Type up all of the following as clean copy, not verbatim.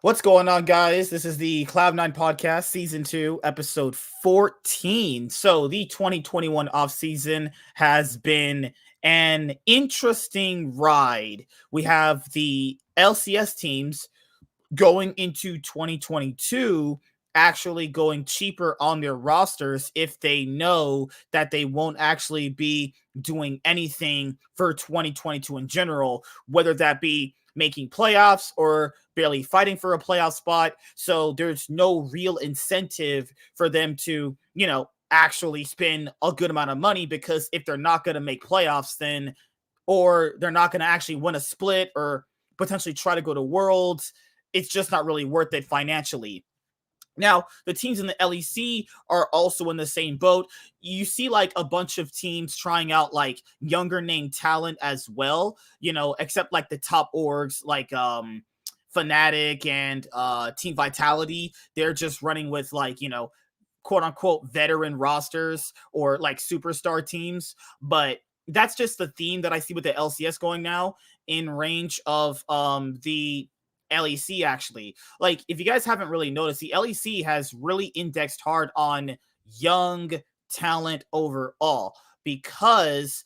What's going on, guys? This is the Cloud9 podcast, season 2, episode 14. So, the 2021 offseason has been an interesting ride. We have the LCS teams going into 2022 actually going cheaper on their rosters if they know that they won't actually be doing anything for 2022 in general, whether that be making playoffs or barely fighting for a playoff spot. So there's no real incentive for them to, actually spend a good amount of money, because if they're not going to make playoffs, then or they're not going to actually win a split or potentially try to go to Worlds, it's just not really worth it financially. Now, the teams in the LEC are also in the same boat. You see like a bunch of teams trying out like younger name talent as well, except like the top orgs like Fnatic and Team Vitality. They're just running with like, quote unquote veteran rosters or like superstar teams. But that's just the theme that I see with the LCS going now in range of the LEC. Actually, like, if you guys haven't really noticed, the LEC has really indexed hard on young talent overall, because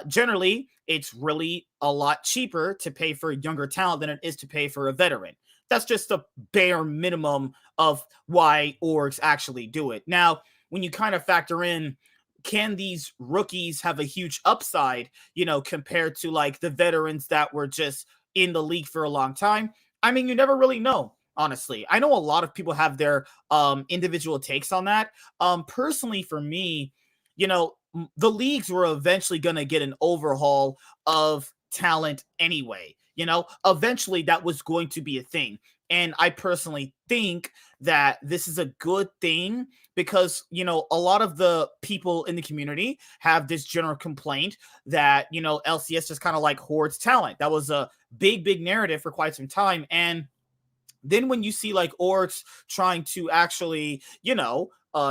generally it's really a lot cheaper to pay for younger talent than it is to pay for a veteran. That's just the bare minimum of why orgs actually do it. Now, when you kind of factor in, can these rookies have a huge upside, compared to like the veterans that were just in the league for a long time? I mean, you never really know, honestly. I know a lot of people have their individual takes on that. Personally, for me, the leagues were eventually going to get an overhaul of talent anyway. Eventually that was going to be a thing. And I personally think that this is a good thing, because, a lot of the people in the community have this general complaint that, LCS just kind of like hoards talent. That was a big narrative for quite some time. And then when you see like orgs trying to actually,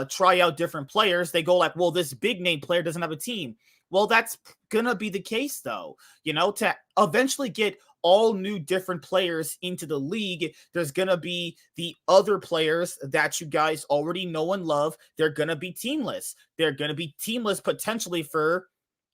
try out different players, they go like, well, this big name player doesn't have a team. Well, that's gonna be the case though, to eventually get all new different players into the league. There's gonna be the other players that you guys already know and love. They're gonna be teamless. They're gonna be teamless potentially for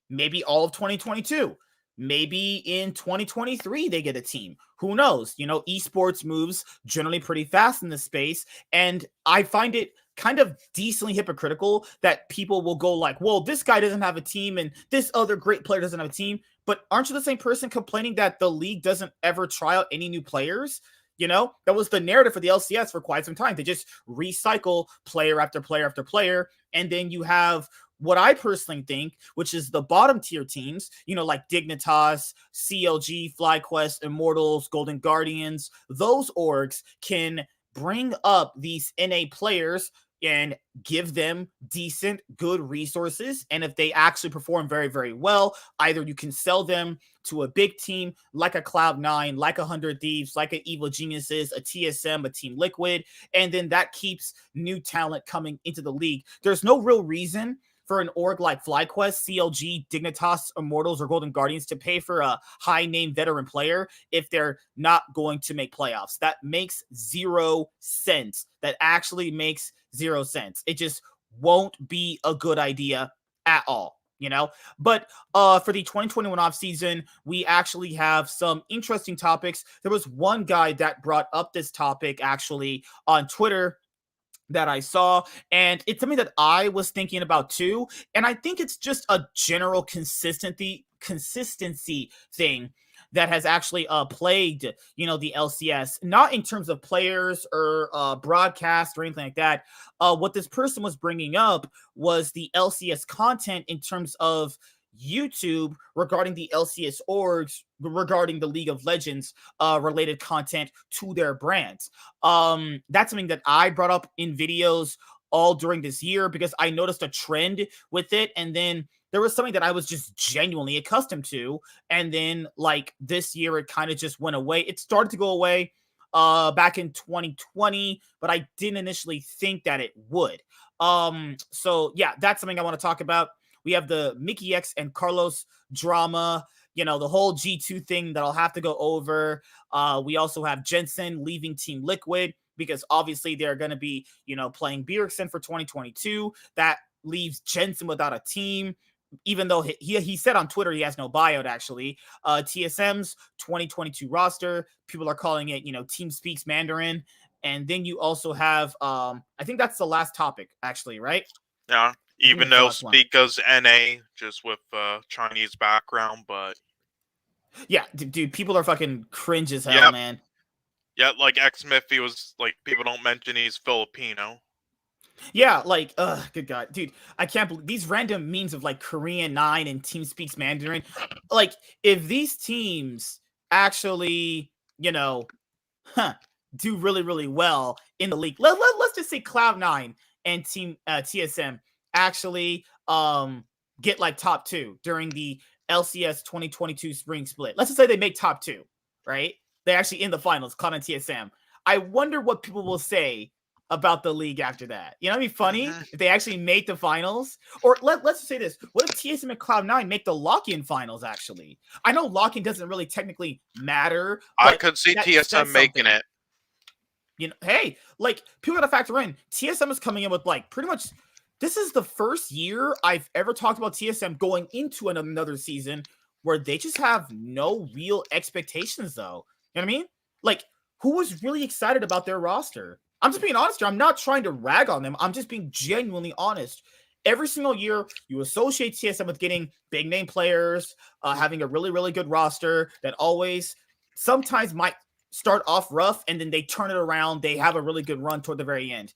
maybe all of 2022. Maybe in 2023 they get a team. Who knows? Esports moves generally pretty fast in this space, and I find it kind of decently hypocritical that people will go like, well, this guy doesn't have a team and this other great player doesn't have a team. But aren't you the same person complaining that the league doesn't ever try out any new players? That was the narrative for the LCS for quite some time. They just recycle player after player after player. And then you have what I personally think, which is the bottom tier teams, like Dignitas, CLG, FlyQuest, Immortals, Golden Guardians. Those orgs can bring up these NA players and give them decent, good resources. And if they actually perform very, very well, either you can sell them to a big team like a Cloud9, like a 100 Thieves, like a Evil Geniuses, a TSM, a Team Liquid, and then that keeps new talent coming into the league. There's no real reason for an org like FlyQuest, CLG, Dignitas, Immortals, or Golden Guardians to pay for a high-name veteran player if they're not going to make playoffs. That makes 0 sense. That actually makes 0 sense. It just won't be a good idea at all. But for the 2021 offseason, we actually have some interesting topics. There was one guy that brought up this topic actually on Twitter that I saw, and it's something that I was thinking about too. And I think it's just a general consistency thing that has actually plagued, the LCS, not in terms of players or broadcast or anything like that. What this person was bringing up was the LCS content in terms of YouTube regarding the LCS orgs, regarding the League of Legends related content to their brands. That's something that I brought up in videos all during this year, because I noticed a trend with it, and then there was something that I was just genuinely accustomed to, and then like this year it kind of just went away. It started to go away back in 2020, but I didn't initially think that it would. So yeah, that's something I want to talk about. We have the Mikyx and Carlos drama. the whole G2 thing that I'll have to go over. We also have Jensen leaving Team Liquid because obviously they're going to be, playing Bjergsen for 2022. That leaves Jensen without a team, even though he said on Twitter he has no buyout, actually. TSM's 2022 roster, people are calling it, Team Speaks Mandarin. And then you also have, I think that's the last topic, actually, right? Yeah, even though Speak goes NA, just with Chinese background, but... Yeah, dude, people are fucking cringe as hell, man. Yeah, like X-Myth, he was, like, people don't mention he's Filipino. Yeah, like, good God, dude, I can't believe these random memes of, like, Korean 9 and Team Speaks Mandarin. Like, if these teams actually, do really, really well in the league, let's just say Cloud9 and Team TSM actually get, like, top 2 during the LCS 2022 spring split. Let's just say they make top 2, right? They're actually in the finals, Cloud9 and TSM. I wonder what people will say about the league after that. It'd be funny if they actually made the finals. Or let's just say this. What if TSM and Cloud9 make the lock-in finals, actually? I know lock-in doesn't really technically matter. I could see TSM making it. Hey, like, people gotta factor in. TSM is coming in with, like, pretty much... This is the first year I've ever talked about TSM going into another season where they just have no real expectations, though. You know what I mean? Like, who was really excited about their roster? I'm just being honest here. I'm not trying to rag on them. I'm just being genuinely honest. Every single year, you associate TSM with getting big name players, having a really, really good roster that always sometimes might start off rough and then they turn it around. They have a really good run toward the very end.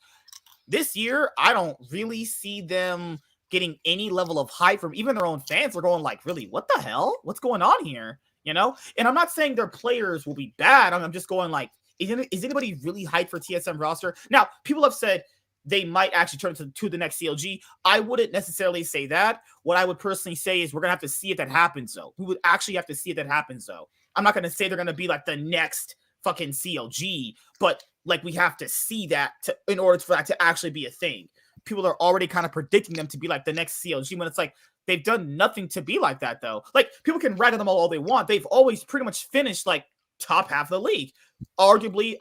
This year, I don't really see them getting any level of hype from even their own fans. They're going like, really, what the hell? What's going on here? And I'm not saying their players will be bad. I'm just going like, is anybody really hyped for TSM roster? Now, people have said they might actually turn to the next CLG. I wouldn't necessarily say that. What I would personally say is we're going to have to see if that happens, though. We would actually have to see if that happens, though. I'm not going to say they're going to be like the next fucking CLG, but like we have to see that in order for that to actually be a thing. People are already kind of predicting them to be like the next CLG when it's like they've done nothing to be like that, though. Like, people can rag on them all they want. They've always pretty much finished like top half of the league. Arguably,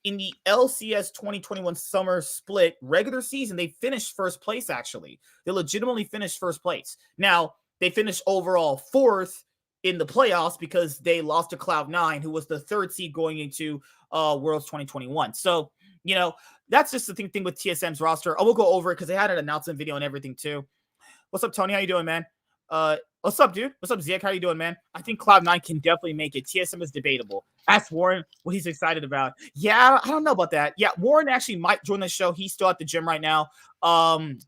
in the LCS 2021 summer split regular season, they finished first place, actually. They legitimately finished first place. Now, they finished overall 4th in the playoffs because they lost to Cloud9, who was the 3rd seed going into Worlds 2021. So, that's just the thing with TSM's roster. I will go over it because they had an announcement video and everything too. What's up, Tony? How you doing, man? What's up, dude? What's up, Ziek? How you doing, man? I think Cloud9 can definitely make it. TSM is debatable. Ask Warren what he's excited about. Yeah, I don't know about that. Yeah, Warren actually might join the show. He's still at the gym right now.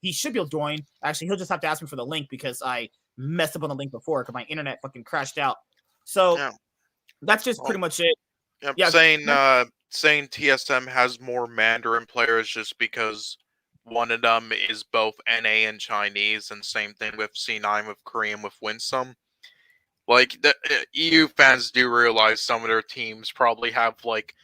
He should be able to join. Actually, he'll just have to ask me for the link because I messed up on the link before because my internet fucking crashed out. So that's just pretty much it. Saying TSM has more Mandarin players just because one of them is both NA and Chinese, and same thing with C9 with Korean with Winsome. Like, the EU fans do realize some of their teams probably have like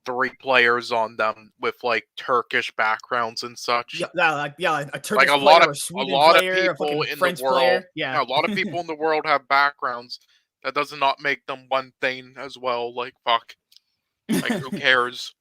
3 players on them with like Turkish backgrounds and such. A Turkish like a player, lot of a Sweden player, of people in French the world, player. Yeah, a lot of people in the world have backgrounds. That does not make them one thing as well. Like, fuck. Like, who cares?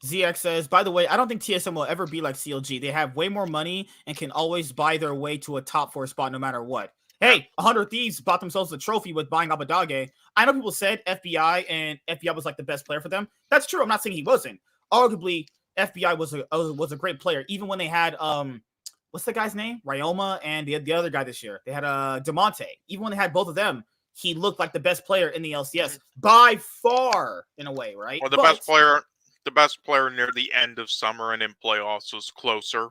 ZX says, by the way, I don't think TSM will ever be like CLG. They have way more money and can always buy their way to a top 4 spot no matter what. Hey, 100 Thieves bought themselves a trophy with buying Abadage. I know people said FBI, and FBI was like the best player for them. That's true. I'm not saying he wasn't. Arguably, FBI was a great player. Even when they had, what's the guy's name? Ryoma and the other guy this year. They had DeMonte. Even when they had both of them, he looked like the best player in the LCS by far, in a way, right? Or the best player near the end of summer and in playoffs was Closer.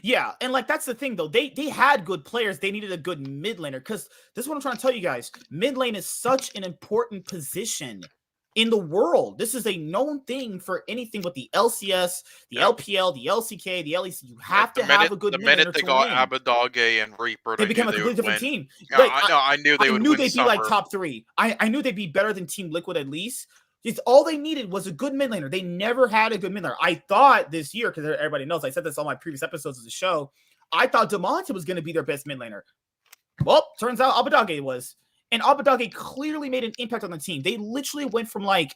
Yeah, and like that's the thing though. They had good players. They needed a good mid laner because this is what I'm trying to tell you guys. Mid lane is such an important position in the world. This is a known thing for anything with the LCS, the LPL, the LCK, the LEC. You have to have a good mid laner. The minute they got Abadage and Reaper, they became a completely different team. Yeah, like, I knew they would win. They'd be like top 3. I knew they'd be better than Team Liquid at least. It's all they needed was a good mid laner. They never had a good mid laner. I thought this year, because everybody knows, I said this on my previous episodes of the show, I thought DeMonte was going to be their best mid laner. Well, turns out Abadage was. And Abadage clearly made an impact on the team. They literally went from like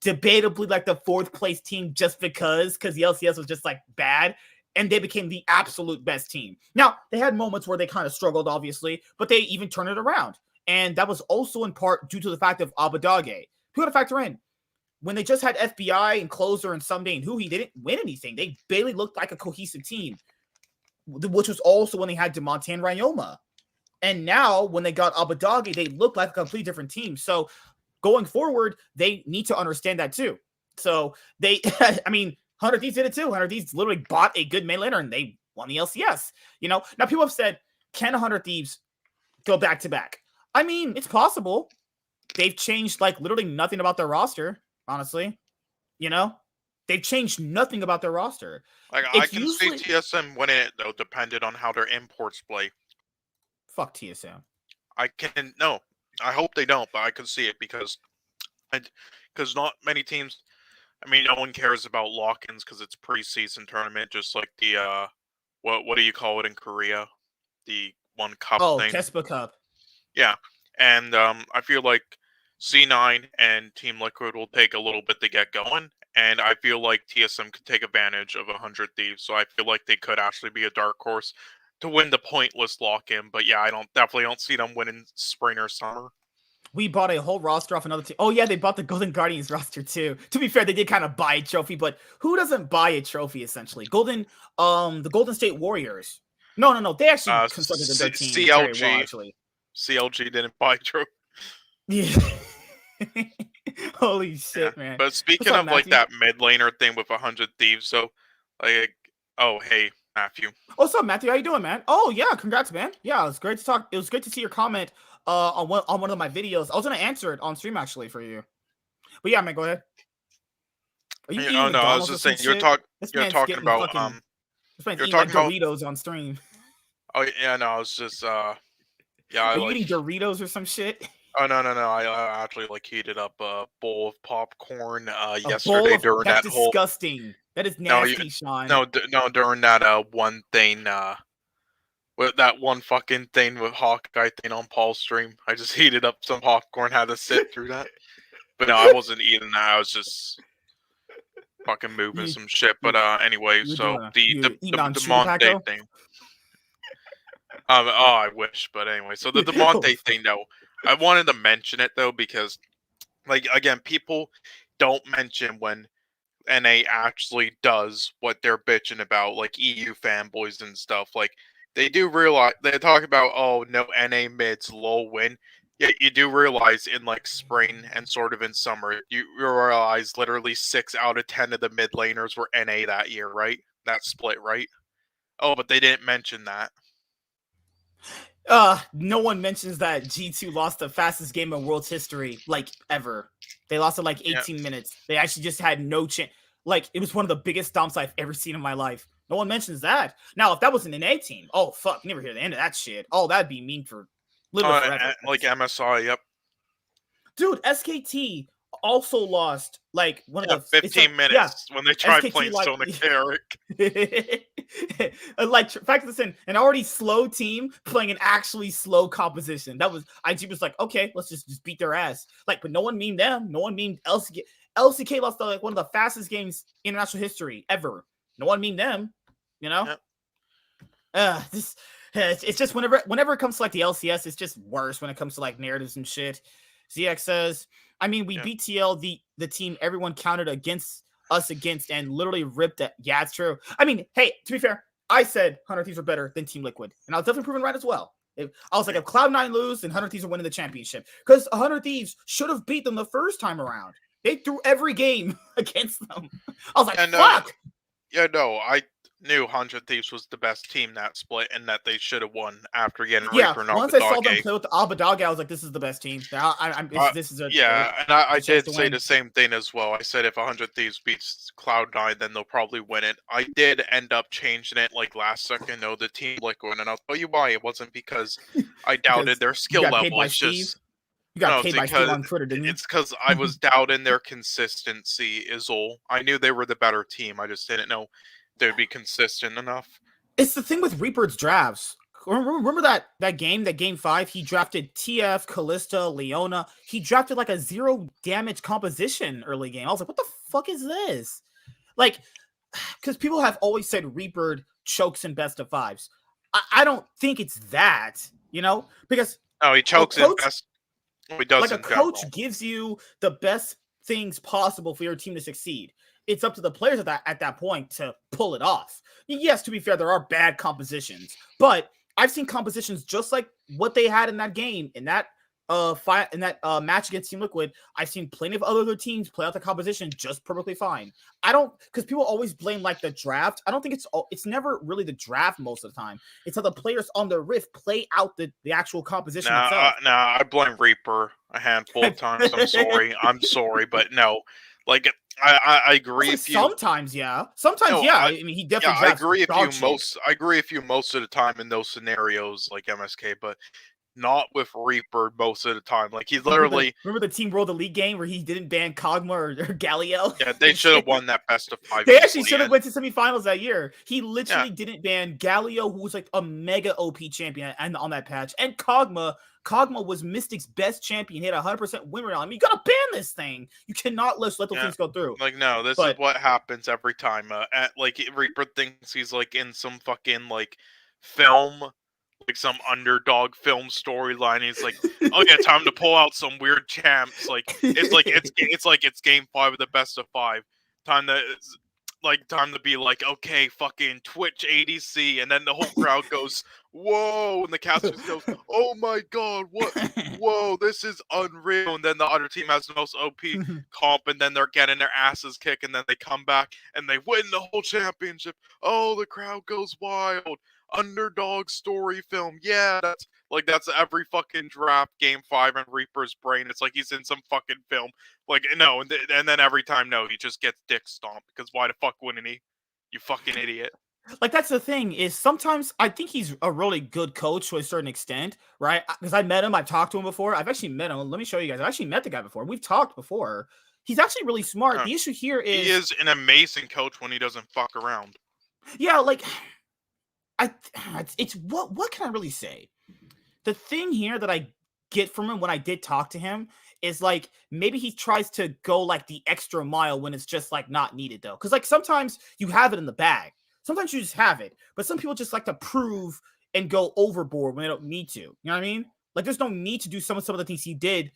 debatably like the 4th place team just because the LCS was just like bad, and they became the absolute best team. Now, they had moments where they kind of struggled, obviously, but they even turned it around. And that was also in part due to the fact of Abadage. Who had to factor in? When they just had FBI and Closer and Someday and Huhi, they didn't win anything. They barely looked like a cohesive team, which was also when they had DeMonte and Ryoma. And now, when they got Abadage, they look like a completely different team. So, going forward, they need to understand that too. So, they, I mean, 100 Thieves did it too. 100 Thieves literally bought a good main laner and they won the LCS. You know, now people have said, can 100 Thieves go back to back? I mean, it's possible. They've changed like literally nothing about their roster, honestly. You know, they've changed nothing about their roster. Like, I can see TSM winning it though, depended on how their imports play. Fuck TSM. I hope they don't, but I can see it because not many teams. I mean, no one cares about lock-ins because it's preseason tournament, just like the what do you call it in Korea? The one cup thing. Kespa Cup. Yeah, and I feel like C9 and Team Liquid will take a little bit to get going, and I feel like TSM could take advantage of 100 Thieves, so I feel like they could actually be a dark horse to win the pointless lock-in. But yeah, I definitely don't see them winning spring or summer. We bought a whole roster off another team. Oh yeah, they bought the Golden Guardians roster too. To be fair, they did kind of buy a trophy, but who doesn't buy a trophy essentially? The Golden State Warriors. No. They actually constructed their team CLG. very well, actually. CLG didn't buy a trophy. Yeah. Holy shit, man. But speaking of like that mid laner thing with 100 Thieves, so like, oh hey Matthew. What's up, Matthew? How you doing, man? Oh yeah, congrats, man. Yeah, it was great to talk. It was great to see your comment on one of my videos. I was gonna answer it on stream actually for you. But yeah, man, go ahead. Are you no, I was just saying you're talking about you're talking about Doritos on stream. Oh yeah, no, I was just yeah. Are you eating Doritos or some shit? Oh no! I actually like heated up a bowl of popcorn yesterday during that whole. That's disgusting. That is nasty, Sean. No, during that one thing, with that one fucking thing with Hawkeye thing on Paul's stream, I just heated up some popcorn, had to sit through that. But no, I wasn't eating that. I was just fucking moving some shit. But anyway, so the DeMonte thing. Oh, I wish, but anyway, so the DeMonte thing though. I wanted to mention it though because, like, again, people don't mention when NA actually does what they're bitching about, like EU fanboys and stuff. Like, they do realize they talk about, oh no, NA mids low win. Yet you do realize in like spring and sort of in summer, you realize literally 6 out of 10 of the mid laners were NA that year, right? That split, right? Oh, but they didn't mention that. No one mentions that G2 lost the fastest game in world's history, like, ever. They lost it like 18 minutes. They actually just had no chance. Like, it was one of the biggest stomps I've ever seen in my life. No one mentions that. Now, if that was an NA team, oh, fuck, never hear the end of that shit. Oh, that'd be mean for literally forever. Like MSI, yep. Dude, SKT also lost like one of the 15 minutes when they tried SKT playing Sonic Eric. Like, fact listen, an already slow team playing an actually slow composition. That was IG was like, okay, let's just beat their ass. Like, but no one memed them. No one memed LCK. LCK lost like one of the fastest games in international history ever. No one memed them. You know. Yep. It's just whenever it comes to like the LCS, it's just worse when it comes to like narratives and shit. ZX says, I mean, we beat TL, the team everyone counted against us and literally ripped it. Yeah, it's true. I mean, hey, to be fair, I said 100 Thieves are better than Team Liquid, and I was definitely proven right as well. I was like, if Cloud9 lose, then 100 Thieves are winning the championship, because 100 Thieves should have beat them the first time around. They threw every game against them. I was like, fuck. I knew 100 Thieves was the best team that split and that they should have won after getting Reaper and once I saw them play with the Abadage, I was like, this is the best team. This is a and I did say the same thing as well. I said if 100 Thieves beats Cloud9, then they'll probably win it. I did end up changing it like last second. No, the Team Liquid, and I'll tell you why. It wasn't because I doubted their skill level. It's just you got paid by Steve on Twitter, didn't you? It's because I was doubting their consistency. Is all. I knew they were the better team. I just didn't know they'd be consistent enough. It's the thing with Reaper's drafts. Remember that game 5? He drafted TF, Callista, Leona. He drafted like a 0 damage composition early game. I was like, what the fuck is this? Like, because people have always said Reaper chokes in best of 5s. I don't think it's that, because he chokes in best. He does like a coach gives you the best things possible for your team to succeed. It's up to the players at that point to pull it off. Yes, to be fair, there are bad compositions, but I've seen compositions just like what they had in that game, in that match against Team Liquid. I've seen plenty of other teams play out the composition just perfectly fine. I don't, because people always blame like the draft. I don't think it's never really the draft most of the time. It's how the players on the Rift play out the actual composition itself. I blame Reaper a handful of times. I'm sorry, but no. Like, I agree with you. Sometimes, yeah. Sometimes, yeah. I mean, he definitely. I agree with you most of the time in those scenarios, like MSK, but not with Reaper most of the time. Like, he literally. Remember the Team World Elite game where he didn't ban Kog'Maw or Galio? Yeah, they should have won that best of 5. They actually should have went to semifinals that year. He literally didn't ban Galio, who was like a mega OP champion on that patch, and Kog'Maw. Kog'Maw was Mystic's best champion. He had 100% win rate on him. You gotta ban this thing. You cannot let those things go through. Like, no, this is what happens every time. Reaper thinks he's like in some fucking like film, like some underdog film storyline. He's like, oh yeah, time to pull out some weird champs. It's game 5 of the best of 5. Time to be like, okay, fucking Twitch ADC, and then the whole crowd goes, whoa, and the caster goes, oh my god, what? Whoa, this is unreal. And then the other team has the most OP comp, and then they're getting their asses kicked, and then they come back and they win the whole championship. Oh, the crowd goes wild. Underdog story film. Yeah, that's every fucking draft game 5 in Reaper's brain. It's like he's in some fucking film. Like, no, and then every time, no, he just gets dick stomped, because why the fuck wouldn't he? You fucking idiot. Like, that's the thing, is sometimes I think he's a really good coach to a certain extent, right? Because I met him, I've talked to him before. I've actually met him. Let me show you guys. I've actually met the guy before. We've talked before. He's actually really smart. The issue here is... He is an amazing coach when he doesn't fuck around. Yeah, like... It's what can I really say? The thing here that I get from him when I did talk to him is like, maybe he tries to go like the extra mile when it's just like not needed, though. Because like sometimes you have it in the bag. Sometimes you just have it. But some people just like to prove and go overboard when they don't need to. You know what I mean? Like, there's no need to do some of the things he did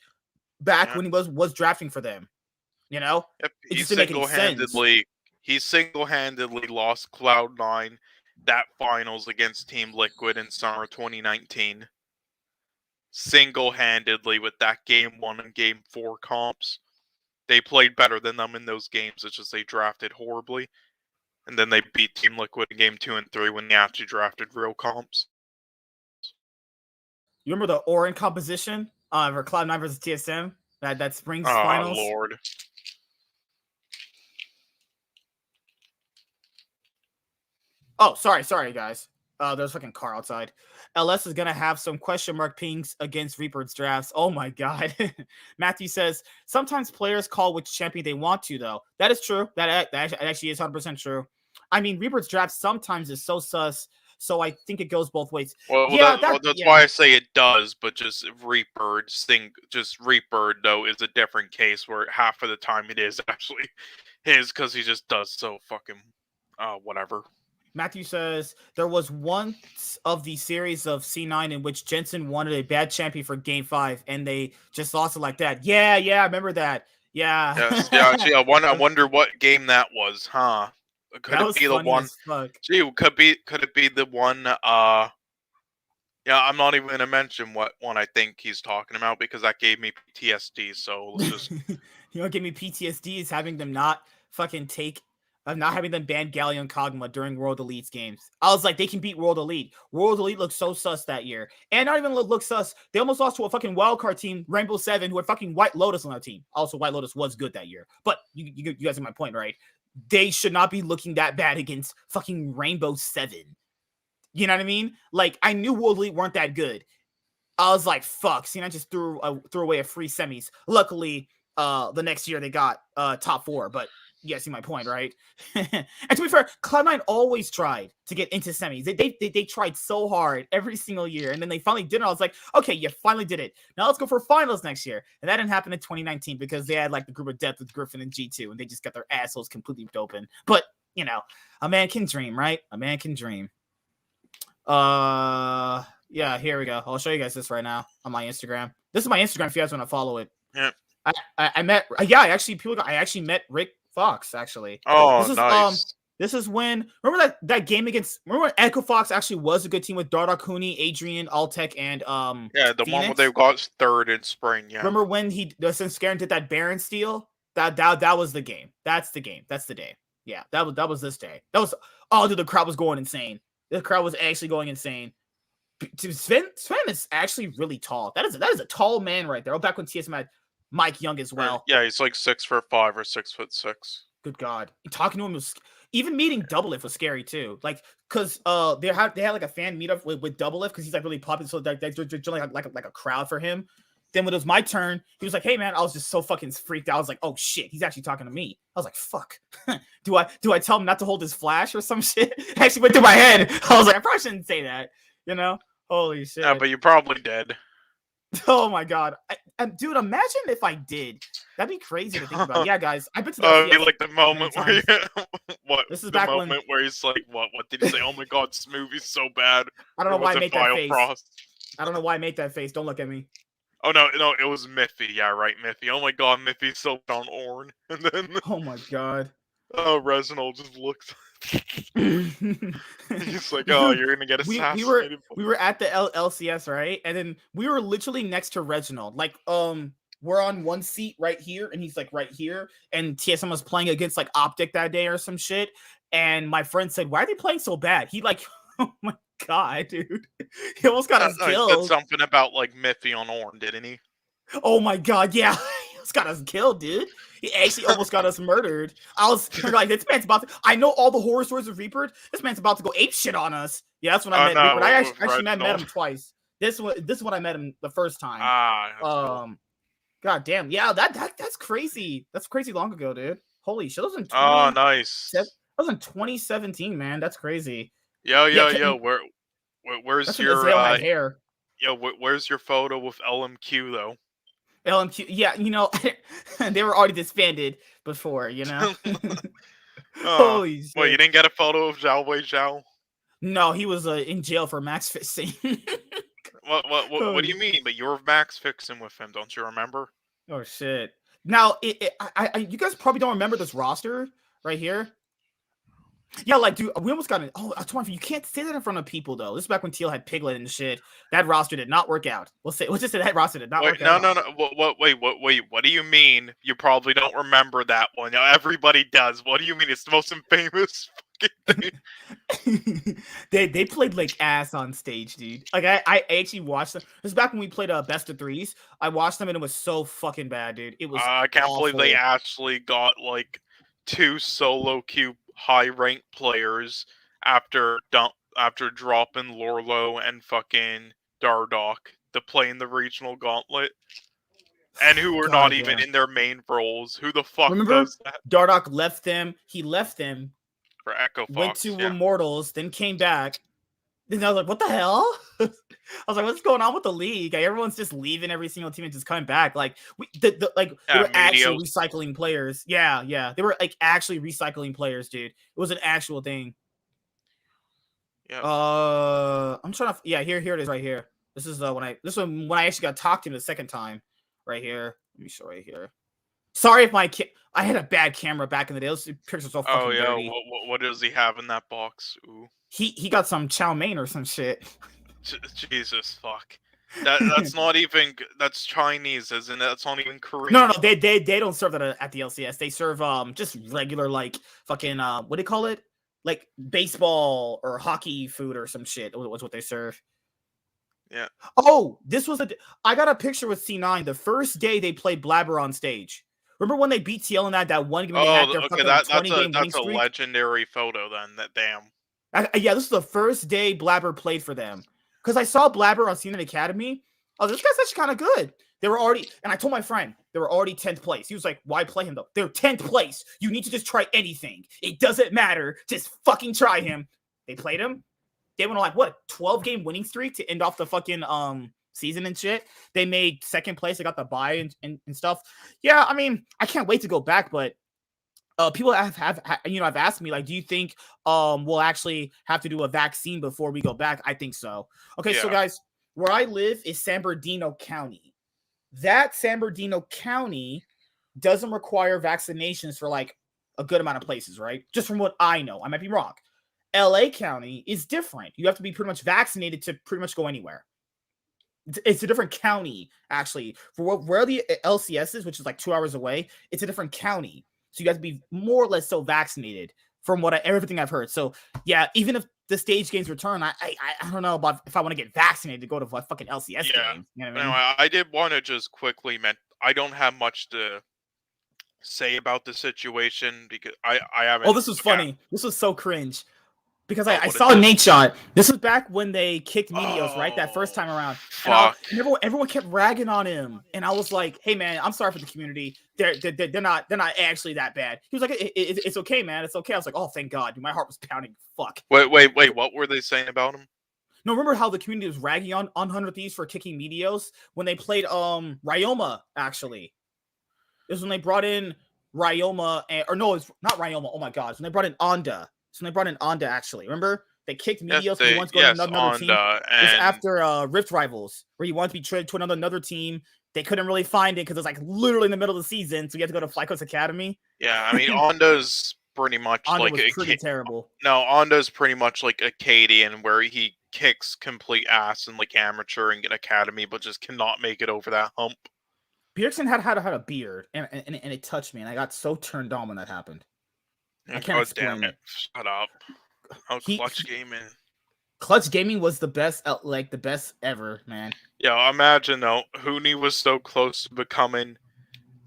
back when he was drafting for them. You know? Yep, he single-handedly lost Cloud9 that finals against Team Liquid in summer 2019. Single-handedly with that Game 1 and Game 4 comps. They played better than them in those games. It's just they drafted horribly. And then they beat Team Liquid in Game 2 and 3 when they actually drafted real comps. You remember the Orin composition for Cloud9 versus TSM? That spring finals? Oh, Lord. Oh, sorry, guys. There's fucking car outside. LS is going to have some question mark pings against Reaper's drafts. Oh my god. Matthew says, sometimes players call which champion they want to, though. That is true. That actually is 100% true. I mean, Reaper's draft sometimes is so sus, so I think it goes both ways. That's why I say it does, but just Reaper, though, is a different case where half of the time it is actually his, because he just does so fucking whatever. Matthew says, there was once of the series of C9 in which Jensen wanted a bad champion for Game 5, and they just lost it like that. Yeah, I remember that. Yeah. Yes, yeah, gee, I wonder what game that was, huh? Could it be the one? Gee, could it be the one, yeah, I'm not even going to mention what one I think he's talking about, because that gave me PTSD, so let's just... You know what gave me PTSD is having them not fucking not having them ban Galio and Kog'Maw during World Elite's games. I was like, they can beat World Elite. World Elite looked so sus that year. And not even look sus. They almost lost to a fucking wildcard team, Rainbow 7, who had fucking White Lotus on their team. Also, White Lotus was good that year. But you guys have my point, right? They should not be looking that bad against fucking Rainbow 7. You know what I mean? Like, I knew World Elite weren't that good. I was like, fuck. See, I just threw away a free semis. Luckily, the next year they got top 4, but you guys see my point, right? And to be fair, Cloud9 always tried to get into semis. They tried so hard every single year, and then they finally did it. I was like, okay, you finally did it. Now let's go for finals next year. And that didn't happen in 2019 because they had like the group of death with Griffin and G2, and they just got their assholes completely open. But you know, a man can dream, right? A man can dream. Yeah, here we go. I'll show you guys this right now on my Instagram. This is my Instagram if you guys want to follow it. Yeah. I met I actually met Rick Fox actually. Oh, nice. This is when remember that game against when Echo Fox actually was a good team with Darda Cooney, Adrian, Altec, and yeah, the Phoenix? one where they got third in spring. Yeah. Remember when since Garen did that Baron steal? That was the game. That's the game. That's the day. Yeah, that was this day. That was dude, the crowd was going insane. The crowd was actually going insane. Sven is actually really tall. That is a tall man right there. Oh, back when TSM had Mike Young as well. Yeah, he's like 6'5" or 6'6". Good God, talking to him was even meeting Doublelift was scary too. Like, cause they had like a fan meetup with Doublelift because he's like really popular. So they're generally like a crowd for him. Then when it was my turn, he was like, "Hey man," I was just so fucking freaked out. I was like, "Oh shit, he's actually talking to me." I was like, "Fuck, do I tell him not to hold his flash or some shit?" It actually went through my head. I was like, I probably shouldn't say that. You know? Holy shit. Yeah, but you're probably dead. Oh my God, dude! Imagine if I did. That'd be crazy to think about. Yeah, guys, I've been to the like the moment where what? This is the back moment when where he's like, what? What did he say? Oh my God, this movie's so bad. I don't know why I made that face. Frost? I don't know why I made that face. Don't look at me. Oh no, it was Miffy. Yeah, right, Miffy. Oh my God, Miffy's so on Orn, and then oh my God. Oh, Reginald just looks. He's like, "Oh, you're gonna get assassinated." We were at the LCS, right? And then we were literally next to Reginald. Like, we're on one seat right here, and he's like right here. And TSM was playing against like Optic that day or some shit. And my friend said, "Why are they playing so bad?" He like, oh my God, dude, he almost got us killed. He said something about like Miffy on Orn, didn't he? Oh my God, yeah. He almost got us killed, dude. He actually almost got us murdered. I was like, this man's about to... I know all the horror stories of Reaper. This man's about to go ape shit on us. Yeah, that's when I met Reaper. I actually met him twice. This is when I met him the first time. Cool. God damn. Yeah, that's crazy. That's crazy long ago, dude. Holy shit. That was in nice. That was in 2017, man. That's crazy. Yo. Where's your hair? Yo, where's your photo with LMQ though? LMQ, yeah, you know, they were already disbanded before, you know. Holy shit! Well, you didn't get a photo of Zhao Wei Zhao? No, he was in jail for max fixing. What do you mean? But you were max fixing with him, don't you remember? Oh shit! Now, you guys probably don't remember this roster right here. Yeah, like, dude, we almost got an... Oh, you can't say that in front of people, though. This is back when Teal had Piglet and shit. That roster did not work out. We'll just say that roster did not work out. No. Wait. What do you mean? You probably don't remember that one. You know, everybody does. What do you mean? It's the most infamous fucking thing. They played like ass on stage, dude. Like, I actually watched them. This is back when we played best of threes. I watched them, and it was so fucking bad, dude. It was I can't believe they actually got, like, 2 solo queue high-ranked players after dropping Lorlo and fucking Dardoch to play in the regional gauntlet, and who were not even in their main roles. Who the fuck does that? Dardoch left them. He left them for Echo Fox. Went to Immortals, then came back. Then I was like, "What the hell?" I was like, "What's going on with the league? Like, everyone's just leaving every single team and just coming back." Like, they were actually recycling players. Yeah, they were like actually recycling players, dude. It was an actual thing. Yeah. I'm trying to. Yeah, here it is right here. This is when I actually got talked to the second time. Right here. Let me show right here. Sorry if I had a bad camera back in the day. Those pictures are so fucking dirty. What does he have in that box? Ooh. He got some chow mein or some shit. Jesus fuck. That's not even that's Chinese, isn't it? That's not even Korean. No, they don't serve that at the LCS. They serve just regular like fucking what do you call it? Like baseball or hockey food or some shit. Was what they serve. Yeah. Oh, I got a picture with C9 the first day they played Blabber on stage. Remember when they beat TL in that one game? That's a legendary photo then. That damn. Yeah, this is the first day Blabber played for them. Because I saw Blabber on C9 Academy. Oh, this guy's actually kind of good. They were already, and I told my friend, they were already 10th place. He was like, why play him though? They're 10th place. You need to just try anything. It doesn't matter. Just fucking try him. They played him. They went on like, what, 12-game winning streak to end off the fucking season and shit. They made 2nd place. They got the bye and stuff. Yeah, I mean, I can't wait to go back, but people have asked me, like, do you think we'll actually have to do a vaccine before we go back? I think so. Okay, so guys, where I live is San Bernardino County. That San Bernardino County doesn't require vaccinations for like a good amount of places, right? Just from what I know. I might be wrong. LA County is different. You have to be pretty much vaccinated to pretty much go anywhere. It's a different county, actually. For where the LCS is, which is like 2 hours away, it's a different county. So you have to be more or less so vaccinated from everything I've heard. So yeah, even if the stage games return, I don't know about if I want to get vaccinated to go to fucking LCS games. You know what I mean? I did want to just quickly I don't have much to say about the situation because I haven't. Oh, this was funny. This was so cringe. Because I saw Nate Shot. This was back when they kicked Meteos, right? That first time around. Fuck. And everyone kept ragging on him. And I was like, hey man, I'm sorry for the community. They're not actually that bad. He was like, it's okay, man. It's okay. I was like, oh thank God. Dude, my heart was pounding. Fuck. Wait, what were they saying about him? No, remember how the community was ragging on 100 Thieves for kicking Meteos when they played Ryoma, actually. It was when they brought in Ryoma or no, it's not Ryoma. Oh my God. It's when they brought in Onda. So they brought in Onda, actually. Remember? They kicked Meteos when he wanted to go to another team. It was after Rift Rivals, where he wanted to be traded to another team. They couldn't really find it because it was like literally in the middle of the season, so you had to go to Flyco's Academy. Yeah, I mean, Onda's pretty much Onda like was pretty terrible. No, Onda's pretty much like Acadian, where he kicks complete ass in like amateur and academy, but just cannot make it over that hump. Pearson had a beard, and it touched me, and I got so turned on when that happened. I can't explain it. Shut up. Oh, Clutch Gaming. Clutch Gaming was the best, like the best ever, man. Yeah, imagine though, Huni was so close to becoming,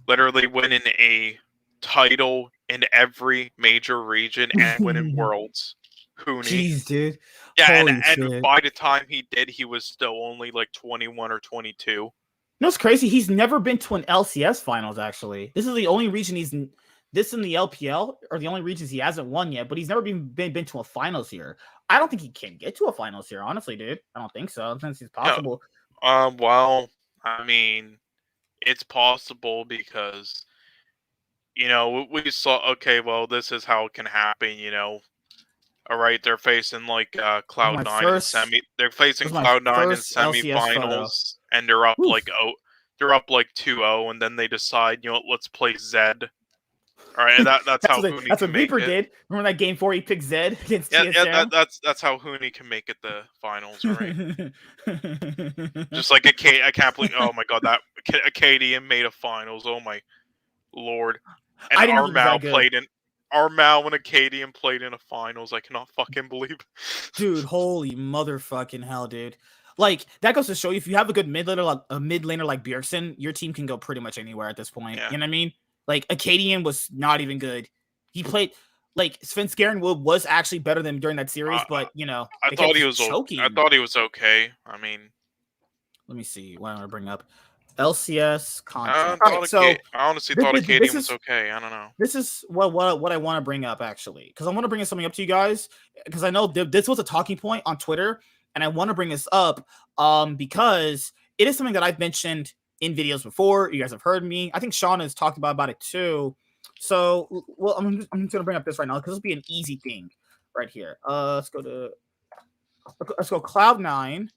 literally winning a title in every major region and winning worlds. Huni. Jeez, dude. Yeah, and by the time he did, he was still only like 21 or 22. You know what's crazy? He's never been to an LCS finals, actually. This is the only region this in the LPL are the only regions he hasn't won yet, but he's never been to a finals here. I don't think he can get to a finals here, honestly, dude. I don't think so. I don't think it's possible. Yeah. Well, I mean, it's possible because, you know, we saw, okay, well, this is how it can happen, you know. All right, they're facing like Cloud9 they're facing Cloud9 in semifinals, and they're up like 2-0, and then they decide, you know, let's play Zed. All right, that's how Huni that's what Reaper did. Remember that game 4 he picked Zed against TSM? Yeah, that's how Huni can make it the finals, right? Just like I can't believe. Oh my God, that Acadian made a finals. Oh my Lord! And Armal when Acadian played in a finals. I cannot fucking believe. Dude, holy motherfucking hell, dude! Like that goes to show you, if you have a good mid laner like Bjergsen, your team can go pretty much anywhere at this point. Yeah. You know what I mean? Like, Acadian was not even good. He played, like, Sven Skarenwood was actually better than during that series, but, you know, I thought he was choking. I thought he was okay. I mean, let me see. What am I bring up? LCS content. I honestly thought Acadian was okay. I don't know. This is what I want to bring up, actually, because I want to bring something up to you guys, because I know this was a talking point on Twitter, and I want to bring this up because it is something that I've mentioned in videos before. You guys have heard me. I think Sean has talked about it too. So, well, I'm just gonna bring up this right now because this will be an easy thing right here. Let's go Cloud9.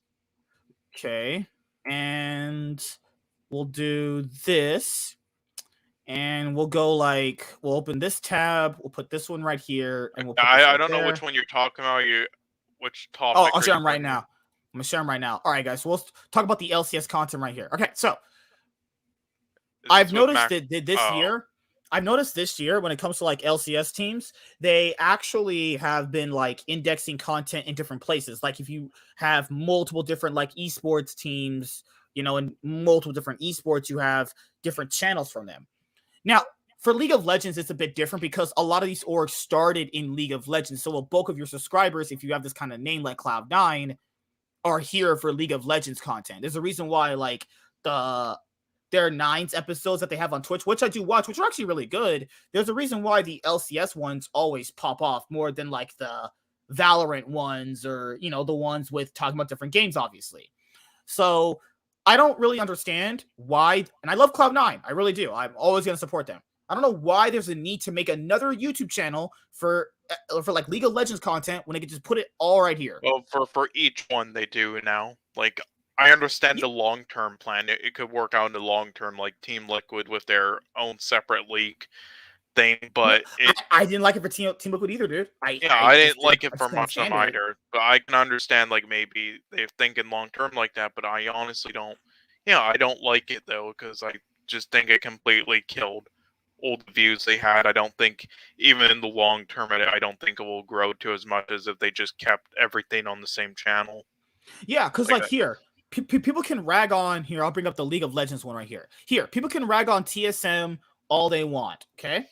Okay, and we'll do this, and we'll go we'll open this tab. We'll put this one right here, and we'll. I don't know which one you're talking about. Which topic? Oh, I'll share them right now. I'm gonna share them right now. All right, guys. So we'll talk about the LCS content right here. Okay, so I've noticed that this year. I've noticed this year when it comes to like LCS teams, they actually have been like indexing content in different places. Like if you have multiple different like esports teams, you know, and multiple different esports, you have different channels from them. Now, for League of Legends, it's a bit different because a lot of these orgs started in League of Legends. So a bulk of your subscribers, if you have this kind of name like Cloud9, are here for League of Legends content. There's a reason why like the their Nines episodes that they have on Twitch, which I do watch, which are actually really good. There's a reason why the LCS ones always pop off more than like the Valorant ones or, you know, the ones with talking about different games, obviously. So I don't really understand why, and I love Cloud9. I really do. I'm always going to support them. I don't know why there's a need to make another YouTube channel for like League of Legends content when they could just put it all right here. Well, for each one they do now. Like, I understand the long-term plan. It could work out in the long-term, like Team Liquid with their own separate league thing, but I didn't like it for Team Liquid either, dude. I didn't like it for much of them either. But I can understand, like, maybe they're thinking long-term like that, but I honestly don't. Yeah, I don't like it, though, because I just think it completely killed all the views they had. I don't think, even in the long term, I don't think it will grow to as much as if they just kept everything on the same channel. Yeah, because like here, people can rag on here. I'll bring up the League of Legends one right here. Here, people can rag on TSM all they want. Okay,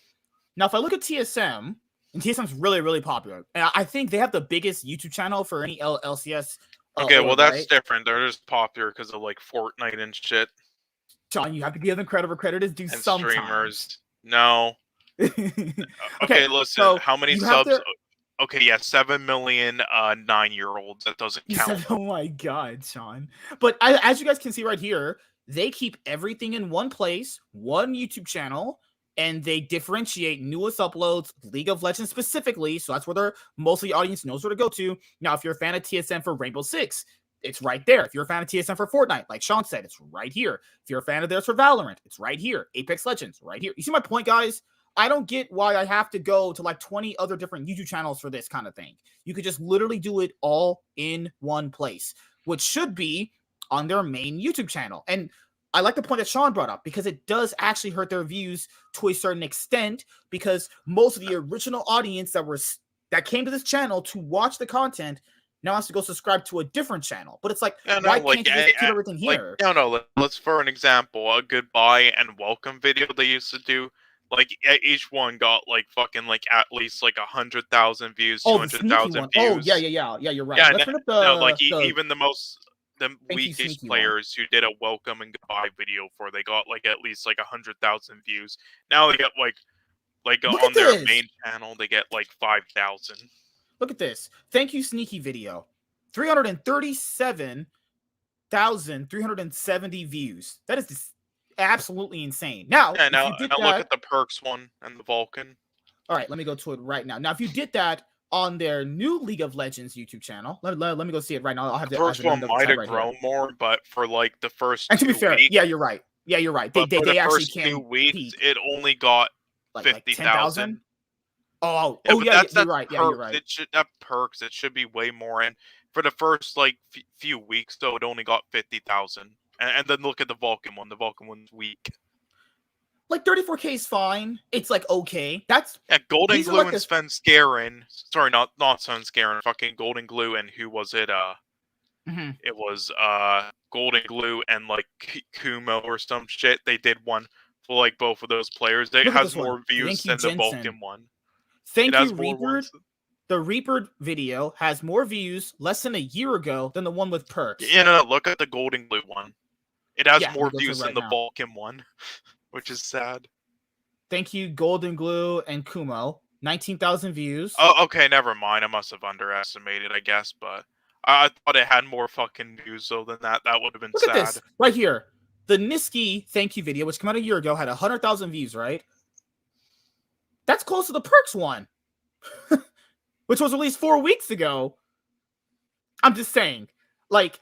now if I look at TSM, and TSM's really, really popular, and I think they have the biggest YouTube channel for any LCS. Okay, well that's different. They're just popular because of like Fortnite and shit. John, you have to give them credit where credit is due. And sometimes. Streamers. No. Okay, listen. So how many subs? Okay, yeah, 7 million 9-year-olds. That doesn't count. Oh my god, Sean. But as you guys can see right here, they keep everything in one place, one YouTube channel, and they differentiate newest uploads, League of Legends specifically. So that's where most of the audience knows where to go to. Now, if you're a fan of TSM for Rainbow Six, it's right there. If you're a fan of TSM for Fortnite, like Sean said, it's right here. If you're a fan of theirs for Valorant, it's right here. Apex Legends, right here. You see my point, guys? I don't get why I have to go to like 20 other different YouTube channels for this kind of thing. You could just literally do it all in one place, which should be on their main YouTube channel. And I like the point that Sean brought up because it does actually hurt their views to a certain extent because most of the original audience that came to this channel to watch the content now has to go subscribe to a different channel. But it's like, why can't you just keep everything here? Let's, for an example, a goodbye and welcome video they used to do. Like, each one got, like, fucking, like, at least, like, 100,000 views, 200,000 views. Oh, yeah, you're right. Yeah, even the weakest players who did a welcome and goodbye video they got, like, at least, like, 100,000 views. Now they get, like on their main channel, they get, like, 5,000. Look at this. Thank you, Sneaky video. 337,370 views. That is just absolutely insane. Now, now look at the Perks one and the Vulcan. All right, let me go to it right now. Now, if you did that on their new League of Legends YouTube channel, let me go see it right now. I'll have the first one might have grown more, but for like the first and to be fair, weeks, yeah, you're right. Yeah, you're right. They actually can't. 2 weeks, it only got 50,000. Oh, yeah, you're right. Yeah, you're right. It should have Perks. It should be way more. And for the first like few weeks, though, it only got 50,000. And then look at the Vulcan one. The Vulcan one's weak. Like 34K is fine. It's like okay. That's Golden Glue and Sven Skaren. Sorry, not Sven Skaren. Fucking Golden Glue and who was it? It was Golden Glue and like Kumo or some shit. They did one for like both of those players. It has more views than the Vulcan one. Thank you, Reaper. The Reaper video has more views less than a year ago than the one with Perks. Yeah, no, look at the Golden Glue one. It has more views than the Vulcan one, which is sad. Thank you, Golden Glue and Kumo. 19,000 views. Oh, okay, never mind. I must have underestimated, I guess, but I thought it had more fucking views, though, than that. That would have been sad. Look at this, right here. The Niski thank you video, which came out a year ago, had 100,000 views, right? That's close to the Perks one, which was released 4 weeks ago. I'm just saying, like,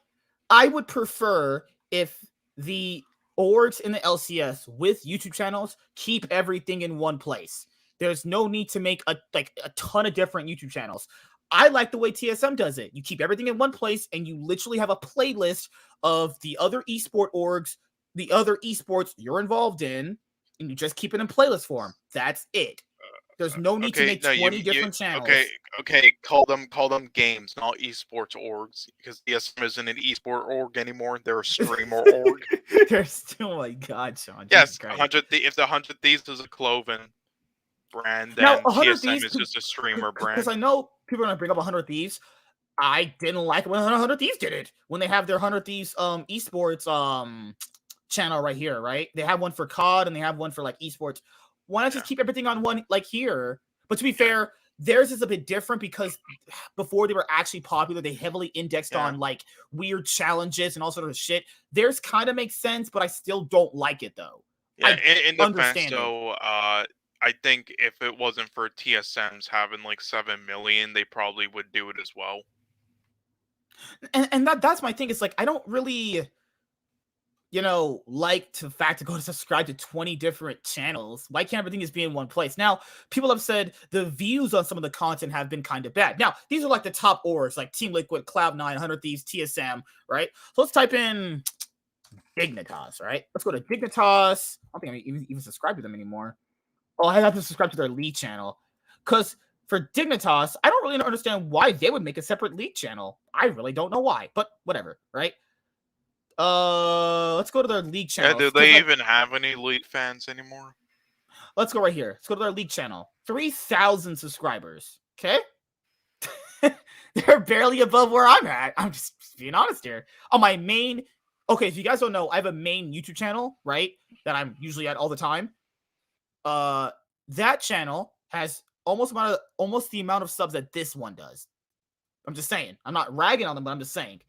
I would prefer if the orgs in the LCS with YouTube channels keep everything in one place. There's no need to make a ton of different YouTube channels. I like the way TSM does it. You keep everything in one place and you literally have a playlist of the other esport orgs, the other esports you're involved in, and you just keep it in playlist form. That's it. There's no need to make 20 different channels. Okay. Call them games, not esports orgs, because TSM isn't an esport org anymore. They're a streamer org. They're still, oh my god, Sean. Yes, if the 100 Thieves is a Cloven brand, then TSM is just a streamer brand. Because I know people are gonna bring up 100 Thieves. I didn't like when 100 Thieves did it when they have their 100 Thieves esports channel right here, right? They have one for COD and they have one for like esports. Why not just keep everything on one like here? But to be fair, theirs is a bit different because before they were actually popular, they heavily indexed on like weird challenges and all sort of shit. Theirs kind of makes sense, but I still don't like it though. Yeah, I in defense understand it. though, I think if it wasn't for TSMs having like 7 million, they probably would do it as well. And that's my thing. It's like I don't really, like the fact to go to subscribe to 20 different channels. Why can't everything just be in one place? Now, people have said the views on some of the content have been kind of bad. Now, these are like the top orgs, like Team Liquid, Cloud9, 100 Thieves, TSM, right? So let's type in Dignitas, right? Let's go to Dignitas. I don't think I even subscribe to them anymore. Oh, I have to subscribe to their league channel. Because for Dignitas, I don't really understand why they would make a separate league channel. I really don't know why, but whatever, right? Let's go to their league channel. Yeah, do they even have any league fans anymore? Let's go right here. Let's go to their league channel. 3,000 subscribers. Okay? They're barely above where I'm at. I'm just being honest here. On my main... Okay, if you guys don't know, I have a main YouTube channel, right? That I'm usually at all the time. That channel has almost the amount of subs that this one does. I'm just saying. I'm not ragging on them, but I'm just saying.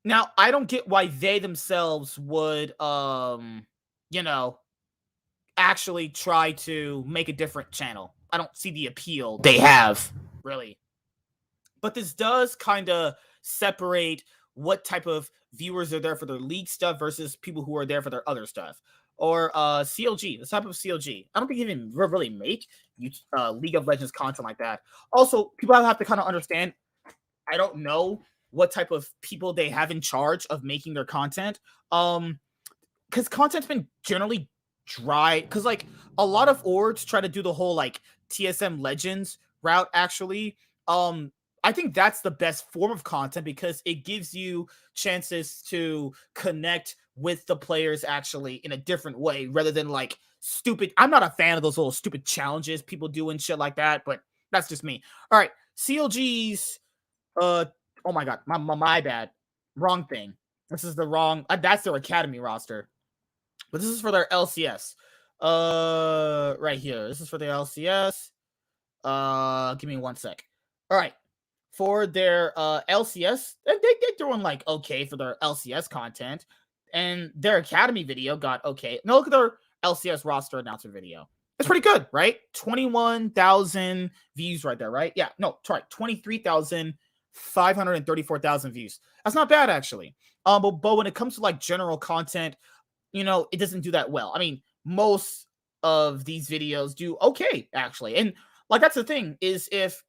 Now, I don't get why they themselves would, actually try to make a different channel. I don't see the appeal they have, really. But this does kind of separate what type of viewers are there for their league stuff versus people who are there for their other stuff. Or CLG, this type of CLG. I don't think even really make League of Legends content like that. Also, people have to kind of understand, I don't know what type of people they have in charge of making their content. Because content's been generally dry. Because like a lot of orgs try to do the whole like TSM Legends route actually. I think that's the best form of content because it gives you chances to connect with the players actually in a different way rather than like stupid. I'm not a fan of those little stupid challenges people do and shit like that, but that's just me. All right, CLG's oh my god, my bad. Wrong thing. This is the wrong that's their academy roster. But this is for their LCS. Right here. This is for their LCS. Give me 1 sec. All right. For their LCS, they're doing like okay for their LCS content, and their academy video got okay. Now look at their LCS roster announcer video. It's pretty good, right? 21,000 views right there, right? Yeah, no, sorry, 23,534,000 views. That's not bad actually. But when it comes to like general content, it doesn't do that well. I mean, most of these videos do okay actually, and like that's the thing is if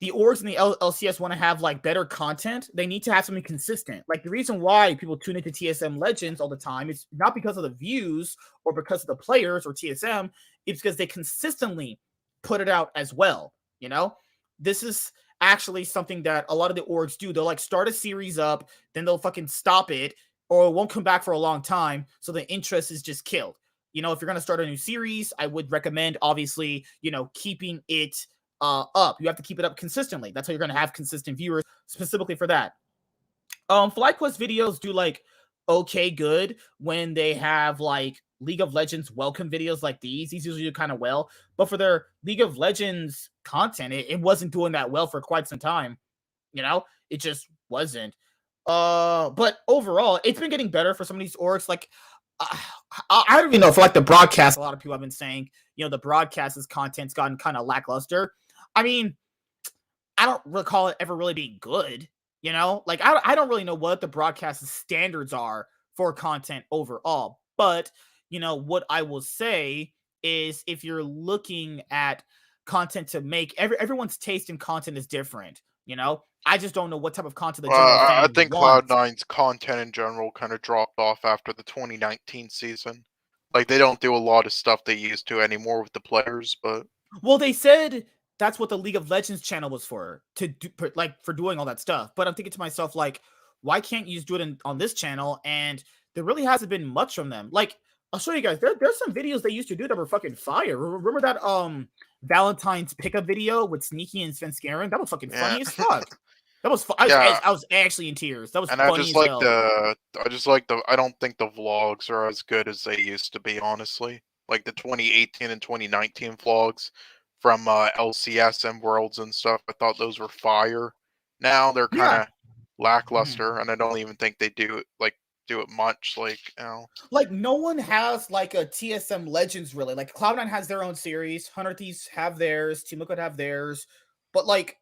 the orgs in the LCS want to have like better content, they need to have something consistent. Like the reason why people tune into TSM Legends all the time is not because of the views or because of the players or TSM. It's because they consistently put it out as well. This is actually something that a lot of the orgs do. They'll like start a series up, then they'll fucking stop it or it won't come back for a long time. So the interest is just killed. If you're going to start a new series, I would recommend obviously, keeping it up. You have to keep it up consistently. That's how you're going to have consistent viewers specifically for that. FlyQuest videos do like okay good when they have like League of Legends welcome videos like these. These usually do kind of well, but for their League of Legends content, it wasn't doing that well for quite some time. It just wasn't. But overall, it's been getting better for some of these orgs. Like, I don't even know for like the broadcast. A lot of people have been saying, the broadcast's content's gotten kind of lackluster. I mean, I don't recall it ever really being good. Like I don't really know what the broadcast's standards are for content overall. But what I will say is, if you're looking at content to make, everyone's taste in content is different. I just don't know what type of content the general fan I think wants. Cloud9's content in general kind of dropped off after the 2019 season. Like, they don't do a lot of stuff they used to anymore with the players, but... Well, they said that's what the League of Legends channel was for doing all that stuff. But I'm thinking to myself, like, why can't you just do it on this channel? And there really hasn't been much from them. Like, I'll show you guys. There's some videos they used to do that were fucking fire. Remember that Valentine's pickup video with Sneaky and Svenskaren? That was fucking funny as fuck. That was fun. Yeah, I was actually in tears. That was and I funny just as like hell. the I don't think the vlogs are as good as they used to be, honestly. Like the 2018 and 2019 vlogs from LCS and Worlds and stuff. I thought those were fire. Now they're kind Yeah. of lackluster, and I don't even think they do it much. Like, you know. Like no one has like a TSM Legends really. Like Cloud9 has their own series, 100 Thieves have theirs, Team Liquid have theirs, but like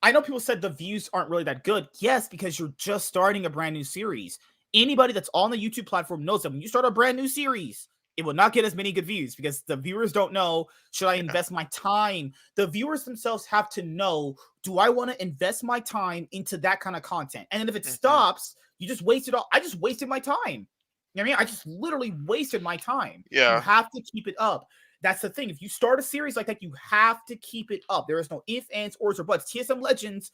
I know people said the views aren't really that good. Yes, because you're just starting a brand new series. Anybody that's on the YouTube platform knows that when you start a brand new series, it will not get as many good views because the viewers don't know, should I Yeah. invest my time? The viewers themselves have to know, do I want to invest my time into that kind of content? And then if it Hmm. stops, you just wasted all. I just wasted my time. You know what I mean? I just literally wasted my time. You Yeah. have to keep it up. That's the thing. If you start a series like that, you have to keep it up. There is no ifs, ands, ors, or buts. TSM Legends,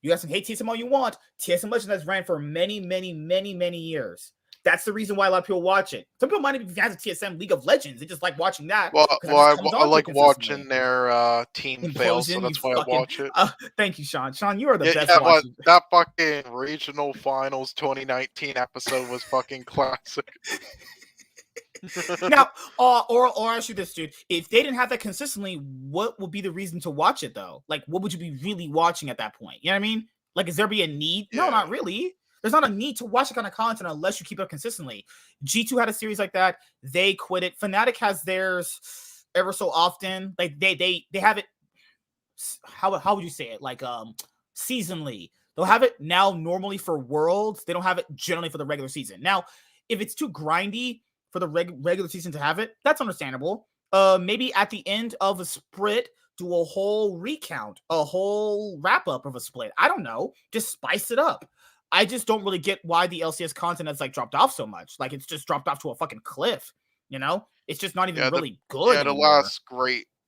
you guys can hate TSM all you want. TSM Legends has ran for many, many, many, many years. That's the reason why a lot of people watch it. Some people might even be fans of TSM League of Legends. They just like watching that because that just comes I on so like consistently. watching their team fail, so Implosion, you that's why I fucking. watch it. Thank you, Sean. Sean, you are the Yeah, best yeah, what watcher. that fucking regional finals 2019 episode was fucking classic. Now, or ask you this, dude. If they didn't have that consistently, what would be the reason to watch it though? Like, what would you be really watching at that point? You know what I mean? Like, is there be a need? No, Yeah. not really. There's not a need to watch that kind of content unless you keep it up consistently. G2 had a series like that. They quit it. Fnatic has theirs ever so often. Like they have it. How would you say it? Like seasonally. They'll have it now normally for Worlds. They don't have it generally for the regular season. Now, if it's too grindy for the regular season to have it, that's understandable. Maybe at the end of a split, do a whole recount, a whole wrap up of a split. I don't know. Just spice it up. I just don't really get why the LCS content has like dropped off so much. Like it's just dropped off to a fucking cliff. You know, it's just not even Yeah, really good anymore.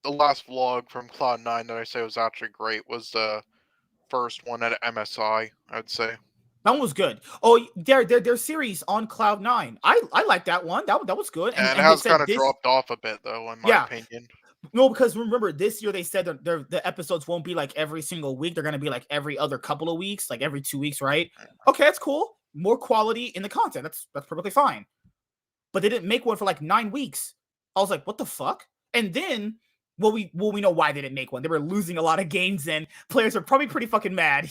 the last vlog from Cloud9 that I say was actually great was the first one at MSI, I'd say. That one was good. Oh, their series on Cloud9. I like that one. That was good. And it And they has kind said of this, dropped off a bit though, in my yeah. opinion. No, because remember this year they said that the episodes won't be like every single week. They're gonna be like every other couple of weeks, like every 2 weeks, right? Okay, that's cool. More quality in the content. That's perfectly fine. But they didn't make one for like 9 weeks. I was like, what the fuck? And then we know why they didn't make one. They were losing a lot of games and players are probably pretty fucking mad.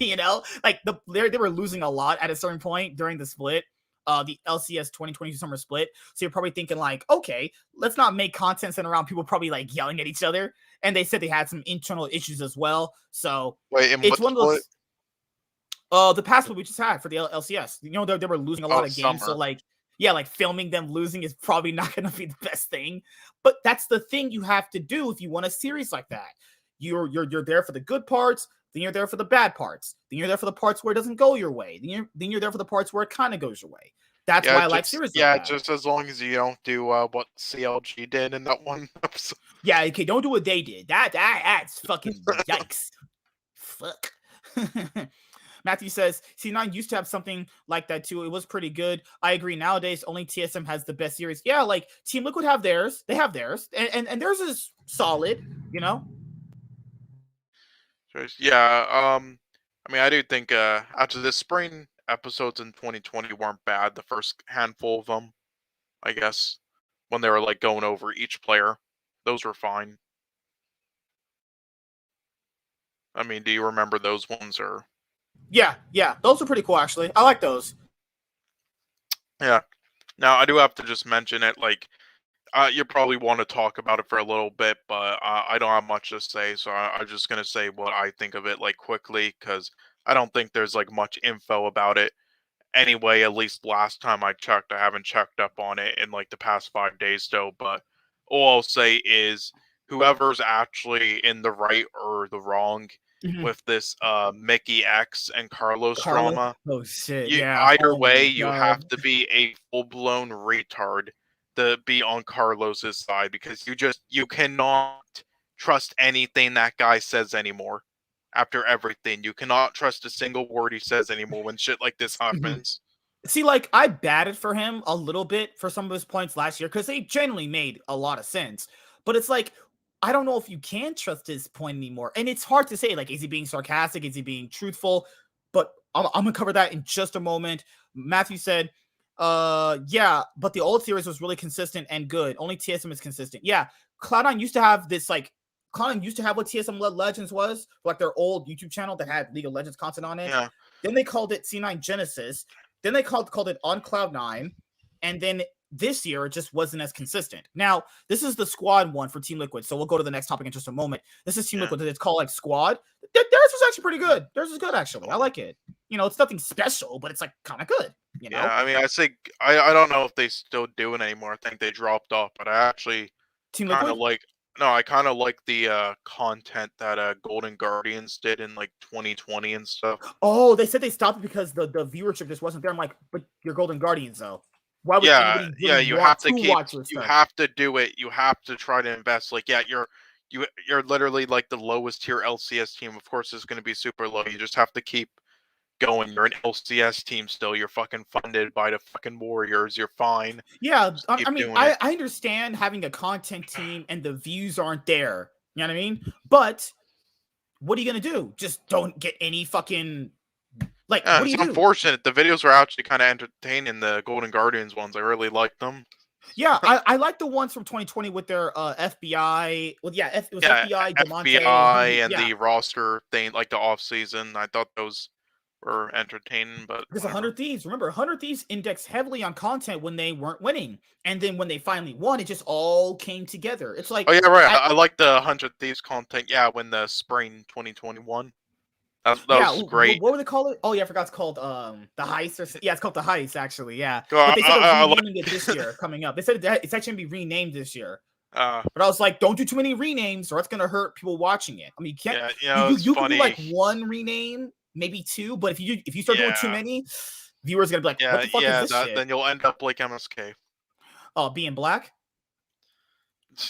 You know, like they were losing a lot at a certain point during the split, the LCS 2022 summer split. So you're probably thinking like, okay, let's not make content centered around people probably like yelling at each other. And they said they had some internal issues as well. So Wait, in it's what one of split? those. The past split we just had for the LCS, you know, they were losing a Oh, lot of games. So summer. like, yeah, like filming them losing is probably not going to be the best thing. But that's the thing you have to do if you want a series like that. You're there for the good parts. Then you're there for the bad parts. Then you're there for the parts where it doesn't go your way. Then you're there for the parts where it kind of goes your way. That's why I like series like that. Just as long as you don't do what CLG did in that one episode. Yeah, okay, don't do what they did. That's fucking yikes. Fuck. Matthew says C9 used to have something like that too. It was pretty good. I agree. Nowadays, only TSM has the best series. Yeah, like Team Liquid have theirs. They have theirs, and theirs is solid. You know. Yeah, I mean, I do think after the spring episodes in 2020 weren't bad. The first handful of them, I guess, when they were like going over each player, those were fine. I mean, do you remember those ones or? Yeah, those are pretty cool actually. I like those. Yeah. Now I do have to just mention it. Like, you probably want to talk about it for a little bit, but I don't have much to say, so I'm just gonna say what I think of it like quickly, because I don't think there's like much info about it. Anyway, at least last time I checked, I haven't checked up on it in like the past 5 days though, but all I'll say is whoever's actually in the right or the wrong Mhm. with this Mikyx and Carlos Carlos. drama, Oh shit. you Yeah. either Oh my way you god. have to be a full-blown retard to be on Carlos's side, because you cannot trust anything that guy says anymore. After everything, you cannot trust a single word he says anymore when shit like this Mhm. happens. See, like I batted for him a little bit for some of his points last year because they generally made a lot of sense. But it's like I don't know if you can trust his point anymore. And it's hard to say, like, is he being sarcastic? Is he being truthful? But I'm going to cover that in just a moment. Matthew said, yeah, but the old series was really consistent and good. Only TSM is consistent. Yeah, Cloud9 used to have this, like, Cloud9 used to have what TSM Legends was, like their old YouTube channel that had League of Legends content on it. Yeah. Then they called it C9 Genesis. Then they called it On Cloud9. And then this year, it just wasn't as consistent. Now, this is the squad one for Team Liquid, so we'll go to the next topic in just a moment. This is Team Liquid. It's called, like, squad. Theirs was actually pretty good. Theirs is good, actually. I like it. You know, it's nothing special, but it's, like, kind of good. You know? Yeah, I mean, I think I don't know if they still do it anymore. I think they dropped off, but I actually Team kind Liquid? of like. No, I kind of like the content that Golden Guardians did in like 2020 and stuff. Oh, they said they stopped it because the viewership just wasn't there. I'm like, but you're Golden Guardians, though. Why would anybody really you want have to to keep. watch your You stuff? have to do it. You have to try to invest. Like, yeah, you're literally like the lowest tier LCS team. Of course, it's going to be super low. You just have to keep going. You're an LCS team still. You're fucking funded by the fucking Warriors. You're fine. Yeah, Just I keep mean, doing it. I understand having a content team and the views aren't there. You know what I mean? But what are you gonna do? Just don't get any fucking, like, Yeah, what do it's you do? unfortunate. The videos were actually kind of entertaining. The Golden Guardians ones, I really liked them. Yeah, I like the ones from 2020 with their FBI. Well, yeah, it was FBI, Demonte, FBI, and yeah. the roster thing, like the off season. I thought those were entertaining, but Because whatever. 100 Thieves, remember, 100 Thieves indexed heavily on content when they weren't winning. And then when they finally won, it just all came together. It's like, Oh yeah, right. I like the 100 Thieves content. Yeah, when the spring 2021. That yeah, was great. what would they call it? Oh yeah, I forgot. It's called the Heist. Or yeah, it's called the Heist, actually. Yeah, Well, but they said they're I renaming it this year, coming up. They said it's actually gonna be renamed this year. like. But I was like, don't do too many renames, or it's gonna hurt people watching it. I mean, you can't. Yeah, you know, it's You can do like funny. one rename, maybe two, but if you start doing too Yeah. many, viewers are gonna be like, what the fuck is this shit? Then you'll end up like MSK. Oh, being black.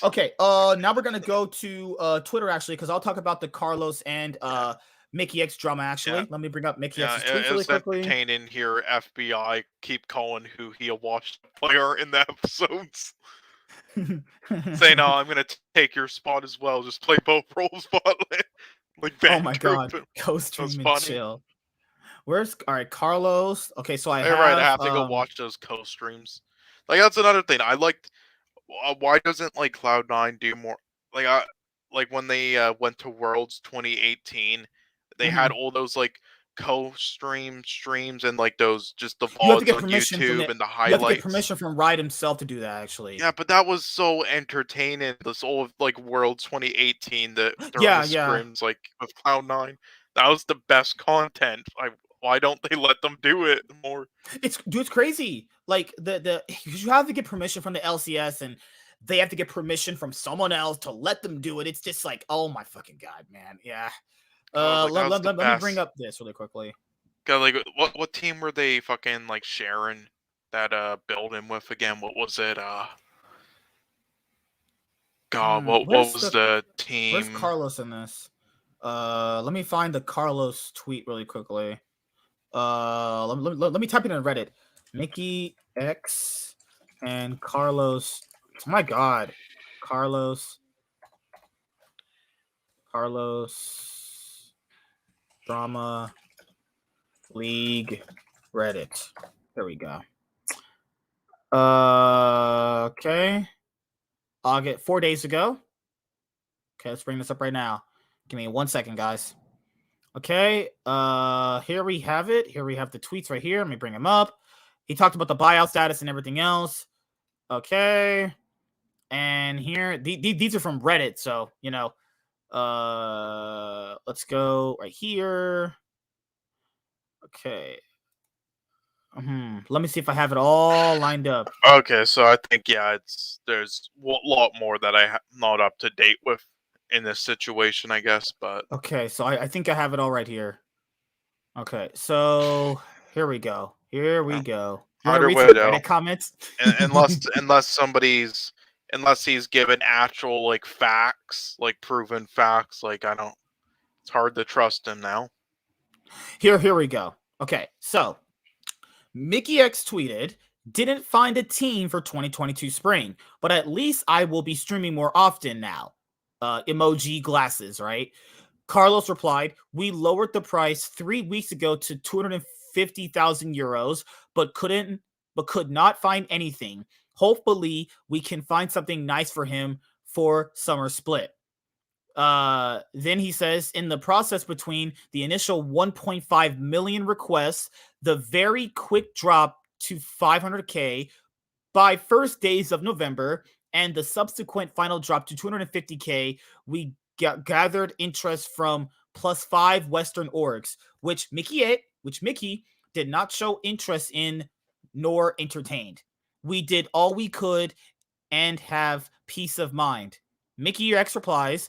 Okay, now we're gonna go to Twitter, actually, because I'll talk about the Carlos and Mikyx drama, actually. Yeah. Let me bring up Yeah, Mikyx's tweet really it's quickly. entertaining here. FBI keep calling who he watched player in the episodes. Saying, "Oh, I'm gonna take your spot as well. Just play both roles, but like Oh my god, go stream and funny. chill. Where's all right, Carlos? Okay, so I You're right. I have have to go watch those co-streams. Like that's another thing. I liked. Why doesn't like Cloud9 do more? Like like when they went to Worlds 2018, they had all those like streams and like those just the you have to VODs get on permission from YouTube and the you have to get highlights. permission from Riot himself to do that, actually. Yeah, but that was so entertaining. This old like Worlds 2018, the Yeah, scrims like with Cloud9. That was the best content. Why don't they let them do it more? It's crazy. Like the you have to get permission from the LCS, and they have to get permission from someone else to let them do it. It's just like, oh my fucking god, man. Yeah. Let me bring up this really quickly. God, like what team were they fucking like sharing that building with again? What was it? God, what was the team? Where's Carlos in this? Let me find the Carlos tweet really quickly. Let me type it in Reddit. Mikyx and Carlos. Oh my god, Carlos drama league Reddit. There we go. Okay. August 4 days ago. Okay, let's bring this up right now. Give me 1 second, guys. Okay, here we have it. Here we have the tweets right here. Let me bring him up. He talked about the buyout status and everything else. Okay, and here these are from Reddit, so you know. Let's go right here. Okay. Let me see if I have it all lined up. Okay, so I think there's a lot more that I'm not up to date with in this situation, I guess. But okay, so I think I have it all right here. Okay, so here we go. Here we go. Either way, though, Reddit comments? unless he's given actual like facts, like proven facts, like it's hard to trust him now. Here we go. Okay, so Mikyx tweeted, "Didn't find a team for 2022 spring, but at least I will be streaming more often now." emoji glasses, right? Carlos replied, "We lowered the price 3 weeks ago to 250,000 euros, but could not find anything. Hopefully, we can find something nice for him for summer split." Then he says, in the process between the initial 1.5 million requests, the very quick drop to 500k by first days of November, and the subsequent final drop to 250k, we gathered interest from +5 Western orgs, which Mickey did not show interest in nor entertained. We did all we could and have peace of mind. Mikyx replies,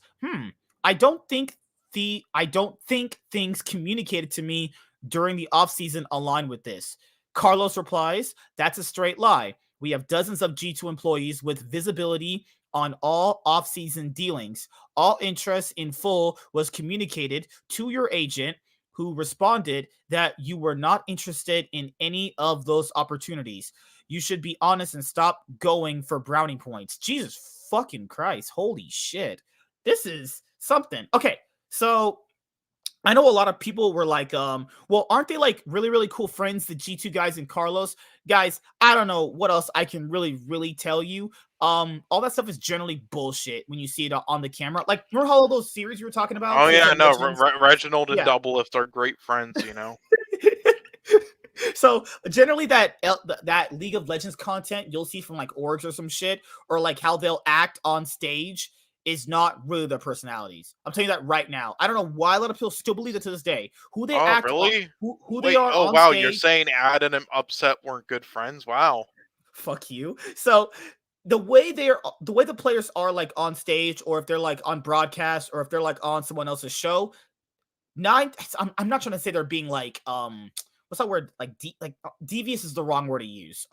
I don't think things communicated to me during the offseason align with this. Carlos replies, that's a straight lie. We have dozens of G2 employees with visibility on all off-season dealings. All interest in full was communicated to your agent, who responded that you were not interested in any of those opportunities. You should be honest and stop going for brownie points. Jesus fucking Christ. Holy shit. This is something. Okay, so I know a lot of people were like, well, aren't they like really, really cool friends, the G2 guys and Carlos? Guys, I don't know what else I can really tell you. All that stuff is generally bullshit when you see it on the camera. Like, remember all those series you were talking about? Oh yeah, TSM no, Legends? Reginald and Yeah. Doublelift are great friends, you know. So generally that League of Legends content you'll see from like orgs or some shit, or like how they'll act on stage, is not really their personalities. I'm telling you that right now. I don't know why a lot of people still believe it to this day. Who they Oh act on, really? who they Wait, are oh on wow, you're stage. saying Adam and Upset weren't good friends? Wow. Fuck you. So the way the players are like on stage, or if they're like on broadcast, or if they're like on someone else's show, I'm not trying to say they're being like what's that word, like devious is the wrong word to use.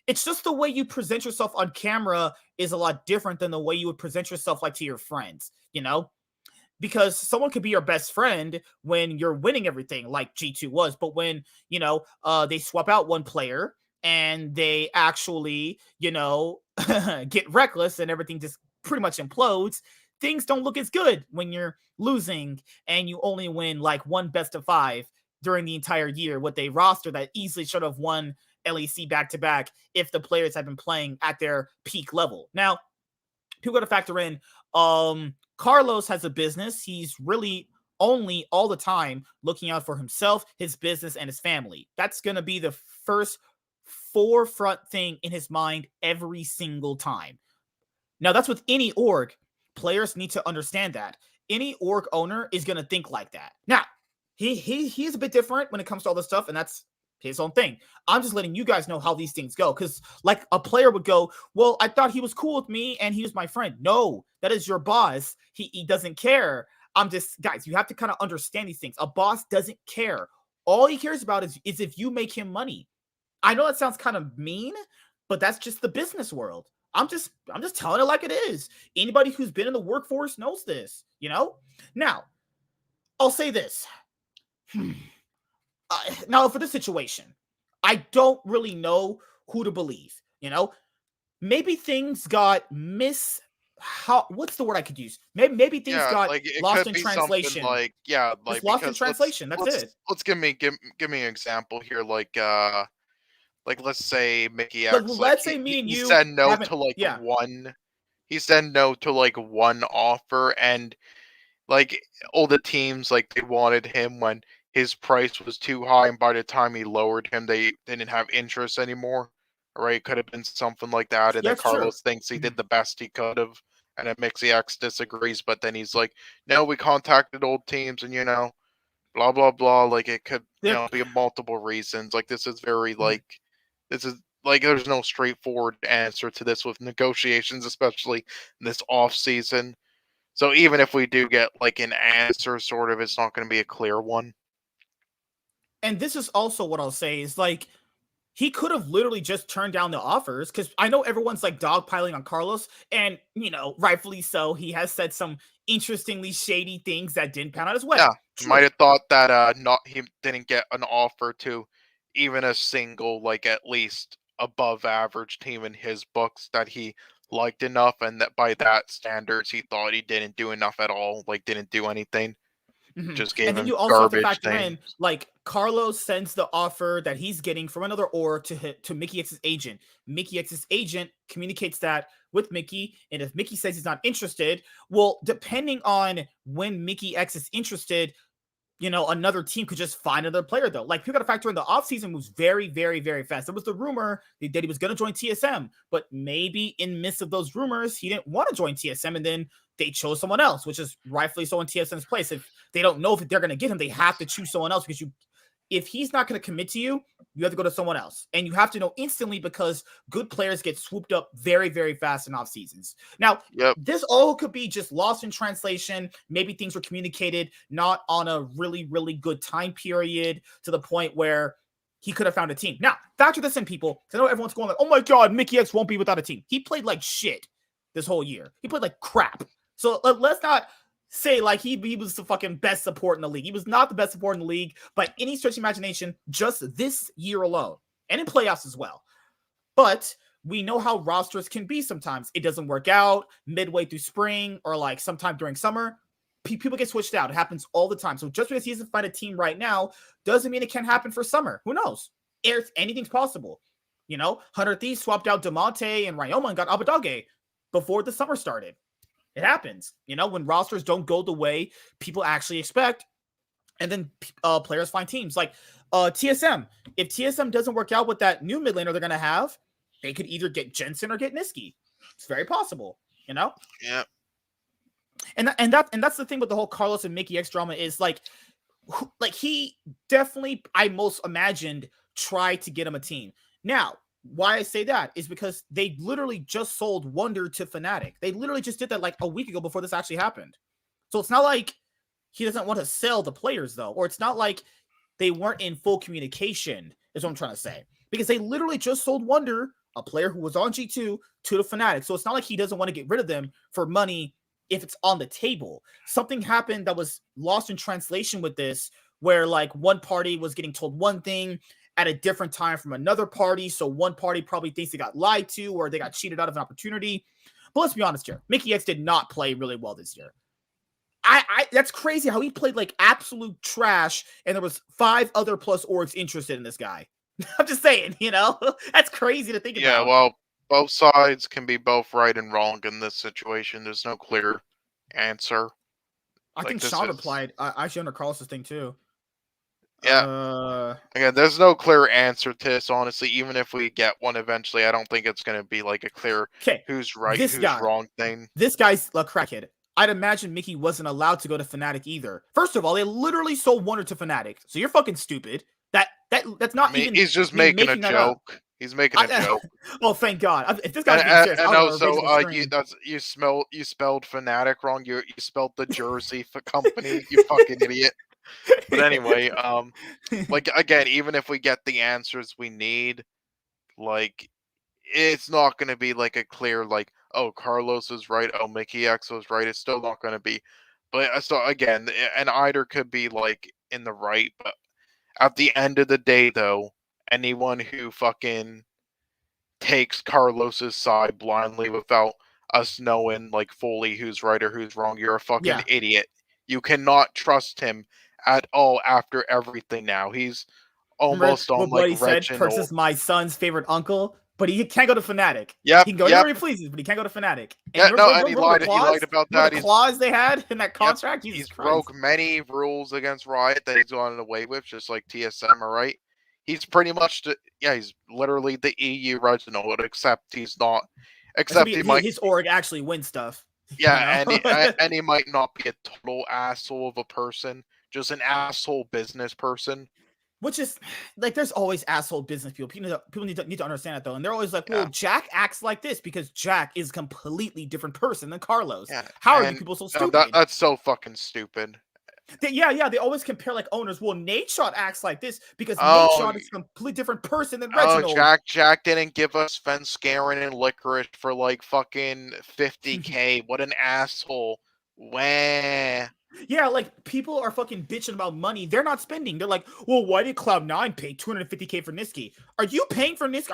It's just the way you present yourself on camera is a lot different than the way you would present yourself like to your friends, you know? Because someone could be your best friend when you're winning everything like G2 was, but when, they swap out one player and they actually, get reckless and everything just pretty much implodes, things don't look as good when you're losing and you only win like one best of 5 during the entire year with a roster that easily should have won LEC back to back if the players had been playing at their peak level. Now, people got to factor in, Carlos has a business. He's really only all the time looking out for himself, his business, and his family. That's going to be the first forefront thing in his mind every single time. Now, that's with any org. Players need to understand that. Any org owner is going to think like that. Now, he's a bit different when it comes to all this stuff, and that's his own thing. I'm just letting you guys know how these things go, because like a player would go, well, I thought he was cool with me and he was my friend. No, that is your boss. He doesn't care. I'm just, guys, you have to kind of understand these things. A boss doesn't care. All he cares about is if you make him money. I know that sounds kind of mean, but that's just the business world. I'm just telling it like it is. Anybody who's been in the workforce knows this, Now, I'll say this. Now, for this situation, I don't really know who to believe. Maybe things got what's the word I could use? Maybe things Yeah, got like it lost could in be something translation. like, yeah, Just like lost in because let's translation. That's let's it. let's give me an example here, like let's say Mickey Like, X, like let's say me and he you said no haven't. to like Yeah, one, he said no to like one offer, and like all the teams like they wanted him when his price was too high, and by the time he lowered him, they didn't have interest anymore. Right? It could have been something like that, and yeah, then it's true. Carlos thinks he did the best he could have, and then Mikyx disagrees, but then he's like, "No, we contacted old teams, and blah blah blah." Like it could, Yep. be multiple reasons. Like this is very this is like there's no straightforward answer to this with negotiations, especially in this off season. So even if we do get like an answer, sort of, it's not going to be a clear one. And this is also what I'll say is like, he could have literally just turned down the offers, because I know everyone's like dogpiling on Carlos, and rightfully so. He has said some interestingly shady things that didn't pan out as Yeah, well. he might True. have thought that not he didn't get an offer to even a single like at least above average team in his books that he liked enough, and that by that standards, he thought he didn't do enough at all. Like, didn't do anything. Just gave And then him you also have to garbage factor in, things. like, Carlos sends the offer that he's getting from another org to Mikyx's agent. Mikyx's agent communicates that with Mickey, and if Mickey says he's not interested, well, depending on when Mikyx is interested, another team could just find another player, though. Like, you got to factor in the offseason moves very, very, very fast. There was the rumor that he was going to join TSM, but maybe in midst of those rumors, he didn't want to join TSM, and then they chose someone else, which is rightfully so in TSM's place. If they don't know if they're going to get him, they have to choose someone else, because if he's not going to commit to you, you have to go to someone else. And you have to know instantly, because good players get swooped up very, very fast in off seasons. Now, This all could be just lost in translation. Maybe things were communicated not on a really, really good time period to the point where he could have found a team. Now, factor this in, people. I know everyone's going like, oh my God, Mikyx won't be without a team. He played like shit this whole year. He played like crap. So let's not say like he was the fucking best support in the league. He was not the best support in the league by any stretch of imagination, just this year alone, and in playoffs as well. But we know how rosters can be sometimes. It doesn't work out midway through spring or like sometime during summer. People get switched out. It happens all the time. So just because he doesn't find a team right now doesn't mean it can't happen for summer. Who knows? Anything's possible. 100 Thieves swapped out Demonte and Ryoma and got Abadage before the summer started. It happens, when rosters don't go the way people actually expect, and then players find teams like TSM. If TSM doesn't work out with that new mid laner they're going to have, they could either get Jensen or get Niski. It's very possible, Yeah. And that's the thing with the whole Carlos and Mikyx drama is like he definitely, I most imagined, tried to get him a team. Now, why I say that is because they literally just sold Wonder to Fnatic. They literally just did that like a week ago before this actually happened. So it's not like he doesn't want to sell the players, though, or it's not like they weren't in full communication, is what I'm trying to say. Because they literally just sold Wonder, a player who was on G2, to the Fnatic. So it's not like he doesn't want to get rid of them for money if it's on the table. Something happened that was lost in translation with this, where like one party was getting told one thing at a different time from another party. So one party probably thinks they got lied to or they got cheated out of an opportunity. But let's be honest here. Mikyx did not play really well this year. That's crazy how he played like absolute trash, and there was 5 other plus orgs interested in this guy. I'm just saying, that's crazy to think about. Yeah, well, both sides can be both right and wrong in this situation. There's no clear answer. I think Sean replied actually under Carlos's thing too. Yeah. Again, there's no clear answer to this, honestly. Even if we get one eventually, I don't think it's going to be like a clear who's right, who's wrong thing. This guy's a crackhead. I'd imagine Mickey wasn't allowed to go to Fnatic either. First of all, they literally sold Wonder to Fnatic, so you're fucking stupid. That's not even. He's just making a joke. He's making a joke. Well, thank God. If this guy's being serious, and also, you spelled Fnatic wrong. You spelled the jersey for company. You fucking idiot. But anyway, like again, even if we get the answers we need, like it's not going to be like a clear like, oh, Carlos is right, oh, Mikyx was right. It's still not going to be. But so again, and either could be like in the right, but at the end of the day, though, anyone who fucking takes Carlos's side blindly without us knowing like fully who's right or who's wrong, you're a fucking idiot. You cannot trust him at all after everything now. He's almost on like he Reginald. said, Perks is my son's favorite uncle, but he can't go to Fnatic. Yeah, he can go anywhere he pleases, but he can't go to Fnatic. And he lied about that. The clause they had in that contract. He's broke many rules against Riot that he's gone away with, just like TSM. All right, he's pretty much he's literally the EU Reginald, except he's not. Except his org actually wins stuff. Yeah, and he might not be a total asshole of a person, just an asshole business person. Which is like, there's always asshole business people. People need to understand it though, and they're always like, "Well, Jack acts like this because Jack is a completely different person than Carlos." Yeah. How are you people so stupid? That's so fucking stupid. They always compare like owners. Well, Nadeshot acts like this because Nadeshot is a completely different person than Reginald. Jack didn't give us Fenscarin and Licorice for like fucking 50K. What an asshole. Wah. Yeah, like people are fucking bitching about money. They're not spending. They're like, well, why did Cloud9 pay 250K for Niski? Are you paying for Niski?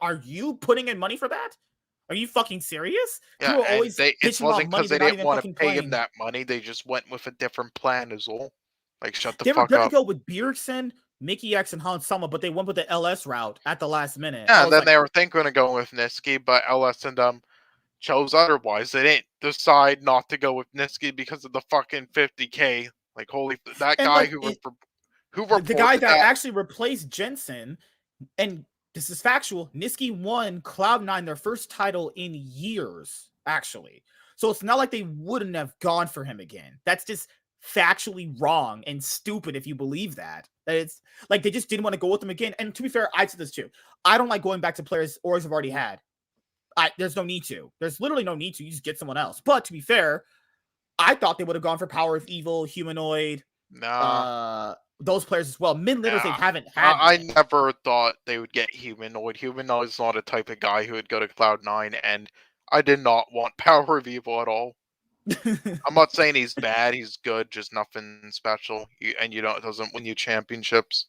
Are you putting in money for that? Are you fucking serious? Yeah, People are and always it bitching about wasn't money because they they're not didn't even want to fucking pay him playing. that money. They just went with a different plan, is all. Like, shut the They were fuck gonna up. go with Bjergsen, Mikyx, and Han Sama, but they went with the LS route at the last minute. Yeah, I and was then like, they were thinking of going with Niski, but LS and chose otherwise. They didn't decide not to go with Niski because of the fucking 50K. Like, that and guy like who the guy reported that that. actually replaced Jensen, and this is factual, Niski won Cloud9 their first title in years, actually. So it's not like they wouldn't have gone for him again. That's just factually wrong and stupid if you believe that. That it's like they just didn't want to go with them again. And to be fair, I said this too. I don't like going back to players Orgs have already had. There's no need to. There's literally no need to. You just get someone else. But to be fair, I thought they would have gone for Power of Evil, Humanoid, Nah, those players as well. Mid laners they nah. haven't had I yet. never thought they would get Humanoid. Humanoid is not a type of guy who would go to Cloud9, and I did not want Power of Evil at all. I'm not saying he's bad. He's good, just nothing special. It doesn't win you championships.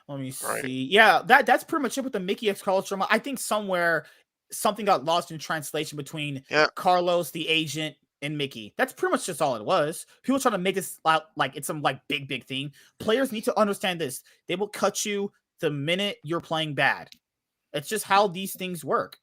Let me Right. see. Yeah, that's pretty much it with the Mikyx Carlos drama. I think somewhere something got lost in translation between Yeah. Carlos, the agent, and Mickey. That's pretty much just all it was. People trying to make this like it's some like big thing. Players need to understand this. They will cut you the minute you're playing bad. It's just how these things work.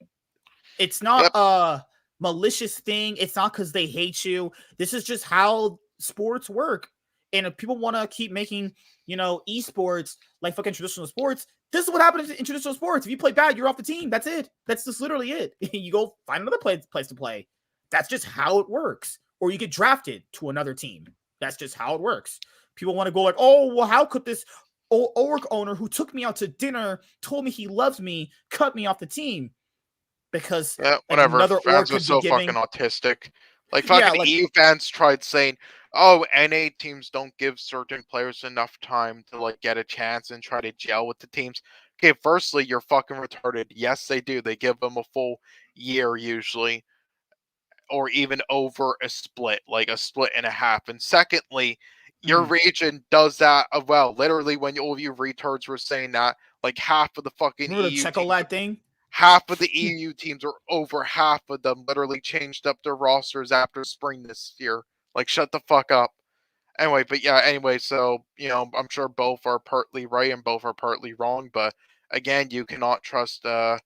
It's not Yep. a malicious thing. It's not because they hate you. This is just how sports work. And if people want to keep making, esports like fucking traditional sports, this is what happens in traditional sports. If you play bad, you're off the team. That's it. That's just literally it. You go find another place to play. That's just how it works. Or you get drafted to another team. That's just how it works. People want to go like, oh, well, how could this org owner who took me out to dinner, told me he loves me, cut me off the team? Because Yeah, like whatever. another org Fans are could be so fucking giving. autistic. Like Yeah, fucking like EU fans tried saying, "Oh, NA teams don't give certain players enough time to like get a chance and try to gel with the teams." Okay, firstly, you're fucking retarded. Yes, they do. They give them a full year usually, or even over a split, like a split and a half. And secondly, your region does that as well. Literally, when all of you retards were saying that, like half of the fucking remember the EU teams Checolad thing? half of the EU teams, or over half of them, literally changed up their rosters after spring this year. Like, shut the fuck up. Anyway, but yeah, anyway, so, I'm sure both are partly right and both are partly wrong, but again, you cannot trust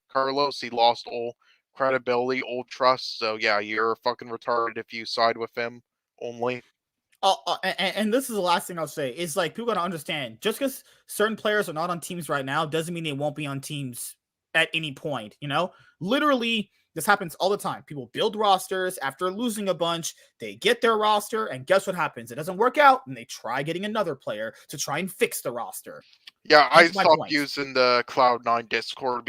Carlos. He lost all credibility, all trust, so yeah, you're fucking retarded if you side with him only. And this is the last thing I'll say is like people gotta understand just because certain players are not on teams right now doesn't mean they won't be on teams at any point. Literally, this happens all the time. People build rosters after losing a bunch, they get their roster, and guess what happens? It doesn't work out, and they try getting another player to try and fix the roster. Yeah, I Hence my stopped point. using the Cloud9 Discord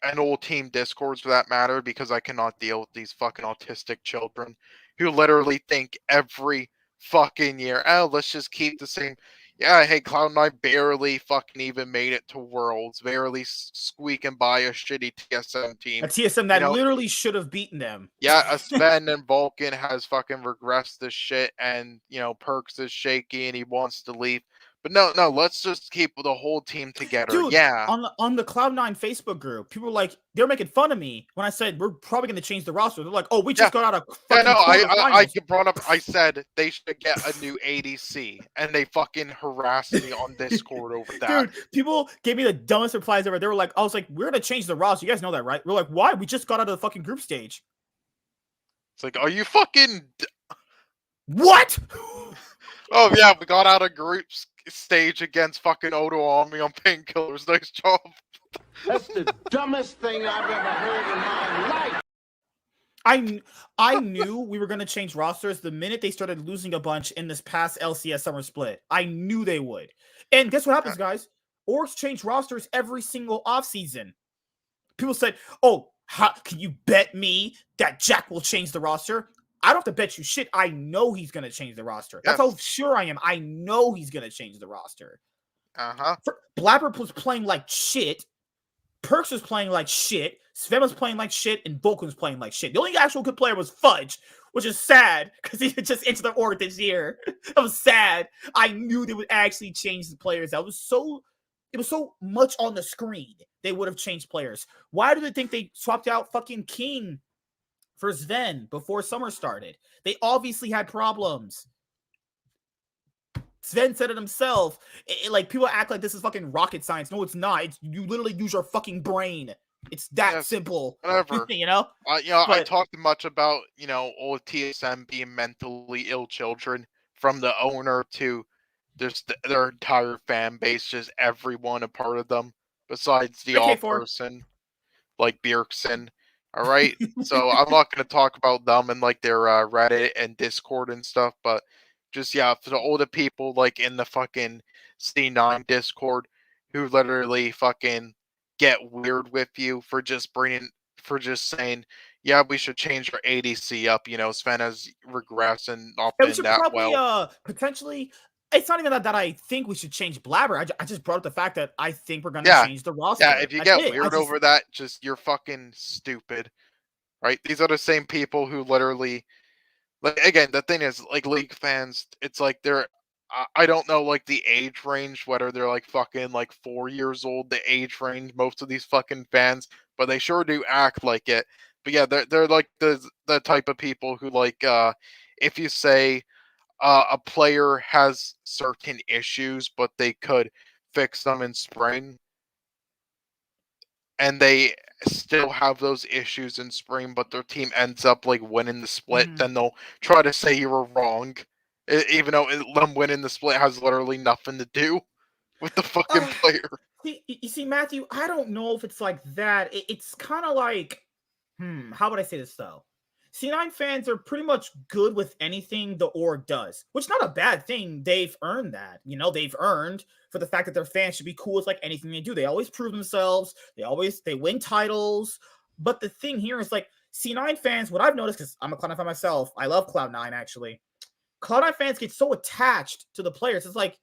and all team Discords for that matter, because I cannot deal with these fucking autistic children who literally think every fucking year, oh, let's just keep the same. Yeah, hey, Cloud9 barely fucking even made it to Worlds, barely squeaking by a shitty TSM team. A TSM that literally should have beaten them. Yeah, a Sven and Vulcan has fucking regressed this shit, and Perks is shaky and he wants to leave. But no, let's just keep the whole team together. Dude, Yeah. on the Cloud9 Facebook group, people were like, they're making fun of me when I said we're probably going to change the roster. They're like, oh, we just got out of fucking I quarterfinals. brought up. I said they should get a new ADC, and they fucking harassed me on Discord over that. Dude, people gave me the dumbest replies ever. They were like, I was like, we're going to change the roster. You guys know that, right? We're like, why? We just got out of the fucking group stage. It's like, are you fucking? What? Oh yeah, we got out of group stage against fucking Odo Army on painkillers. Nice job. That's the dumbest thing I've ever heard in my life. I knew we were going to change rosters the minute they started losing a bunch in this past LCS summer split. I knew they would. And guess what happens, guys? Orgs change rosters every single offseason. People said, oh, how can you bet me that Jack will change the roster? I don't have to bet you shit. I know he's going to change the roster. That's how sure I am. I know he's going to change the roster. Uh-huh. Blabber was playing like shit. Perks was playing like shit. Sven was playing like shit. And Vulcan was playing like shit. The only actual good player was Fudge, which is sad because he just entered the org this year. That was sad. I knew they would actually change the players. It was so much on the screen. they would have changed players. Why do they think they swapped out fucking King for Sven before summer started? They obviously had problems. Sven said it himself. Like, people act like this is fucking rocket science. No, it's not. It's, you literally use your fucking brain. It's that simple. Whatever. You know? I talked much about, old TSM being mentally ill children, from the owner to just their entire fan base, just everyone a part of them, besides the odd person like Bjergsen. All right, so I'm not going to talk about them and like their Reddit and Discord and stuff, but just for the older people like in the fucking C9 Discord who literally fucking get weird with you for just saying, yeah, we should change our ADC up. Sven has regressed and not been that probably, well. Potentially, it's not even that I think we should change Blabber. I just brought up the fact that I think we're going to change the roster. Yeah, if you get weird over that, you're fucking stupid, right? These are the same people who literally, like, again, the thing is, like, League fans, it's like they're, I don't know, like, the age range, whether they're, like, fucking, like, 4 years old, the age range, most of these fucking fans, but they sure do act like it. But yeah, they're like the type of people who, like, if you say, a player has certain issues, but they could fix them in spring, and they still have those issues in spring, but their team ends up like winning the split, then they'll try to say you were wrong, even though them winning the split has literally nothing to do with the fucking player. You see, Matthew, I don't know if it's like that. It's kind of like, how would I say this though? C9 fans are pretty much good with anything the org does, which is not a bad thing. They've earned that. They've earned for the fact that their fans should be cool with like anything they do. They always prove themselves. They win titles. But the thing here is like C9 fans, what I've noticed, because I'm a Cloud9 fan myself, I love Cloud9 actually. Cloud9 fans get so attached to the players. It's like,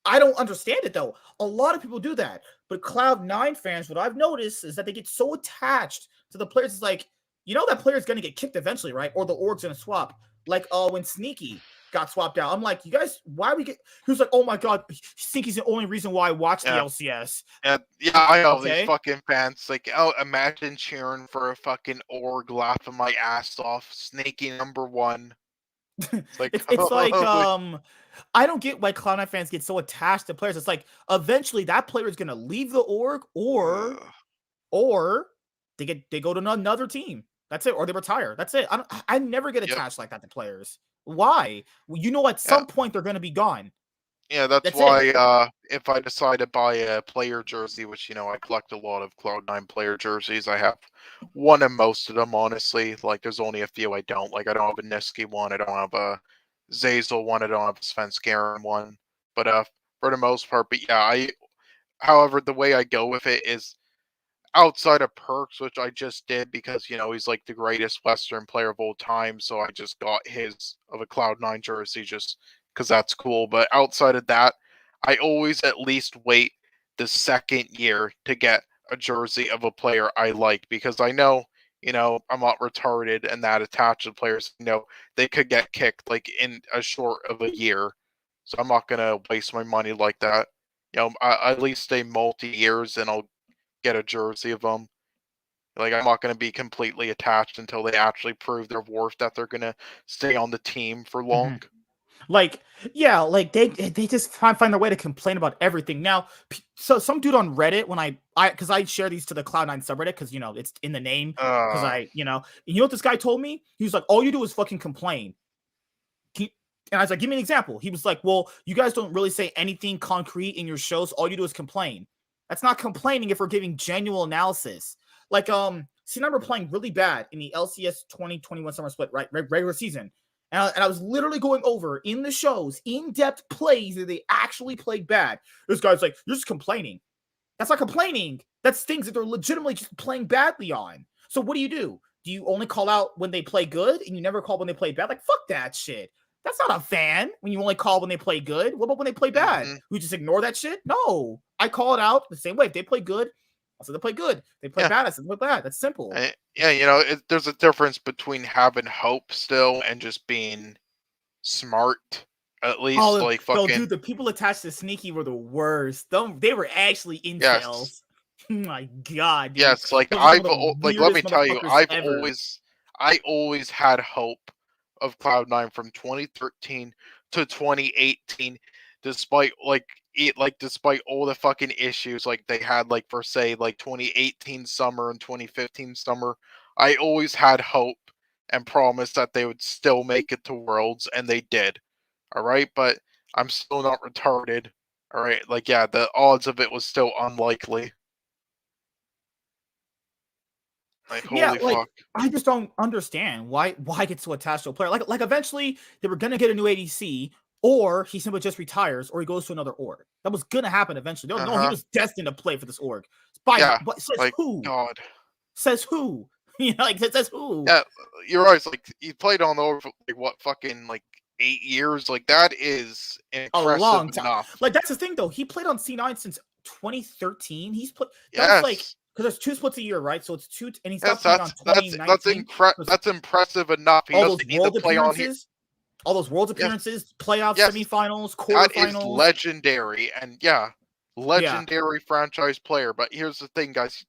I don't understand it though. A lot of people do that. But Cloud9 fans, what I've noticed is that they get so attached to the players. It's like, that player's going to get kicked eventually, right? Or the org's going to swap. Like, when Sneaky got swapped out. I'm like, you guys, why we get... He was like, oh my God, Sneaky's the only reason why I watched the LCS. Yeah, I know these fucking fans. Like, imagine cheering for a fucking org, laughing my ass off. Sneaky #1. It's like, I don't get why Cloud9 fans get so attached to players. It's like, eventually that player is going to leave the org or they go to another team. That's it, or they retire. That's it. I never get attached like that to players. Why? Well, at some point they're going to be gone. Yeah, that's why if I decide to buy a player jersey, which I collect a lot of Cloud9 player jerseys, I have one of most of them, honestly. Like, there's only a few I don't. Like, I don't have a Niski one, I don't have a Zazel one, I don't have a Svenskeren one. But for the most part, however, the way I go with it is, outside of perks, which I just did because, he's like the greatest Western player of all time, so I just got his of a Cloud9 jersey just because that's cool. But outside of that, I always at least wait the second year to get a jersey of a player I like, because I know, I'm not retarded and that attached to players. They could get kicked like in a short of a year, so I'm not gonna waste my money like that. I at least stay multi-years and I'll get a jersey of them. Like, I'm not going to be completely attached until they actually prove their worth, that they're going to stay on the team for long. Like, yeah, like they just find their way to complain about everything. Now, so some dude on Reddit, when because I share these to the Cloud9 subreddit, because it's in the name, because you know what this guy told me? He was like, all you do is fucking complain. And I was like, give me an example. He was like, well, you guys don't really say anything concrete in your shows. All you do is complain. That's not complaining if we're giving genuine analysis. Like, C9 were playing really bad in the LCS 2021 summer split, right? Regular season. And I was literally going over in the shows, in-depth plays that they actually played bad. This guy's like, you're just complaining. That's not complaining. That's things that they're legitimately just playing badly on. So what do? Do you only call out when they play good and you never call when they play bad? Like, fuck that shit. That's not a fan when you only call when they play good. What about when they play bad? We just ignore that shit? No. I call it out the same way. If they play good, I'll say they play good. If they play bad, I say they play bad. That's simple. Yeah, there's a difference between having hope still and just being smart. At least, fucking... dude, the people attached to Sneaky were the worst. They were actually incels. My God, dude. Yes, like Those are some of the let me weirdest tell you, motherfuckers ever. I always had hope of Cloud9 from 2013 to 2018, despite despite all the fucking issues like they had like for say like 2018 summer and 2015 summer. I always had hope and promised that they would still make it to Worlds, and they did. All right, but I'm still not retarded. All right, like yeah, the odds of it was still unlikely. Like Yeah, holy like fuck. I just don't understand why get so attached to a player. Like eventually they were gonna get a new ADC, or he simply just retires, or he goes to another org. That was gonna happen eventually. No, he was destined to play for this org. Yeah, But says like who? God. Says who? You know, like says who? Yeah, you're right. It's like he played on the org for like what fucking like 8 years. Like that is A impressive long time. enough. Like that's the thing though. He played on C9 since 2013. He's put that's like Yes. because there's 2 splits a year, right? So it's 2, and he Yes, stopped playing on 2019. that's impressive enough. He All doesn't those need to world play on here. appearances, all those world Yes, appearances, playoffs, yes, semifinals, that is quarterfinals. legendary, and yeah, Yeah. legendary franchise player. But here's the thing, guys.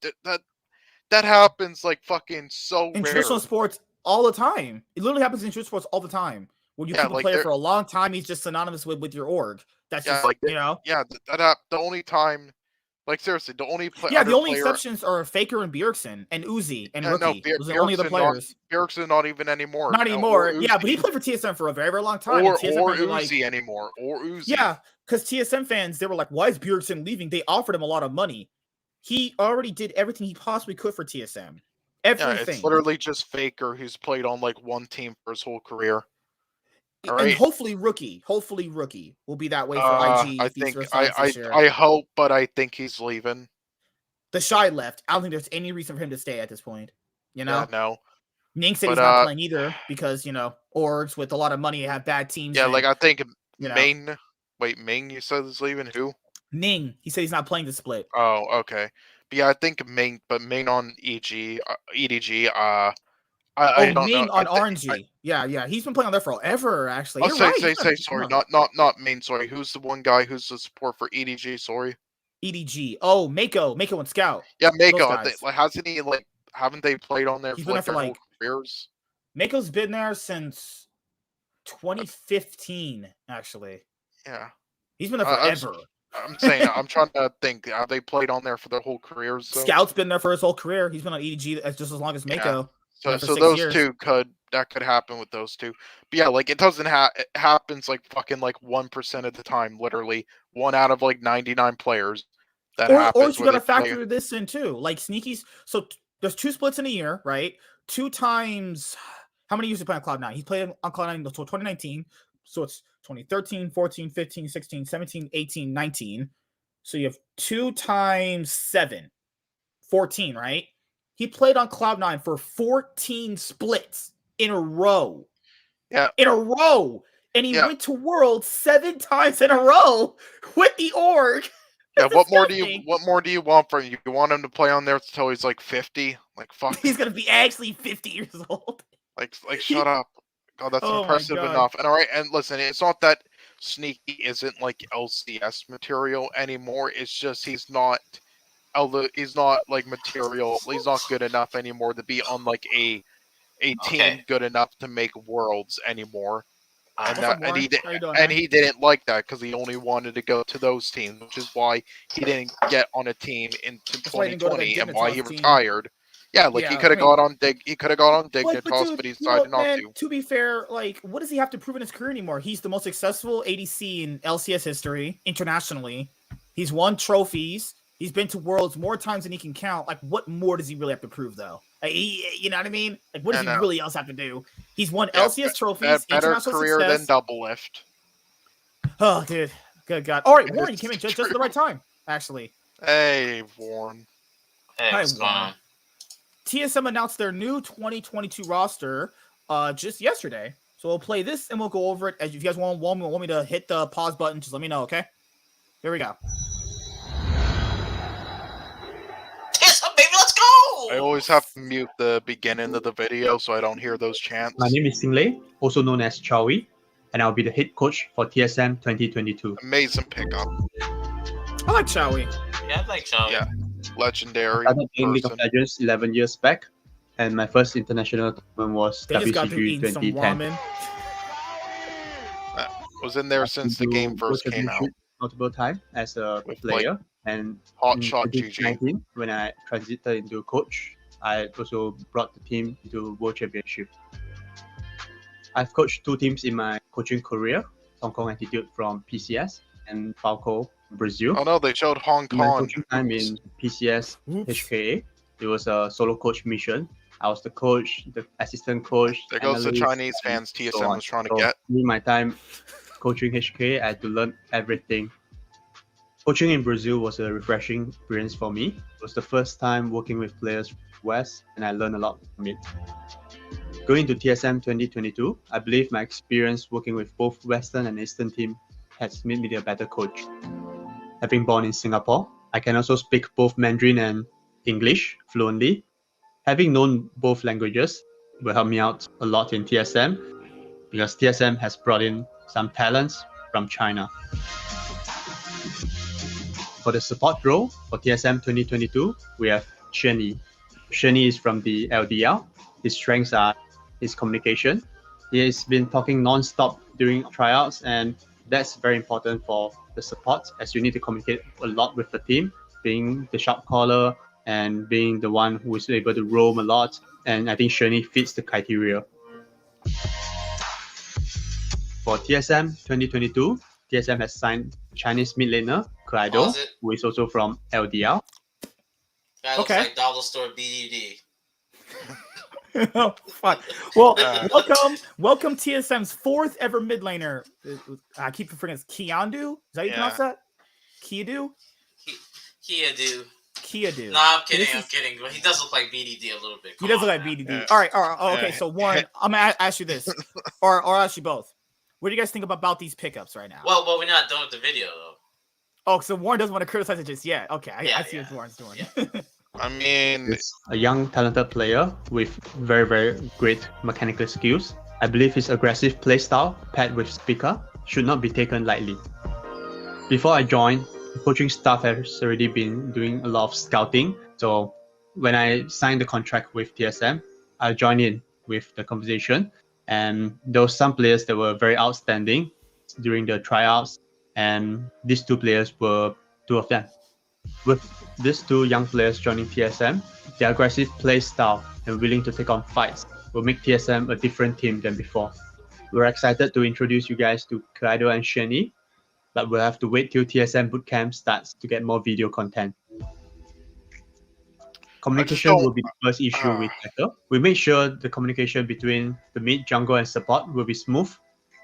That happens like fucking so In rare. traditional sports all the time. It literally happens in traditional sports all the time. When you Yeah, keep a like player for a long time, he's just synonymous with your org. That's yeah, just like you know. yeah, the only time, like seriously, the only Yeah, other the only player. exceptions are Faker and Bjergsen and Uzi and No, Rookie. Those are the only other players. Bjergsen not even anymore. Not anymore. Or Yeah, but he Uzi. played for TSM for a very, very long time. Or And TSM fans were Uzi like, anymore. Or Uzi. yeah, because TSM fans, they were like, why is Bjergsen leaving? They offered him a lot of money. He already did everything he possibly could for TSM. Yeah, Everything. it's literally just Faker who's played on like one team for his whole career. All right. And hopefully Rookie will be that way for IG if he resigns this year. I hope, but I think he's leaving. The Shy left. I don't think there's any reason for him to stay at this point. You know? Yeah, no. Ning said he's not playing either because, you know, orgs with a lot of money have bad teams. Yeah, like I think Ming, you said is leaving. Who? Ning. He said he's not playing the split. Oh, okay. But yeah, I think Ming on EDG. I don't Ming know. on RNG. Yeah. He's been playing on there forever, actually. Oh, You're right. Sorry, not Main. Sorry, who's the one guy who's the support for EDG? Sorry. EDG. Oh, Mako and Scout. Yeah, Mako. Hasn't he haven't they played on there He's for been their there for whole careers? Mako's been there since 2015, actually. Yeah. He's been there forever. I'm saying, I'm trying to think. Have they played on there for their whole careers? Though? Scout's been there for his whole career. He's been on EDG just as long as Mako. Yeah. So those two could happen with those two. But yeah, like it doesn't it happens like fucking like 1% of the time, literally 1 out of like 99 players. That happens. Or you gotta factor this in too. Like Sneaky's so there's 2 splits in a year, right? 2 times how many years did he play on Cloud9? He played on Cloud9 until 2019. So it's 2013, 14, 15, 16, 17, 18, 19. So you have 2 times 7. 14, right? He played on Cloud9 for 14 splits in a row. Yeah. In a row. And he went to Worlds 7 times in a row with the org. Yeah, what more do you want from him? You want him to play on there until he's like 50? Like fuck. He's gonna be actually 50 years old. Like shut up. God, that's impressive enough. And all right, and listen, it's not that Sneaky isn't like LCS material anymore. It's just he's not like material. He's not good enough anymore to be on like a team good enough to make Worlds anymore. And he didn't like that because he only wanted to go to those teams, which is why he didn't get on a team into 2020 and why he retired. Yeah, like he could have got on Dignitas, but he decided not to. To be fair, like, what does he have to prove in his career anymore? He's the most successful ADC in LCS history internationally. He's won trophies. He's been to Worlds more times than he can count. Like, what more does he really have to prove, though? You know what I mean? Like, what does he really else have to do? He's won LCS trophies, better international career success. than Double Lift. Oh, dude. Good God. All right, Warren, you came in just at the right time, actually. Hey, Warren. Hey, what's going on? TSM announced their new 2022 roster just yesterday. So we'll play this and we'll go over it. If you guys want me to hit the pause button, just let me know, okay? Here we go. TSM, baby, let's go! I always have to mute the beginning of the video so I don't hear those chants. My name is Singlei, also known as Chowie, and I'll be the head coach for TSM 2022. Amazing pickup. I like Chowie. Yeah, I like Chowie. Yeah. legendary started playing League of person. Legends 11 years back, and my first international tournament was They just got through WCG eating some 2010. ramen. Was in there since the game first came out. Multiple times as a With, player, and Hot in Shot GG. 2019, when I transited into coach, I also brought the team into World Championship. I've coached 2 teams in my coaching career: Hong Kong Attitude from PCS and Falco Brazil. Oh no, they showed Hong In my Kong. coaching time in PCS Oops. HKA, it was a solo coach mission. I was the coach, the assistant coach. There goes the analyst, Chinese and fans so TSM on. was trying to So get. during my time coaching HK, I had to learn everything. Coaching in Brazil was a refreshing experience for me. It was the first time working with players from the West, and I learned a lot from it. Going to TSM 2022, I believe my experience working with both Western and Eastern team has made me a better coach. Having born in Singapore, I can also speak both Mandarin and English fluently. Having known both languages will help me out a lot in TSM, because TSM has brought in some talents from China. For the support role for TSM 2022, we have Shenny. Shenny is from the LDL. His strengths are his communication. He has been talking non-stop during tryouts, and that's very important for the support, as you need to communicate a lot with the team, being the shot caller and being the one who is able to roam a lot. And I think Shenny fits the criteria. For TSM 2022, TSM has signed Chinese mid laner, Cloud9, Pause it. who is also from LDL. That looks Okay. like Dollar Store BDD. Oh, fuck. Well, Uh. welcome TSM's 4th ever mid laner. I keep forgetting it's Keondu. Is that how you pronounce that? Keadu? Keadu. No, I'm kidding. This I'm is- kidding. But he does look like BDD a little bit. He Come does on, look like man. BDD. Yeah. All right. Oh, okay. So Warren, I'm gonna ask you this, or ask you both. What do you guys think about these pickups right now? Well, we're not done with the video though. Oh, so Warren doesn't want to criticize it just yet. Okay, I Yeah, see yeah. what Warren's doing. Yeah. I mean, He's a young, talented player with very, very great mechanical skills. I believe his aggressive playstyle, paired with speaker, should not be taken lightly. Before I joined, the coaching staff has already been doing a lot of scouting. So when I signed the contract with TSM, I joined in with the conversation. And there were some players that were very outstanding during the tryouts. And these 2 players were 2 of them. With these 2 young players joining TSM, their aggressive play style and willing to take on fights will make TSM a different team than before. We're excited to introduce you guys to Cloud9 and Shenny, but we'll have to wait till TSM Bootcamp starts to get more video content. Communication don't- will be the first issue we tackle. We make sure the communication between the mid, jungle, and support will be smooth.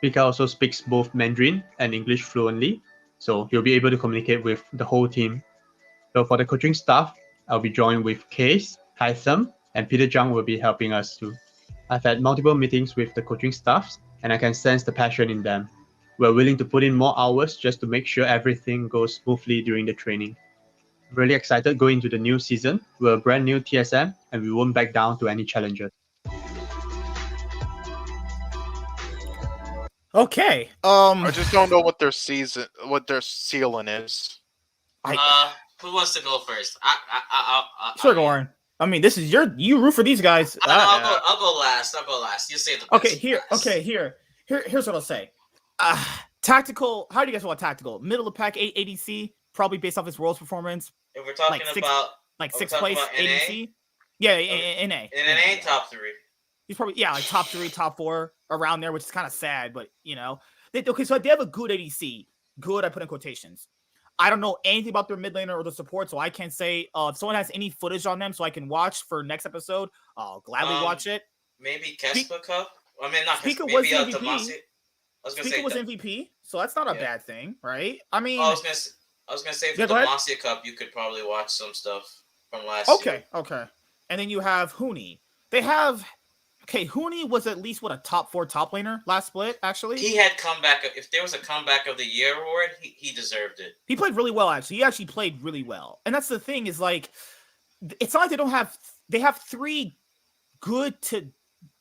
Pika also speaks both Mandarin and English fluently, so he'll be able to communicate with the whole team. So for the coaching staff, I'll be joined with Case, Hytham, and Peter Zhang will be helping us too. I've had multiple meetings with the coaching staffs, and I can sense the passion in them. We're willing to put in more hours just to make sure everything goes smoothly during the training. Really excited going into the new season. We're a brand new TSM, and we won't back down to any challenges. Okay. I just don't know what their ceiling is. Who wants to go first? I Sure, Warren. I mean, this is you root for these guys. I'll go last. You say the best. Here's what I'll say. Tactical. How do you guys want tactical? Middle of pack ADC, probably based off his world's performance. If we're talking about 6th place about NA? ADC. Yeah, NA. in NA top 3. He's probably like top 3, top 4 around there, which is kind of sad, but you know. So they have a good ADC. Good, I put in quotations. I don't know anything about their mid laner or the support, so I can't say if someone has any footage on them so I can watch for next episode, I'll gladly watch it. Maybe Kespa Cup? I mean, not Speaker Kespa, was maybe MVP. Demacia. I was gonna Speaker say was MVP, so that's not a bad thing, right? I mean, I was gonna say for the Demacia Cup, you could probably watch some stuff from last year. Okay. And then you have Huni. Huni was at least a top 4 top laner last split, actually. He had comeback. If there was a comeback of the year award, he deserved it. He played really well, actually. He actually played really well. And that's the thing is it's not like they have 3 good to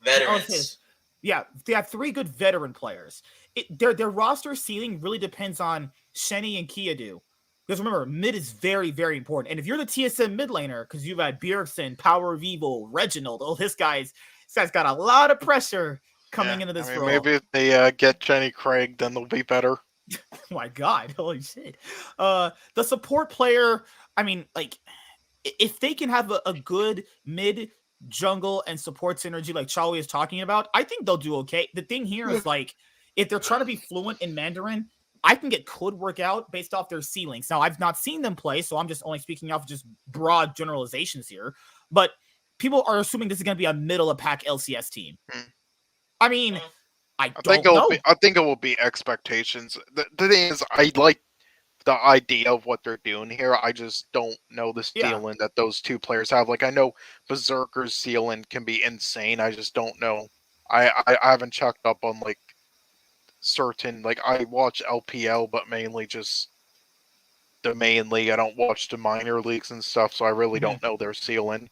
veterans. Yeah, they have 3 good veteran players. Their roster ceiling really depends on Shenny and Keadu. Because remember, mid is very, very important. And if you're the TSM mid laner, because you've had Bjergsen, Power of Evil, Reginald, this guy's got a lot of pressure coming into this role. Maybe if they get Jenny Craig, then they'll be better. Oh my God, holy shit. The support player, I mean, like, if they can have a good mid jungle and support synergy like Charlie is talking about, I think they'll do okay. The thing here is, like, if they're trying to be fluent in Mandarin, I think it could work out based off their ceilings. Now, I've not seen them play, so I'm just only speaking off just broad generalizations here. But people are assuming this is going to be a middle-of-pack LCS team. I mean, I think it will be expectations. The thing is, I like the idea of what they're doing here. I just don't know the ceiling that those two players have. Like, I know Berserker's ceiling can be insane. I just don't know. I haven't checked up on, like, certain, like, I watch LPL, but mainly just the main league. I don't watch the minor leagues and stuff, so I really don't know their ceiling.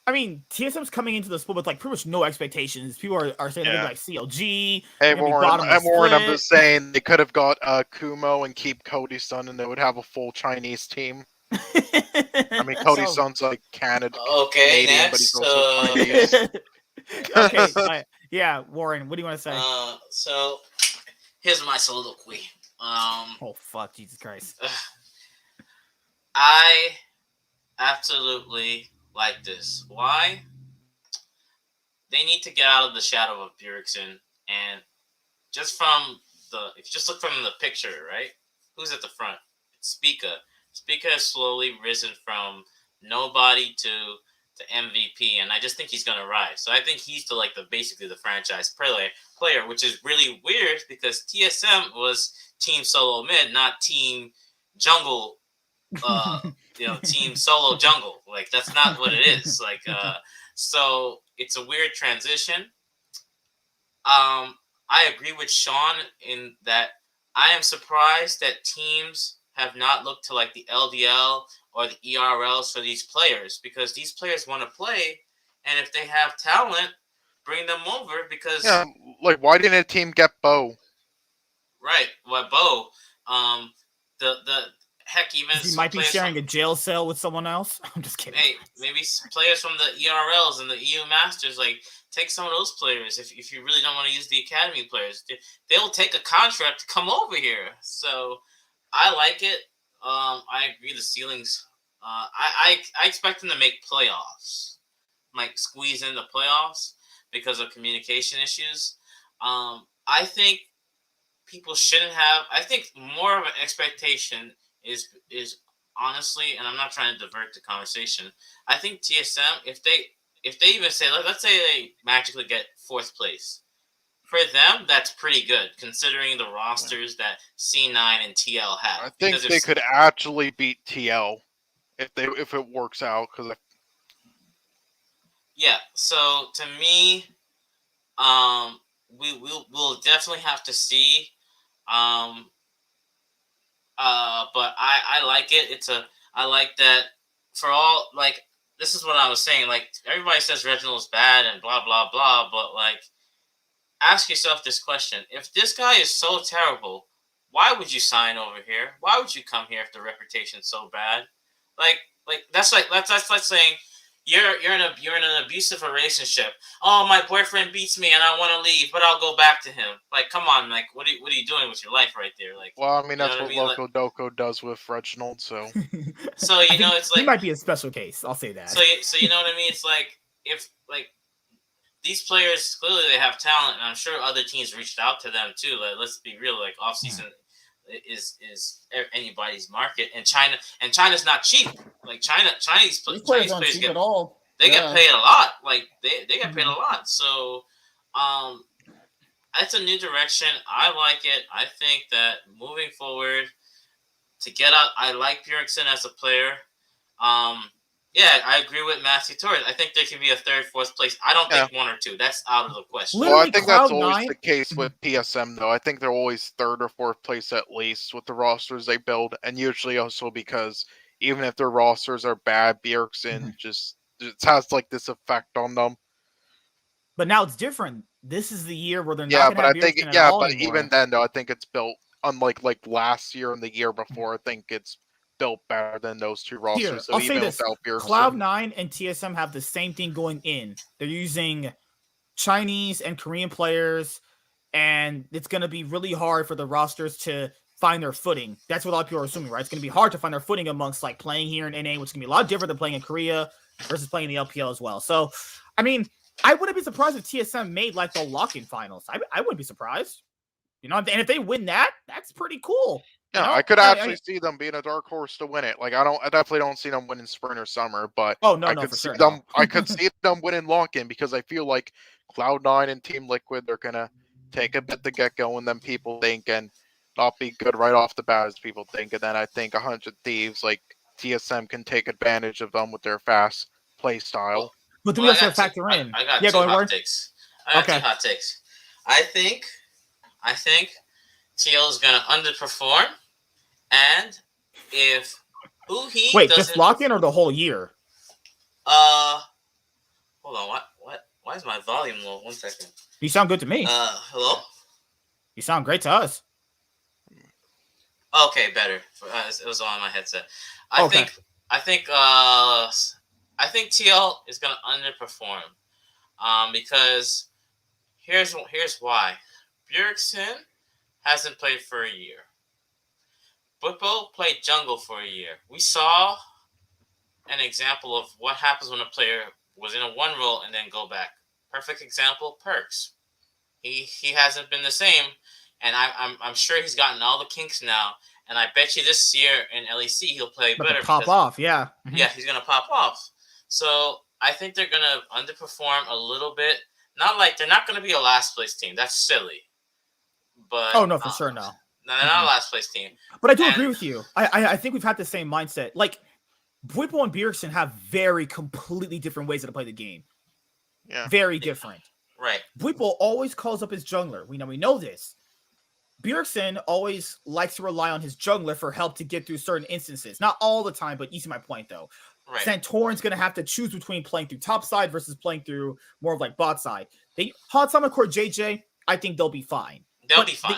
I mean, TSM's coming into the split with, like, pretty much no expectations. People are saying they're going to be like CLG. Hey, Warren, I'm just saying they could have got Kumo and keep Cody Sun, and they would have a full Chinese team. I mean, Cody Sun's like Canada. Okay, Canadian, next. But he's also Chinese. Okay, yeah, Warren, what do you want to say? So, here's my soliloquy. Oh, fuck, Jesus Christ. I absolutely like this. Why? They need to get out of the shadow of Bjergsen, and just from if you just look from the picture, right? Who's at the front? It's Spica. Spica has slowly risen from nobody to MVP, and I just think he's gonna rise. So I think he's basically the franchise player, which is really weird because TSM was team solo mid, not team jungle. Team solo jungle. Like, that's not what it is. Like, so it's a weird transition. I agree with Sean in that I am surprised that teams have not looked to, like, the LDL or the ERLs for these players, because these players want to play, and if they have talent, bring them over, because why didn't a team get Bo? Right, Bo? The heck, even he might be sharing a jail cell with someone else. I'm just kidding. Hey, maybe players from the ERLs and the EU Masters, like, take some of those players. If you really don't want to use the academy players, they'll take a contract to come over here. So I like it. I agree. The ceilings. I expect them to make playoffs, like squeeze in the playoffs because of communication issues. I think people shouldn't have. I think more of an expectation is honestly, and I'm not trying to divert the conversation, I think TSM, if they even say, let's say they magically get 4th place, for them that's pretty good considering the rosters that C9 and TL have. I think they could actually beat TL if it works out. So to me, we'll definitely have to see. But I like it. I like that for all, like, this is what I was saying. Like, everybody says Reginald's bad and blah, blah, blah. But, like, ask yourself this question. If this guy is so terrible, why would you sign over here? Why would you come here if the reputation's so bad? Like that's like saying you're in an abusive relationship. Oh, my boyfriend beats me and I want to leave, but I'll go back to him. Like, come on, like, what are you doing with your life right there? Like, well, I mean, that's what Loco Doco does with Reginald. So, it's like, he might be a special case. I'll say that. So you know what I mean? It's like, if, like, these players clearly they have talent, and I'm sure other teams reached out to them too. Like, let's be real. Like, off season is anybody's market, and China's not cheap. Like, Chinese players get at all. They get paid a lot. Like, they get paid a lot. So that's a new direction. I like it. I think that moving forward to get out, I like Bjergsen as a player. I agree with Matthew Torres. I think there can be a 3rd, 4th place. I don't think 1 or 2. That's out of the question. Well, I think that's always the case with TSM, though. I think they're always 3rd or 4th place at least with the rosters they build, and usually also because even if their rosters are bad, Bjergsen just has like this effect on them. But now it's different. This is the year where they're not going to have Bjergsen at all but anymore. Even then, though, I think it's built unlike like last year and the year before, I think it's built better than those two rosters. Here, So I'll say even this: without Pearson, Cloud9 and TSM have the same thing going in. They're using Chinese and Korean players, and it's going to be really hard for the rosters to find their footing. That's what a lot of people are assuming, right? It's going to be hard to find their footing amongst like playing here in NA, which is going to be a lot different than playing in Korea versus playing in the LPL as well. So, I mean, I wouldn't be surprised if TSM made like the lock-in finals. I wouldn't be surprised. You know, and if they win that, that's pretty cool. yeah, You know? I could actually see them being a dark horse to win it. Like I definitely don't see them winning spring or summer, but I could see them. I could see them winning lock-in because I feel like Cloud9 and Team Liquid, they're gonna take a bit to get going than people think, and not be good right off the bat as people think. And then I think 100 Thieves, like TSM, can take advantage of them with their fast play style. But then we also factor in. I got two hot takes. I got two hot takes. I think TL is gonna underperform, and if wait, just lock in or the whole year? Hold on. What? Why is my volume low? 1 second. You sound good to me. Hello. You sound great to us. Okay, better. It was on my headset. I think TL is gonna underperform. Because here's why. Bjergsen hasn't played for a year. Bwipo played jungle for a year. We saw an example of what happens when a player was in a one role and then go back. Perfect example, Perks. He hasn't been the same, and I'm sure he's gotten all the kinks now. And I bet you this year in LEC he'll play better. Pop off, yeah. Mm-hmm. Yeah, he's gonna pop off. So I think they're gonna underperform a little bit. Not like they're not gonna be a last place team. That's silly. But for sure, no. No, they're not a last place team. But I do agree with you. I think we've had the same mindset. Like Bwipo and Bjergsen have very completely different ways to play the game. Yeah, very different. Right. Bwipo always calls up his jungler. We know this. Bjergsen always likes to rely on his jungler for help to get through certain instances. Not all the time, but you see my point, though. Right. Santorin's going to have to choose between playing through top side versus playing through more of like bot side. Hot Summer Core JJ, I think they'll be fine. They'll be fine.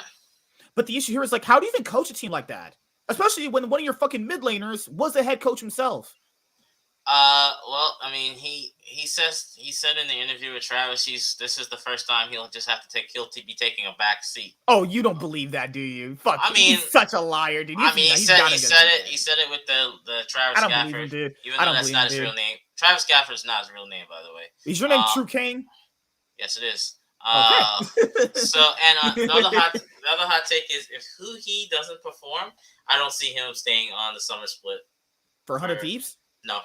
But the issue here is like, how do you even coach a team like that? Especially when one of your fucking mid laners was the head coach himself. Well, I mean, he said in the interview with Travis, this is the first time he'll be taking a back seat. Oh, you don't believe that, do you? Fuck, I mean, he's such a liar, dude. He said it with the Travis Gafford. I don't believe him, dude. Even though that's not his real name. Travis Gafford is not his real name, by the way. Is your name True Kane? Yes, it is. Okay. So, and the other hot take is if he doesn't perform, I don't see him staying on the summer split. For 100 Thieves? No.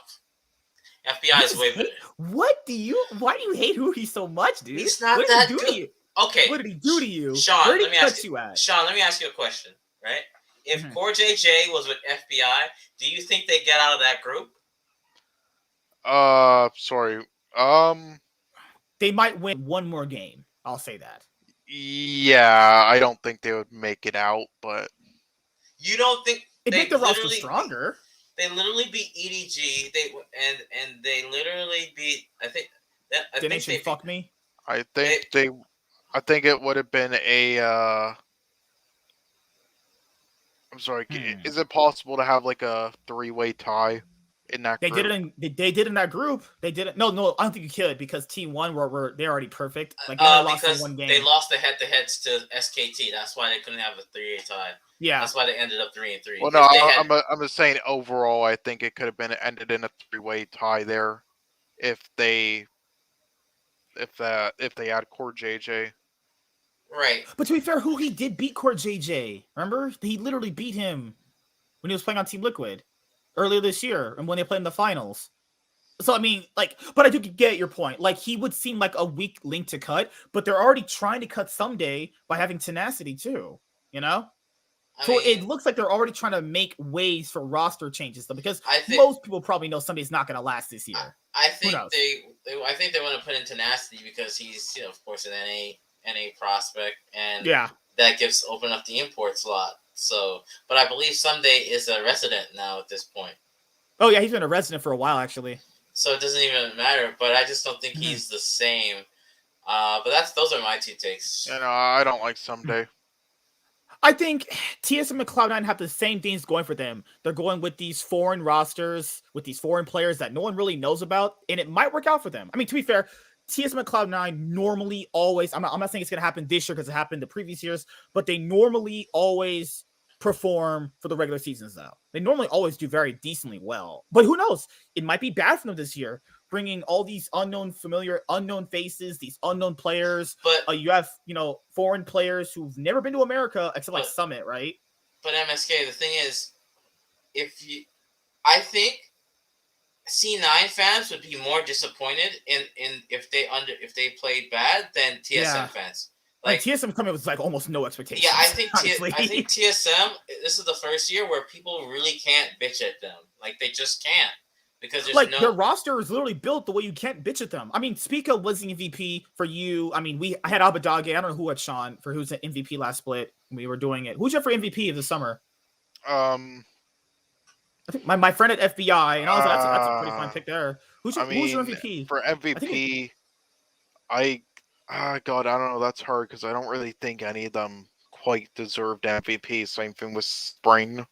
FBI is way better. Why do you hate Huhi so much, dude? He's not that good. To you? Okay. What did he do to you? Sean, where did let me ask you a question, right? If Core JJ was with FBI, do you think they get out of that group? Sorry. They might win one more game. I'll say that. Yeah, I don't think they would make it out, but you don't think it make the roster stronger? They literally beat EDG. They literally beat. I think fuck me. I think it would have been a. I'm sorry. Is it possible to have like a 3-way tie in that group? They did in that group. They did it. No, I don't think you could because Team 1 were they're already perfect. Like they lost in one game. They lost the head-to-heads to SKT. That's why they couldn't have a 3-way tie. Yeah, that's why they ended up 3-3. Well, no, I'm just saying overall. I think it could have been ended in a 3-way tie there, if they had Core JJ. Right. But to be fair, he did beat Core JJ. Remember, he literally beat him when he was playing on Team Liquid earlier this year, and when they played in the finals. So I mean, but I do get your point. Like he would seem like a weak link to cut, but they're already trying to cut someday by having tenacity too. You know. It looks like they're already trying to make ways for roster changes, though, because most people probably know somebody's not going to last this year. I think they want to put in tenacity because he's, of course, an NA prospect, and that gives open up the import slot. So, but I believe Someday is a resident now at this point. Oh yeah, he's been a resident for a while actually. So it doesn't even matter. But I just don't think he's the same. But those are my two takes. Yeah, no, I don't like Someday. I think TSM and Cloud9 have the same things going for them. They're going with these foreign rosters, with these foreign players that no one really knows about, and it might work out for them. I mean, to be fair, TSM and Cloud9 normally always, I'm not saying it's going to happen this year because it happened the previous years, but they normally always perform for the regular seasons though. They normally always do very decently well. But who knows? It might be bad for them this year, bringing all these unknown faces, these unknown players. But you have, foreign players who've never been to America except like Summit, right? But MSK, the thing is, I think C9 fans would be more disappointed in if they played bad than TSM fans. Like TSM coming with like almost no expectations. Yeah, I think TSM. This is the first year where people really can't bitch at them. Like they just can't because there's like their roster is literally built the way you can't bitch at them. I mean, Spica was the MVP for you. I mean, I had Abadage. I don't know who had Sean for who's the MVP last split. We were doing it. Who's your for MVP of the summer? I think my friend at FBI, and I was like, that's a pretty fine pick there. Who's your MVP? For MVP, God, I don't know. That's hard because I don't really think any of them quite deserved MVP. Same thing with Spring.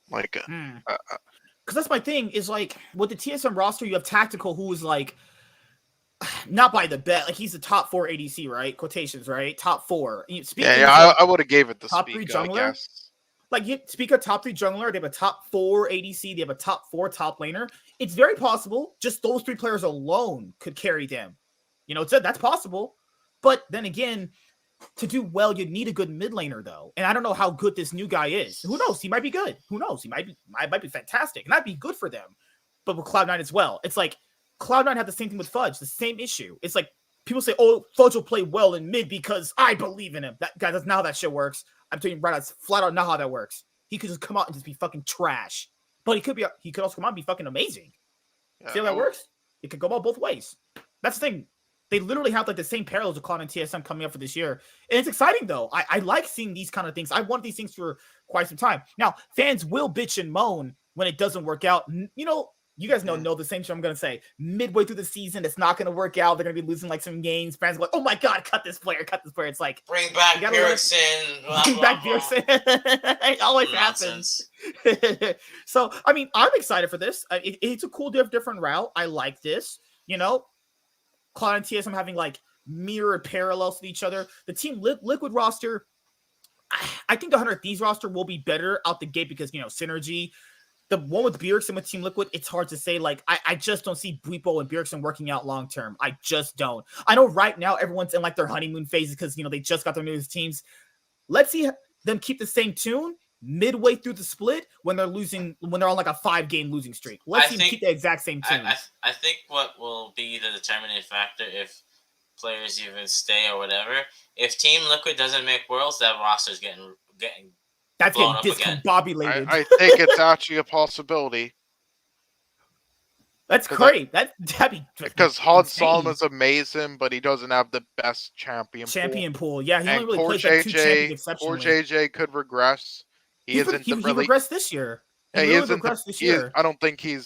Like, because that's my thing is like with the TSM roster, you have Tactical, who is like not by the bet. Like he's the top 4 ADC, right? Quotations, right? Top 4. I would have gave it the top 3 jungler. Like you speak of top 3 jungler, they have a top 4 ADC, they have a top 4 top laner. It's very possible just those 3 players alone could carry them. That's possible. But then again, to do well, you need a good mid laner, though. And I don't know how good this new guy is. Who knows? He might be good. Who knows? He might be fantastic. And that'd be good for them. But with Cloud9 as well. It's like Cloud9 had the same thing with Fudge, the same issue. It's like people say, oh, Fudge will play well in mid because I believe in him. That guy, that's not how that shit works. I'm telling you right now, it's flat out not how that works. He could just come out and just be fucking trash. But he could also come out and be fucking amazing. Yeah, see how that works? It could go out both ways. That's the thing. They literally have like the same parallels of Cloud and TSM coming up for this year. And it's exciting though. I like seeing these kind of things. I want these things for quite some time. Now, fans will bitch and moan when it doesn't work out. You guys know the same shit I'm going to say. Midway through the season, it's not going to work out. They're going to be losing like some games. Fans are like, oh my God, cut this player. It's like, bring back Mikyx. Bring back Mikyx. It always happens. So, I mean, I'm excited for this. It's a cool, different route. I like this. Cloud and TSM having like mirror parallels to each other. The Team Liquid roster, I think the 100 Thieves roster will be better out the gate because, synergy. The one with Bjergsen with Team Liquid, it's hard to say. Like, I just don't see Bwipo and Bjergsen working out long term. I just don't. I know right now everyone's in like their honeymoon phases because, they just got their newest teams. Let's see them keep the same tune midway through the split when they're on like a 5-game losing streak. Let's see them keep the exact same tune. I think what will be the determining factor if players even stay or whatever, if Team Liquid doesn't make Worlds, that roster's getting that's getting discombobulated. I think it's actually a possibility. That's great. That'd be because Hod Solom is amazing, but he doesn't have the best champion pool. Yeah, he only really plays like 2 champions exceptionally. Poor JJ could regress. He regressed this year. I don't think he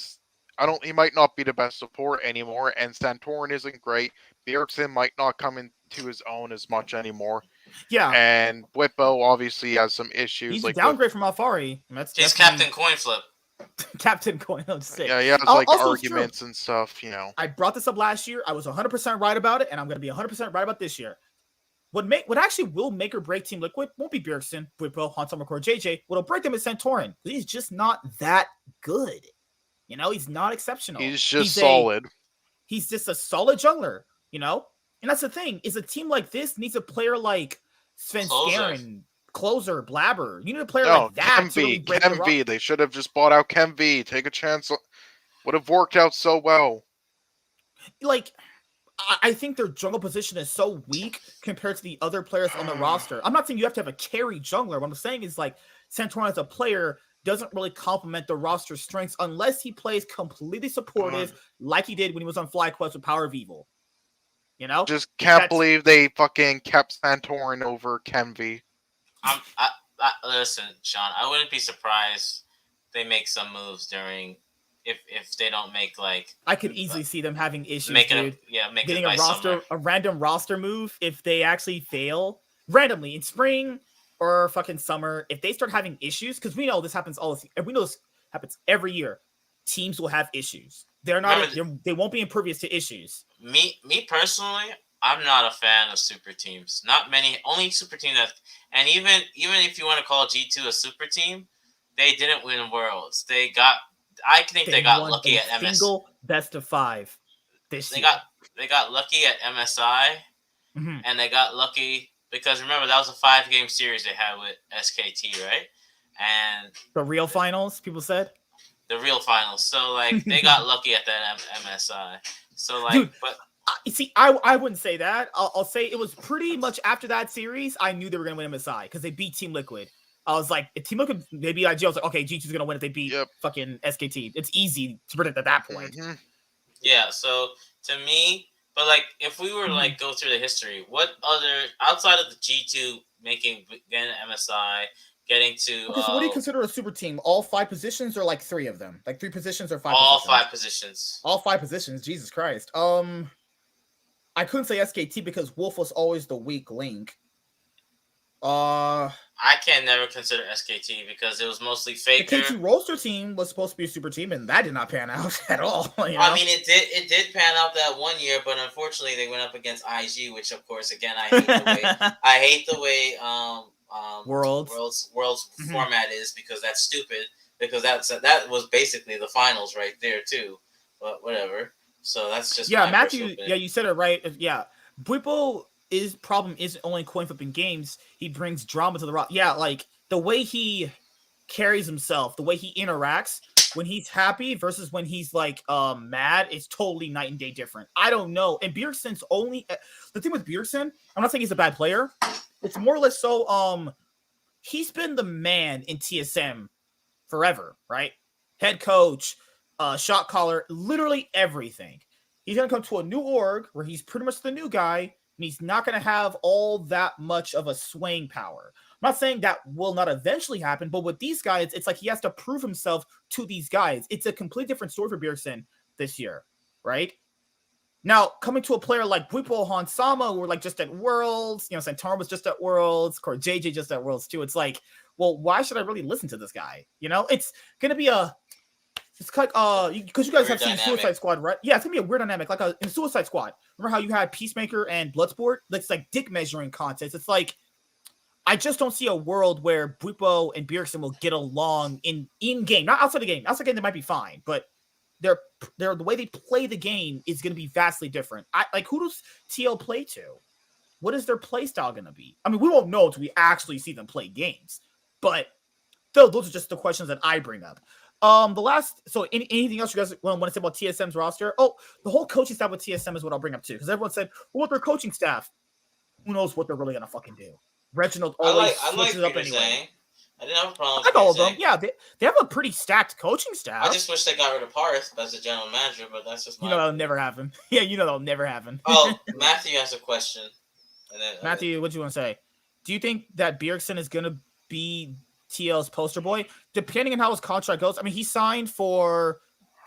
might not be the best support anymore, and Santorin isn't great. Bjergsen might not come into his own as much anymore. Yeah. And Bwipo obviously has some issues. He's a downgrade from Alfari. He's Captain Coin Flip. Captain Coin, sick. Yeah, he has like arguments and stuff, I brought this up last year. I was 100% right about it, and I'm going to be 100% right about this year. What actually will make or break Team Liquid won't be Bjergsen, Bwipo, Hansel, or JJ. What'll break them is Santorin. He's just not that good. He's not exceptional. He's just solid. He's just a solid jungler, And that's the thing, is a team like this needs a player like Sven Skaren, Closer, Blabber. You need a player like that. Chem-V. They should have just bought out Chem-V. Take a chance. Would have worked out so well. Like, I think their jungle position is so weak compared to the other players on the roster. I'm not saying you have to have a carry jungler. What I'm saying is like Santorin as a player doesn't really complement the roster strengths unless he plays completely supportive like he did when he was on FlyQuest with Power of Evil. Just can't believe they fucking kept Santorin over Chem-V. Listen, Sean, I wouldn't be surprised they make some moves during if they don't make like. I could easily see them having issues, getting a random roster move if they actually fail randomly in spring. or fucking summer, if they start having issues, because we know this happens we know this happens every year. Teams will have issues. They're not. They won't be impervious to issues. Me personally, I'm not a fan of super teams. Not many. Only super team that, and even if you want to call G2 a super team, they didn't win Worlds. They got. I think they got lucky at MSI. Single best of 5 this year. They got lucky at MSI, and they got lucky because remember that was a 5-game series they had with SKT, right? And the real finals, people said. The real finals. So like they got lucky at that MSI. So like, dude, but see, I wouldn't say that. I'll say it was pretty much after that series. I knew they were gonna win MSI because they beat Team Liquid. I was like, if Team Liquid maybe IG, I was like, okay, G2's gonna win if they beat fucking SKT. It's easy to predict at that point. Yeah. So to me, but like if we were like go through the history, what other outside of the G2 getting MSI. Getting to so what do you consider a super team? All 5 positions or like 3 of them? Like 3 positions or 5 all positions? 5 positions. All 5 positions. Jesus Christ. I couldn't say SKT because Wolf was always the weak link. I can never consider SKT because it was mostly Faker. The K2 roster team was supposed to be a super team, and that did not pan out at all. You know? I mean, it did pan out that one year, but unfortunately, they went up against IG, which of course, again, I hate the way Worlds format is because that's stupid. Because that was basically the finals right there too. But whatever. So that's just Matthew. Yeah, you said it right. Yeah, Bwipo problem isn't only coin flipping games. He brings drama to the rock. Yeah, like the way he carries himself, the way he interacts when he's happy versus when he's like mad is totally night and day different. I don't know. And Bjergsen's only the thing with Bjergsen, I'm not saying he's a bad player. It's more or less so he's been the man in TSM forever, right? Head coach, shot caller, literally everything. He's gonna come to a new org where he's pretty much the new guy, and he's not gonna have all that much of a swaying power. I'm not saying that will not eventually happen, but with these guys, it's like he has to prove himself to these guys. It's a completely different story for Bjergsen this year, right? Now, coming to a player like Bwipo Hansama, who were like just at Worlds, Santar was just at Worlds, of course, JJ just at Worlds too. It's like, well, why should I really listen to this guy? It's gonna be it's like because you guys have seen Suicide Squad, right? Yeah, it's gonna be a weird dynamic, like in Suicide Squad. Remember how you had Peacemaker and Bloodsport? That's like dick measuring contest. It's like I just don't see a world where Bwipo and Bjergsen will get along in game, not outside the game. Outside the game, they might be fine, but they're the way they play the game is going to be vastly different. Who does TL play to? What is their play style going to be? I mean, we won't know until we actually see them play games. But those are just the questions that I bring up. Anything else you guys want to say about TSM's roster? Oh, the whole coaching staff with TSM is what I'll bring up too, because everyone said, well, with their coaching staff, who knows what they're really going to fucking do? Reginald always switches up anyway. I didn't have a problem. I like all of them. Yeah, they have a pretty stacked coaching staff. I just wish they got rid of Parth as a general manager, but that's just my that'll never happen. Yeah, that'll never happen. Oh, Matthew has a question. Matthew, what do you want to say? Do you think that Bjergsen is going to be TL's poster boy? Depending on how his contract goes. I mean, he signed for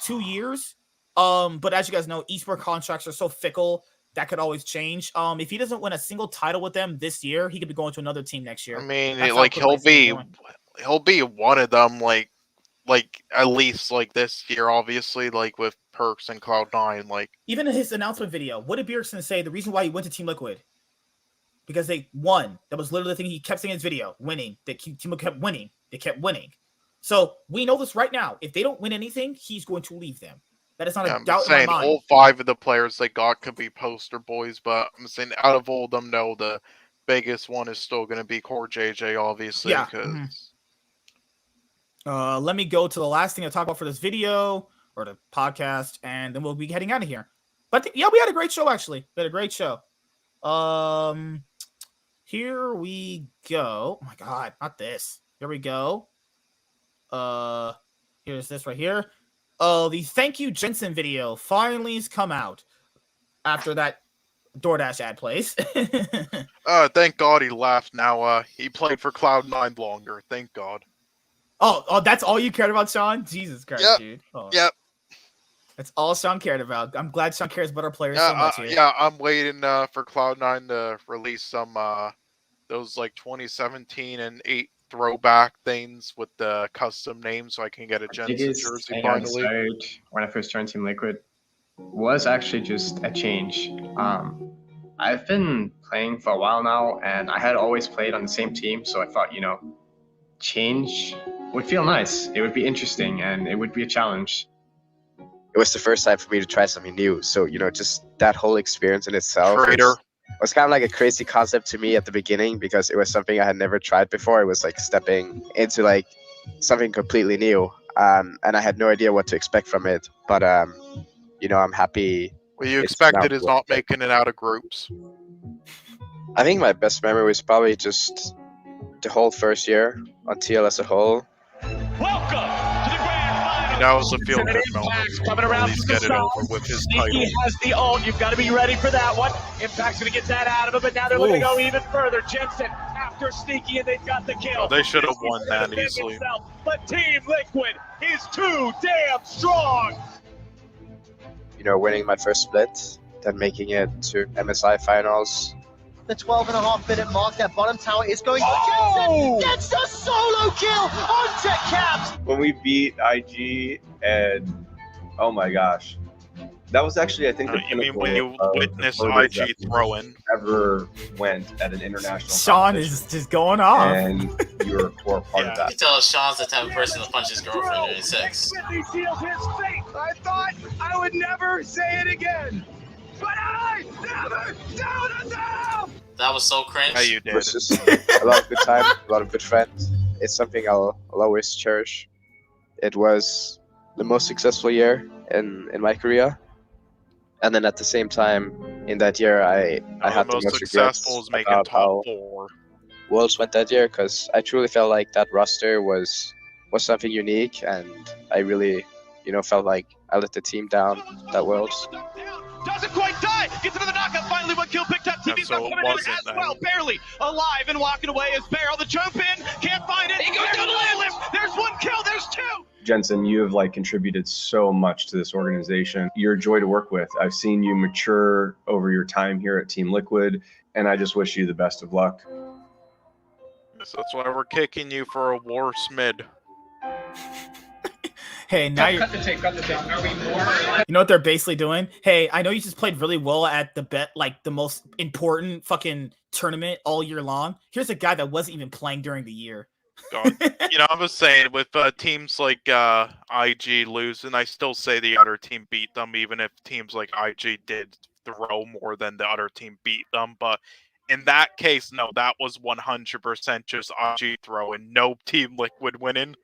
2 years. But as you guys know, esports contracts are so fickle. That could always change. If he doesn't win a single title with them this year, he could be going to another team next year. I mean, he'll be one of them, like at least like this year, obviously, like with Perks and Cloud9. Like even in his announcement video, what did Bjergsen say? The reason why he went to Team Liquid because they won. That was literally the thing he kept saying in his video. Winning. Team Liquid kept winning. They kept winning. So we know this right now. If they don't win anything, he's going to leave them. That is not a doubt in my mind. All 5 of the players they got could be poster boys, but I'm saying out of all of them, no, the biggest one is still going to be Core JJ, obviously. Yeah. Let me go to the last thing to talk about for this video or the podcast, and then we'll be heading out of here. But we had a great show, actually. We had a great show. Here we go. Oh my God, not this. Here we go. Here's this right here. The thank you Jensen video finally has come out after that DoorDash ad plays. Thank God he left. Now he played for Cloud9 longer. Thank God. Oh, that's all you cared about, Sean? Jesus Christ, dude. Oh. Yep. That's all Sean cared about. I'm glad Sean cares about our players so much here. Yeah, I'm waiting for Cloud9 to release some those like 2017 and 8 throwback things with the custom name so I can get a Jensen biggest jersey thing I finally. decided when I first joined Team Liquid was actually just a change. I've been playing for a while now, and I had always played on the same team, so I thought, change would feel nice. It would be interesting, and it would be a challenge. It was the first time for me to try something new, so just that whole experience in itself was kind of like a crazy concept to me at the beginning, because it was something I had never tried before. It was like stepping into like something completely new, and I had no idea what to expect from it. But I'm happy. What you expected is not making it out of groups. I think my best memory was probably just the whole first year on TL as a whole. Welcome to the grand final. That was a feel-good moment. Coming around Please from the get it over south. with his Sneaky title. has the ult. You've got to be ready for that one. Impact's going to get that out of him, but now they're looking to go even further. Jensen after Sneaky, and they've got the kill. Oh, they should have won that easily. But Team Liquid is too damn strong. Winning my first split, then making it to MSI finals. The 12.5-minute mark, that bottom tower is going to Jensen gets a solo kill onto Caps. When we beat IG, and oh my gosh, that was actually, I think, the you mean when you witnessed IG IG throwing? Ever went at an international. Sean is just going off, and you were a core part of You that. can tell Sean's the type of person to punch his girlfriend during sex. He seals his fate. I thought I would never say it again, but I never doubted them. That was so cringe. Yeah, you It did. was just a lot of good time, a lot of good friends. It's something I'll always cherish. It was the most successful year in my career. And then at the same time, in that year, I had the most most successful regrets is making about top how 4. Worlds went that year, because I truly felt like that roster was something unique, and I really, felt like I let the team down that Worlds. Doesn't quite die. Gets another knockup. Finally, one kill picked up. TV's so not it coming in wasn't as then. well. Barely alive and walking away is Barrel. The jump in. Can't find it. He goes down the lift. There's one kill. There's two. Jensen, you have contributed so much to this organization. You're a joy to work with. I've seen you mature over your time here at Team Liquid, and I just wish you the best of luck. So that's why we're kicking you for a war smid. Hey, now Cut the tape. Are we more? you know what they're basically doing? Hey, I know you just played really well at the most important fucking tournament all year long. Here's a guy that wasn't even playing during the year. God. I was saying, with teams like IG losing, I still say the other team beat them, even if teams like IG did throw more than the other team beat them. But in that case, no, that was 100% just IG throwing, no Team Liquid winning.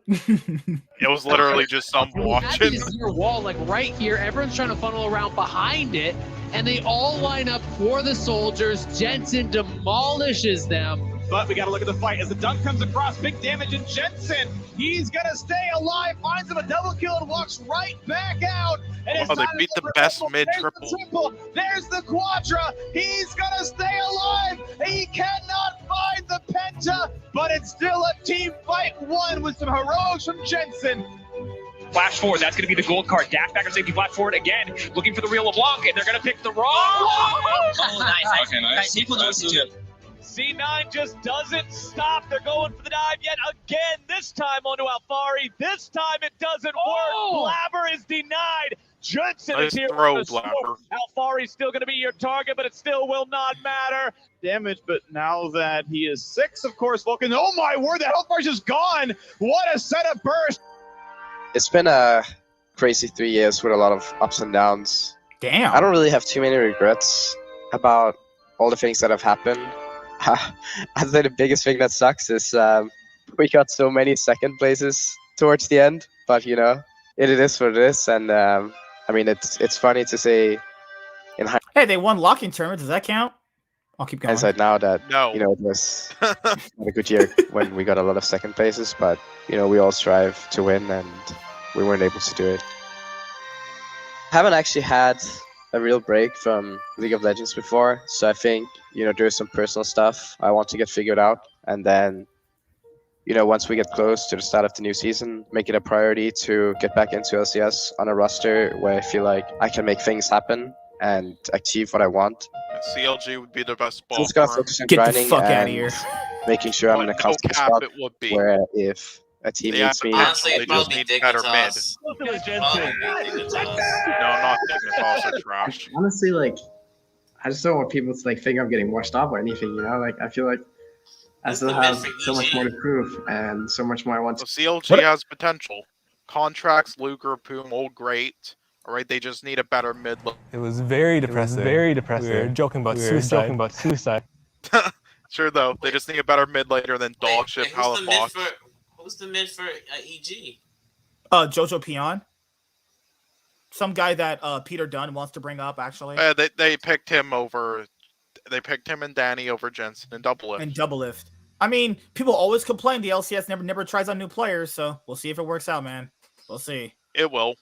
It was literally just some watching. Your wall, right here, everyone's trying to funnel around behind it, and they all line up for the soldiers. Jensen demolishes them. But we got to look at the fight as the dunk comes across. Big damage in Jensen. He's going to stay alive. Finds him a double kill and walks right back out. And Wow, they beat the best mid-triple. There's the quadra. He's going to stay alive. He cannot find the penta, but it's still a team fight one with some heroics from Jensen. Flash forward, that's going to be the gold card. Dash back or safety flash forward again, looking for the real LeBlanc, and they're going to pick the wrong. Oh, nice. Okay, nice. C9 just doesn't stop. They're going for the dive yet again. This time onto Alfari. This time it doesn't work. Blabber is denied. Jensen is here. Alfari's still going to be your target, but it still will not matter. Damage, but now that he is 6, of course, Vulcan. Oh my word, that Alfari's just gone. What a setup burst. It's been a crazy 3 years with a lot of ups and downs. Damn. I don't really have too many regrets about all the things that have happened. I'd say the biggest thing that sucks is we got so many second places towards the end, but it is what it is, and it's funny to say in Hey, they won locking tournament. Does that count? I'll keep going. hindsight now that No. it was not a good year when we got a lot of second places, but we all strive to win, and we weren't able to do it. Haven't actually had a real break from League of Legends before, so I think there's some personal stuff I want to get figured out, and then once we get close to the start of the new season, make it a priority to get back into LCS on a roster where I feel like I can make things happen and achieve what I want. CLG would be the best I'm spot just gonna for him. focus on Get the grinding fuck outta and here. making sure I'm in a No comfortable cap, spot it would be. where if a team They have needs me, potential, Honestly, they it'd just probably need be better mid. Dignitas. Look at Probably Jensen. be Dignitas. No, not Dignitas are trash. Honestly, like, I just don't want people to like think I'm getting washed up or anything. You know, like I feel like I Who's still the mid have for so much EG? more to prove and so much more I want to. So CLG What- has potential. Contracts, Luger, Poom, all great. All right, they just need a better mid. It was very depressing. We were joking about suicide. Sure though, they just need a better mid laner than dog shit who's the mid Palafox. for? Who's the mid for EG? Jojo Pion. Some guy that Peter Dunn wants to bring up, actually. They picked him over. They picked him and Danny over Jensen and Double And Double Lift. I mean, people always complain the LCS never tries on new players, so we'll see if it works out, man. We'll see. It will.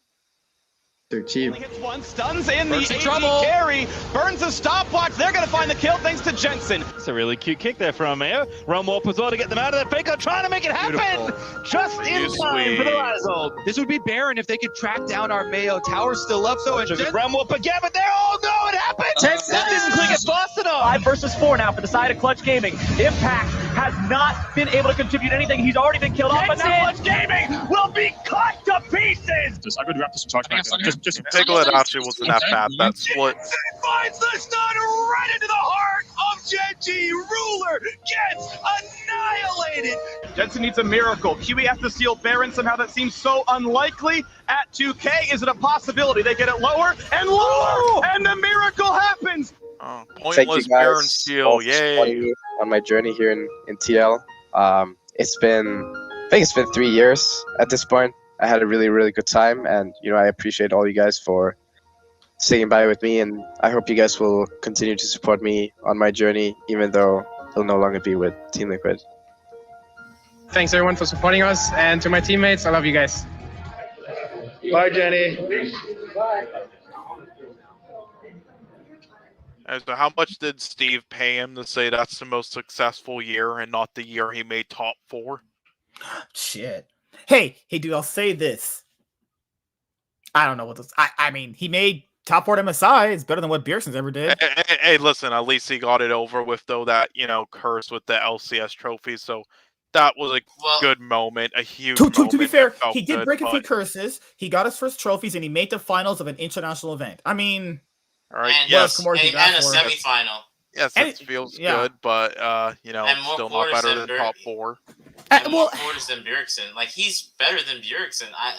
They're cheap. Hits one, stuns in Burns the in AD trouble. carry. Burns a stopwatch. They're going to find the kill thanks to Jensen. It's a really cute kick there from Mayo. Run warp as well to get them out of there. Faker trying to make it happen. Just in time for the Razzle. This would be Baron if they could track down our Mayo. Tower's still up, though. And Run warp again, but they're all no, it happened. That didn't click it fast enough. 5 versus 4 now for the side of Clutch Gaming. Impact has not been able to contribute anything. He's already been killed off, but now Clutch Gaming will be cut to pieces. I could wrap this some talks back. Just Piglet actually wasn't that bad. That split. Finds the stun right into the heart of Genji. Ruler gets annihilated. Jensen needs a miracle. QE has to steal Baron. Somehow that seems so unlikely. At 2K, is it a possibility? They get it lower and lower, and the miracle happens. Oh, thank you pointless Baron guys steal. all for supporting Yay. me on my journey here in TL. I think it's been 3 years at this point. I had a really, really good time, and I appreciate all you guys for sticking by with me, and I hope you guys will continue to support me on my journey, even though he'll no longer be with Team Liquid. Thanks everyone for supporting us, and to my teammates, I love you guys. Bye, Jenny. So how much did Steve pay him to say that's the most successful year and not the year he made top 4? Shit. Hey, dude, I'll say this. I don't know what this. I mean, he made top 4 at MSI. It's better than what Beerson's ever did. Hey, listen, at least he got it over with, though, that, curse with the LCS trophy. So that was a good moment, a huge moment. To be fair, he did good, break a few but- curses. He got his first trophies, and he made the finals of an international event. I mean, all right, And, yes. and a semifinal. Yes, And it feels yeah. good, but, And more still not quarters better than than top 4. And more quarters than Bjergsen. Like, he's better than Bjergsen. I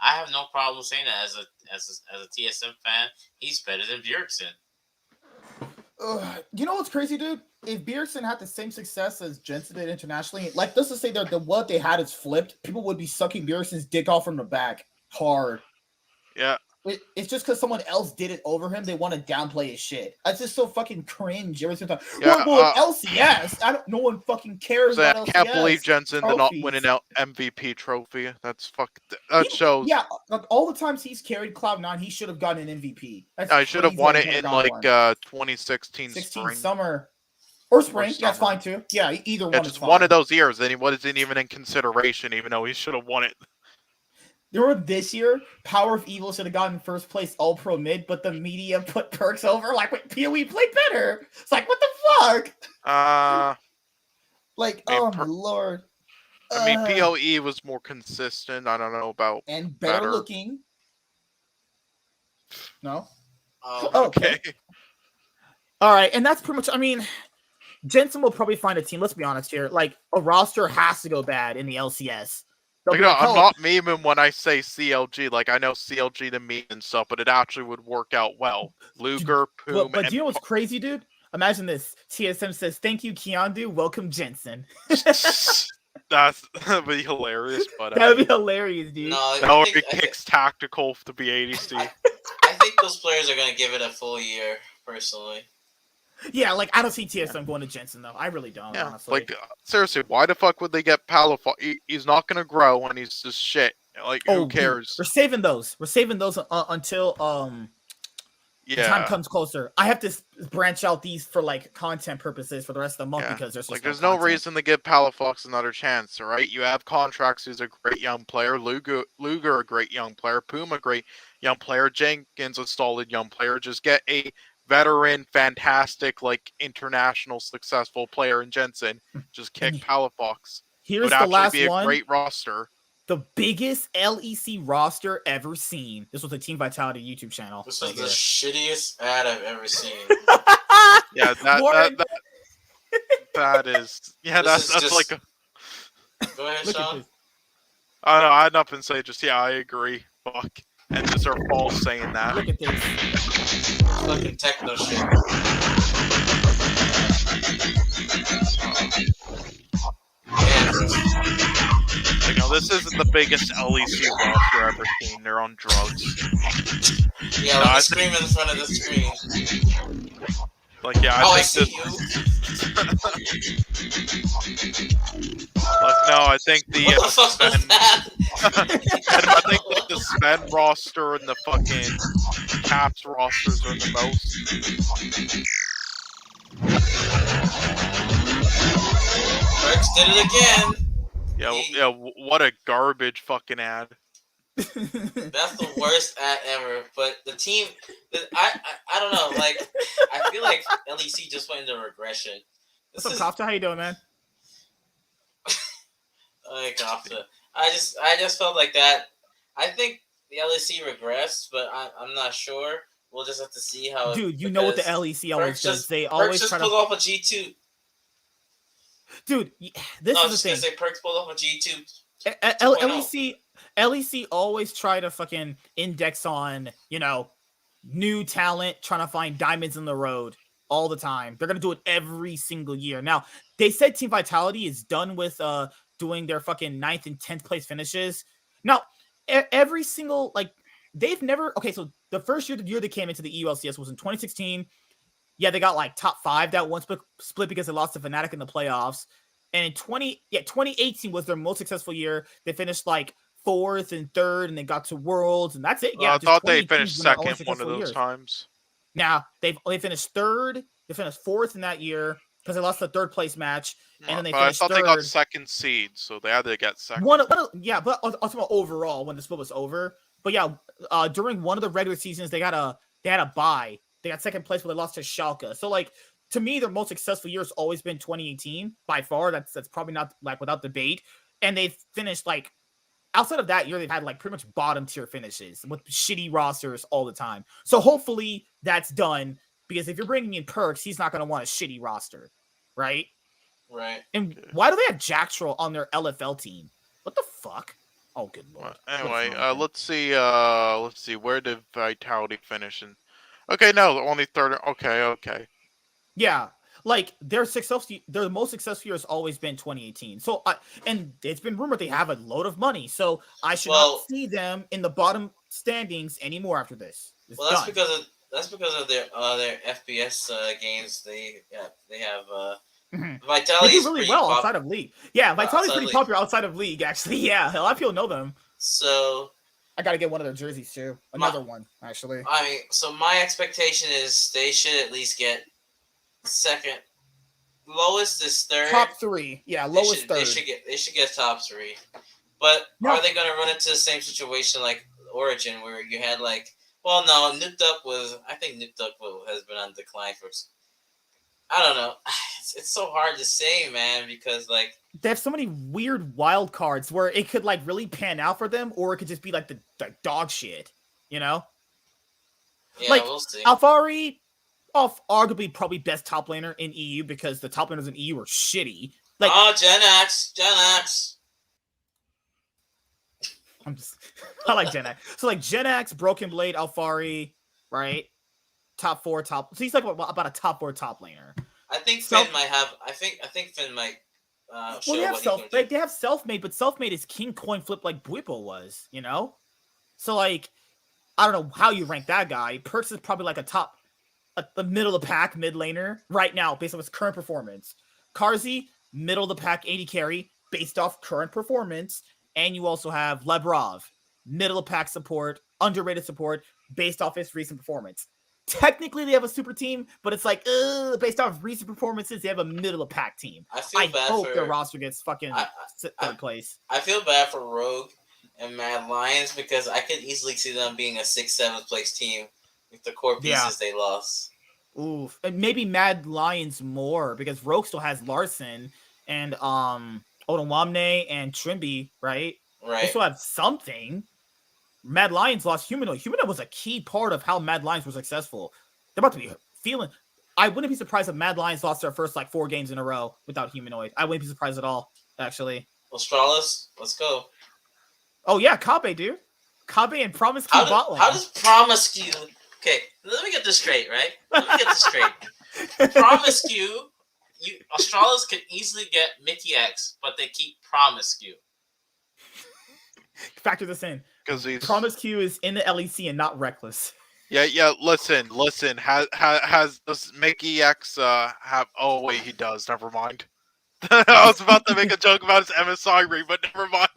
have no problem saying that as a TSM fan. He's better than Bjergsen. you know what's crazy, dude? If Beerson had the same success as Jensen did internationally, like, let's just say that what they had is flipped, people would be sucking Beerson's dick off from the back hard. Yeah. It's just because someone else did it over him, they want to downplay his shit. That's just so fucking cringe every single time. Yeah, well, LCS, no one fucking cares I about LCS. can't believe Jensen did not trophies. win an MVP trophy. That shows. Yeah, like, all the times he's carried Cloud9, he should have gotten an MVP. That's I should have crazy won that it he in never got like one. 2016 16 spring. summer or spring. Yeah, that's summer. fine too. Yeah, either one. Yeah, is just fine. one of those years, and he wasn't even in consideration, even though he should have won it. There were this year, Power of Evil should have gotten first place All Pro mid, but the media put Perks over. Like, wait, PoE played better. It's like, what the fuck? Like, oh my lord. I mean, PoE was more consistent. I don't know about and better looking. No. Okay. All right, and that's pretty much. I mean, Jensen will probably find a team. Let's be honest here. Like, a roster has to go bad in the LCS. Like, no, I'm not memeing when I say CLG. Like, I know CLG to meme and stuff, but it actually would work out well. Luger, Poom, But do you know what's crazy, dude? Imagine this. TSM says, "Thank you, Keondu. Welcome, Jensen." That'd be hilarious. But that would be hilarious, dude. That would be Mikyx tactical to be ADC. I think those players are going to give it a full year, personally. Yeah, like, I don't see TSM going to Jensen, though. I really don't, honestly. Like, seriously, why the fuck would they get Palafox? He's not gonna grow, and he's just shit. Like, who cares? Dude, we're saving those. We're saving those until the time comes closer. I have to branch out these for, like, content purposes for the rest of the month because there's just there's no reason to give Palafox another chance, all right? You have contracts who's a great young player, Luger a great young player, Poom a great young player. Jenkins, a solid young player. Just get a veteran, fantastic, like international successful player in Jensen. Just kick Palafox. It would Here's the actually last be a one. great roster. The biggest LEC roster ever seen. This was a Team Vitality YouTube channel. This is the shittiest ad I've ever seen. Yeah, that is. Yeah, that's just... like a. Go ahead, Sean. I don't know. I had nothing to say. Just I agree. Fuck. And just are false saying that. Look at this. Fucking techno shit. This isn't the biggest LEC roster I've ever seen. They're on drugs. Yeah, let me scream in front of the screen. Like, yeah, I think I think the I think the Sven roster and the fucking Caps rosters are the most. Perks did it again. Yeah, what a garbage fucking ad. That's the worst ad ever. But the team, I don't know. Like, I feel like LEC just went into regression. What's up, Kofta? How you doing, man? Hey, Kofta. I just felt like that. I think the LEC regressed, but I'm not sure. We'll just have to see how. Dude, you know what the LEC always does? They always just try pull to off a G2. Dude, this is the thing. Say Perks pulled off a G2. LEC always try to fucking index on, new talent, trying to find diamonds in the road all the time. They're going to do it every single year. Now, they said Team Vitality is done with doing their fucking 9th and 10th place finishes. Now, every single, they've never, okay, so the first year they came into the EU LCS was in 2016. Yeah, they got top 5 that one split because they lost to Fnatic in the playoffs. And in 2018 was their most successful year. They finished 4th and 3rd, and they got to Worlds, and that's it. Yeah, I thought they finished second one of those times. Now they finished 3rd. They finished 4th in that year because they lost the 3rd place match, and then they finished 3rd. They got 2nd seed, so they had to get 2nd. But also overall when the split was over. But yeah, during one of the regular seasons, they had a bye. They got 2nd place, but they lost to Schalke. So to me, their most successful year has always been 2018 by far. That's probably not without debate. And they've finished outside of that year, they've had pretty much bottom tier finishes with shitty rosters all the time. So hopefully that's done, because if you're bringing in Perks, he's not going to want a shitty roster, right? Right. And why do they have Jacktroll on their LFL team? What the fuck? Oh, good lord. Anyway, let's see. Where did Vitality finish? Okay, no, only 3rd. Okay. Yeah. Their most successful year has always been 2018. So, and it's been rumored they have a load of money. So I should not see them in the bottom standings anymore after this. That's because of their FPS games. They have Vitality. They do really well outside of League. Yeah, Vitality's pretty popular outside of League. Actually, yeah, a lot of people know them. So I got to get one of their jerseys too. Another one, actually. So my expectation is they should at least get 2nd. Lowest is 3rd. Top 3. Yeah, lowest 3rd. They should get top 3. But are they going to run into the same situation like Origin, where you had no, Nuked Up I think Nuked Up has been on decline for. I don't know. It's so hard to say, man, because they have so many weird wild cards where it could really pan out for them, or it could just be the dog shit, Yeah, we'll see. Alfari, arguably probably best top laner in EU, because the top laners in EU are shitty. Gen X. I like Gen X. So Gen X, Broken Blade, Alfari, right? Top 4. So he's about a top 4 top laner. I think Finn might have. I think Finn might. They have Selfmade, but Selfmade is king coin flip like Bwipo was, So I don't know how you rank that guy. Perks is probably the middle of the pack mid laner right now based on his current performance. Karzi, middle of the pack AD carry based off current performance, and you also have Lebrov, middle of pack support, underrated support based off his recent performance. Technically, they have a super team, but it's based off recent performances, they have a middle of pack team. I hope their roster gets fucking 3rd place. I feel bad for Rogue and Mad Lions because I could easily see them being a 6th, 7th place team with the core pieces they lost. Oof. And maybe Mad Lions more because Rogue still has Larson and Odomwamne and Trimby, right? Right. They still have something. Mad Lions lost Humanoid. Humanoid was a key part of how Mad Lions were successful. They're about to be feeling. I wouldn't be surprised if Mad Lions lost their first 4 games in a row without Humanoid. I wouldn't be surprised at all, actually. Australis, let's go. Oh yeah, Kabe, dude. Kabe and Promiscu bot lane. How does Promiscu? Okay, let me get this straight, right? Promiscu, Australis could easily get Mikyx, but they keep Promiscu. Factor this in. Because Promiscu is in the LEC and not Reckless. Yeah. Listen. Has does Mikyx have? Oh wait, he does. Never mind. I was about to make a joke about his MSI ring, but never mind.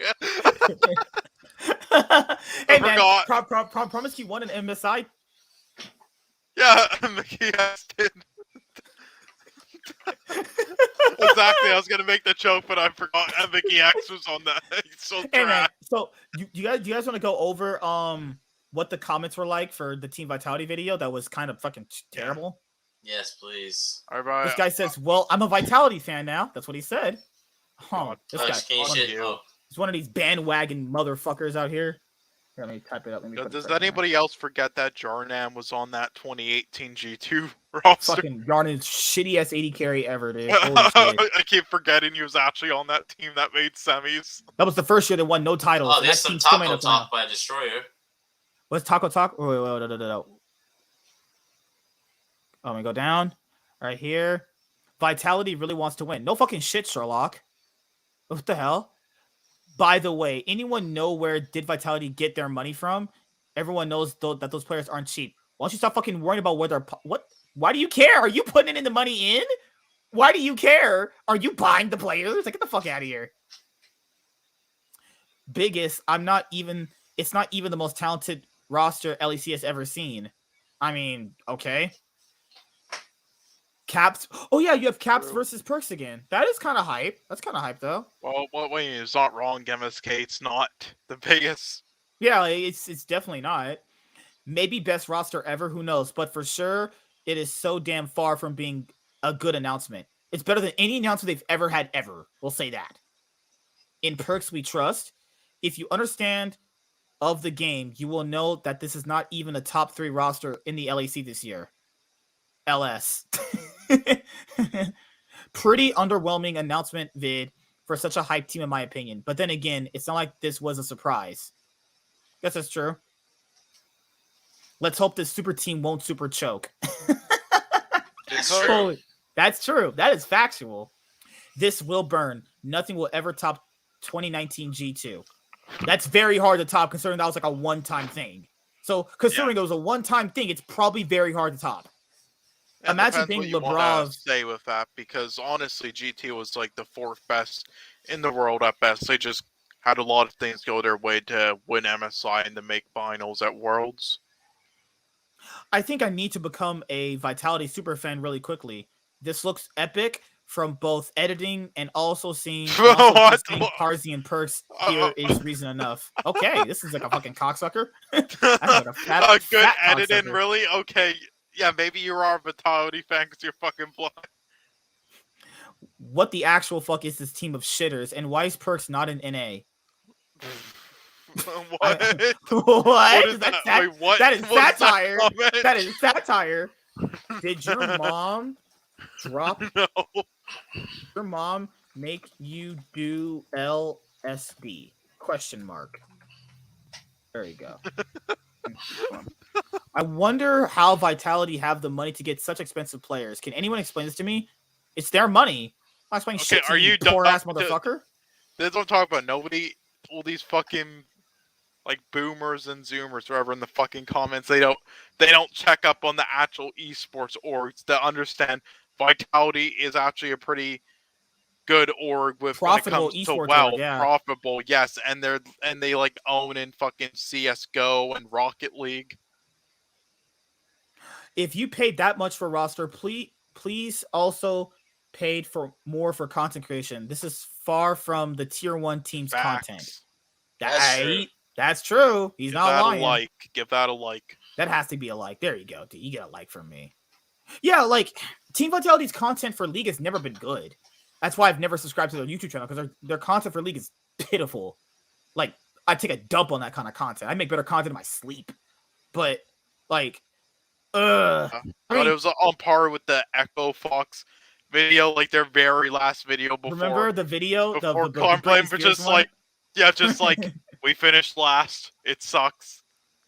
Hey man, Promiscu won an MSI. Yeah, Mikyx did. Exactly. I was gonna make the joke, but I forgot Mikyx was on that. He's so hey man, so you guys want to go over what the comments were like for the Team Vitality video that was kind of fucking terrible? Yes, please. Right, this guy says, "Well, I'm a Vitality fan now." That's what he said. Oh, this guy. He's one of these bandwagon motherfuckers out here. Here, let me type it up. Does anybody else forget that Jarnam was on that 2018 G2 roster? Fucking Jarnam's shitty ass 80 carry ever, dude. I keep forgetting he was actually on that team that made semis. That was the first year that won no titles. Oh, there's some Taco Talk by Destroyer. What's Taco Talk? Wait, no. Oh, we go down. Right here. Vitality really wants to win. No fucking shit, Sherlock. What the hell? By the way, anyone know where did Vitality get their money from? Everyone knows that those players aren't cheap. Why don't you stop fucking worrying about where they're... What? Why do you care? Are you putting in the money in? Why do you care? Are you buying the players? Like, get the fuck out of here. Biggest, it's not even the most talented roster LEC has ever seen. I mean, okay. Caps. Oh yeah, you have Caps versus Perks again. That is kind of hype. That's kind of hype though. Well, wait, it's not wrong, MSK. It's not the biggest. Yeah, it's definitely not. Maybe best roster ever. Who knows? But for sure, it is so damn far from being a good announcement. It's better than any announcement they've ever had ever. We'll say that. In Perks we trust. If you understand of the game, you will know that this is not even a top 3 roster in the LEC this year. LS. Pretty underwhelming announcement vid for such a hype team, in my opinion. But then again, it's not like this was a surprise. Guess that's true. Let's hope this super team won't super choke. That's true. That's true. That is factual. This will burn. Nothing will ever top 2019 G2. That's very hard to top considering that was like a one-time thing. So considering it was a one-time thing, it's probably very hard to top. Imagine being LeBron. Stay with that because honestly, GT was like the 4th best in the world at best. They just had a lot of things go their way to win MSI and to make finals at Worlds. I think I need to become a Vitality super fan really quickly. This looks epic from both editing and also seeing Parsi and Perks here is reason enough. Okay, this is like a fucking cocksucker. Like a good editing, really? Okay. Yeah, maybe you are a Vitality fan because you're fucking blind. What the actual fuck is this team of shitters, and why is Perks not in NA? What? What? Is that? Wait, what? That is satire. That is satire. Did your mom drop? No. Your mom make you do LSD? Question mark. There you go. I wonder how Vitality have the money to get such expensive players. Can anyone explain this to me? It's their money. I'm not explaining shit to you, poor ass motherfucker. This don't talk about nobody. All these fucking like boomers and zoomers, whoever in the fucking comments, they don't check up on the actual esports orgs to understand Vitality is actually a pretty good org with profitable when it comes to org, yeah. profitable, yes, and they like own in fucking CS:GO and Rocket League. If you paid that much for roster, please also paid for more for content creation. This is far from the tier 1 team's content. That's true. He's not lying. Give that a like. That has to be a like. There you go, dude. You get a like from me. Yeah, like Team Vitality's content for League has never been good. That's why I've never subscribed to their YouTube channel, because their content for League is pitiful. Like, I take a dump on that kind of content. I make better content in my sleep. But like, But it was on par with the Echo Fox video, like their very last video before. Remember the video before the Britney Spears just one? Just like we finished last. It sucks.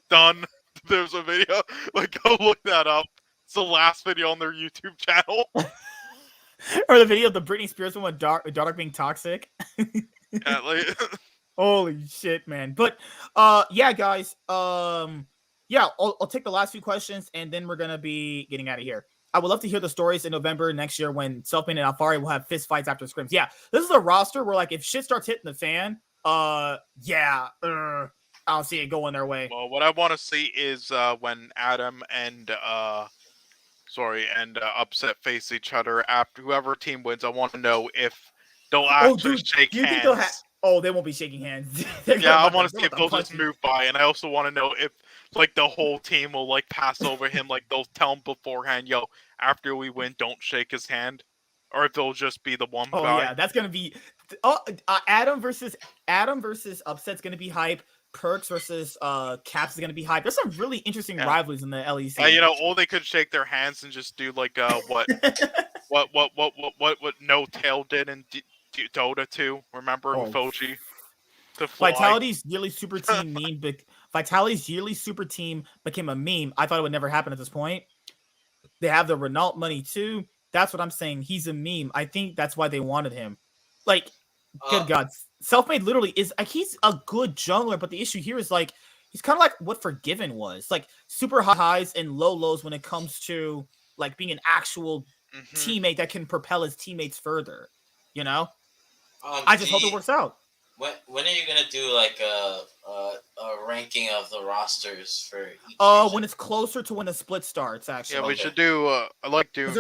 Done. There's a video. Like, go look that up. It's the last video on their YouTube channel. Or the video of the Britney Spears one with Dark being toxic. Yeah, like holy shit, man. But yeah, guys. Yeah, I'll take the last few questions and then we're gonna be getting out of here. I would love to hear the stories in November next year when Selfmade and Alfari will have fist fights after scrims. Yeah, this is a roster where, like, if shit starts hitting the fan, I don't see it going their way. Well, what I want to see is when Adam and Upset face each other after whoever team wins. I want to know if they'll actually shake hands. They won't be shaking hands. Yeah, I want to see if they'll just move by, and I also want to know if, like, the whole team will, like, pass over him, like, they'll tell him beforehand, yo, after we win, don't shake his hand, or if they'll just be the one guy. Oh yeah, that's gonna be Adam versus Upset's gonna be hype. Perks versus Caps is gonna be hype. There's some really interesting rivalries in the LEC. Or they could shake their hands and just do like what No Tail did in Dota 2. Remember Fuji? Vitality's yearly super team meme. Vitality's yearly super team became a meme. I thought it would never happen at this point. They have the Renault money too. That's what I'm saying. He's a meme. I think that's why they wanted him. Like, good God. Selfmade literally is like, he's a good jungler, but the issue here is like he's kind of like what Forgiven was, like super high highs and low lows when it comes to like being an actual teammate that can propel his teammates further. You know, I just hope it works out. When are you gonna do like a ranking of the rosters for each when it's closer to when the split starts? Actually, yeah, we should do. I like doing.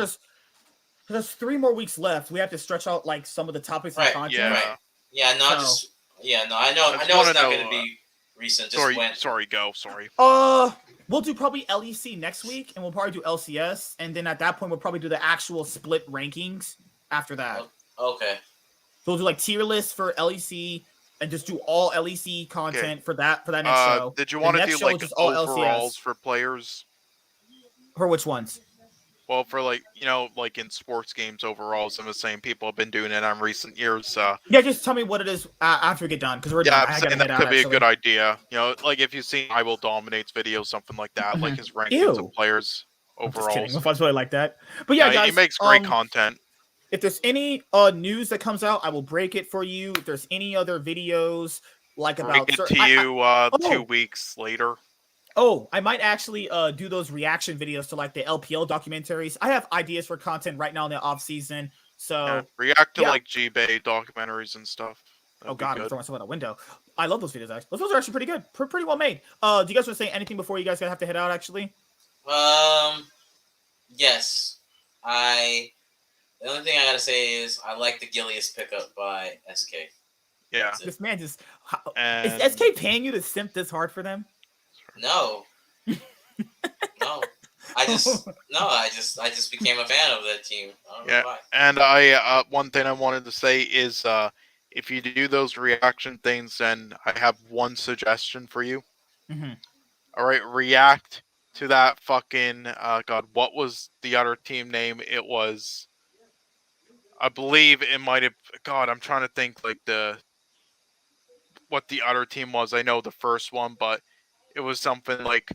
There's 3 more weeks left. We have to stretch out like some of the topics and content. Yeah. Right. Yeah, no, I know it's not going to be recent. Just sorry. We'll do probably LEC next week, and we'll probably do LCS, and then at that point, we'll probably do the actual split rankings after that. Okay. So we'll do like tier lists for LEC, and just do all LEC content for that next show. Did you want to do like overalls for players? For which ones? Well, for like in sports games overall, some of the same people have been doing it on recent years. Yeah, just tell me what it is after we get done, because we're done. I'm saying that could be a good idea. Like if you've seen I Will Dominate's video, something like that, like his rankings of players overall. I'm just kidding. If I was really like that, but yeah, guys, he makes great content. If there's any news that comes out, I will break it for you. If there's any other videos like about, break it to you 2 weeks later. Oh, I might actually do those reaction videos to like the LPL documentaries. I have ideas for content right now in the off season. So react to like G-Bay documentaries and stuff. That'd God, I'm throwing myself out a window. I love those videos. Actually, those are actually pretty good, pretty well made. Do you guys want to say anything before you guys have to head out? Actually, yes. The only thing I gotta say is I like the Gilius pickup by SK. Yeah, this man just is SK paying you to simp this hard for them? No. No. I just became a fan of that team. I don't know why. And I one thing I wanted to say is if you do those reaction things, then I have one suggestion for you. All right, react to that fucking God, what was the other team name? It was, I believe it might have, God, I'm trying to think like what the other team was. I know the first one, but it was something like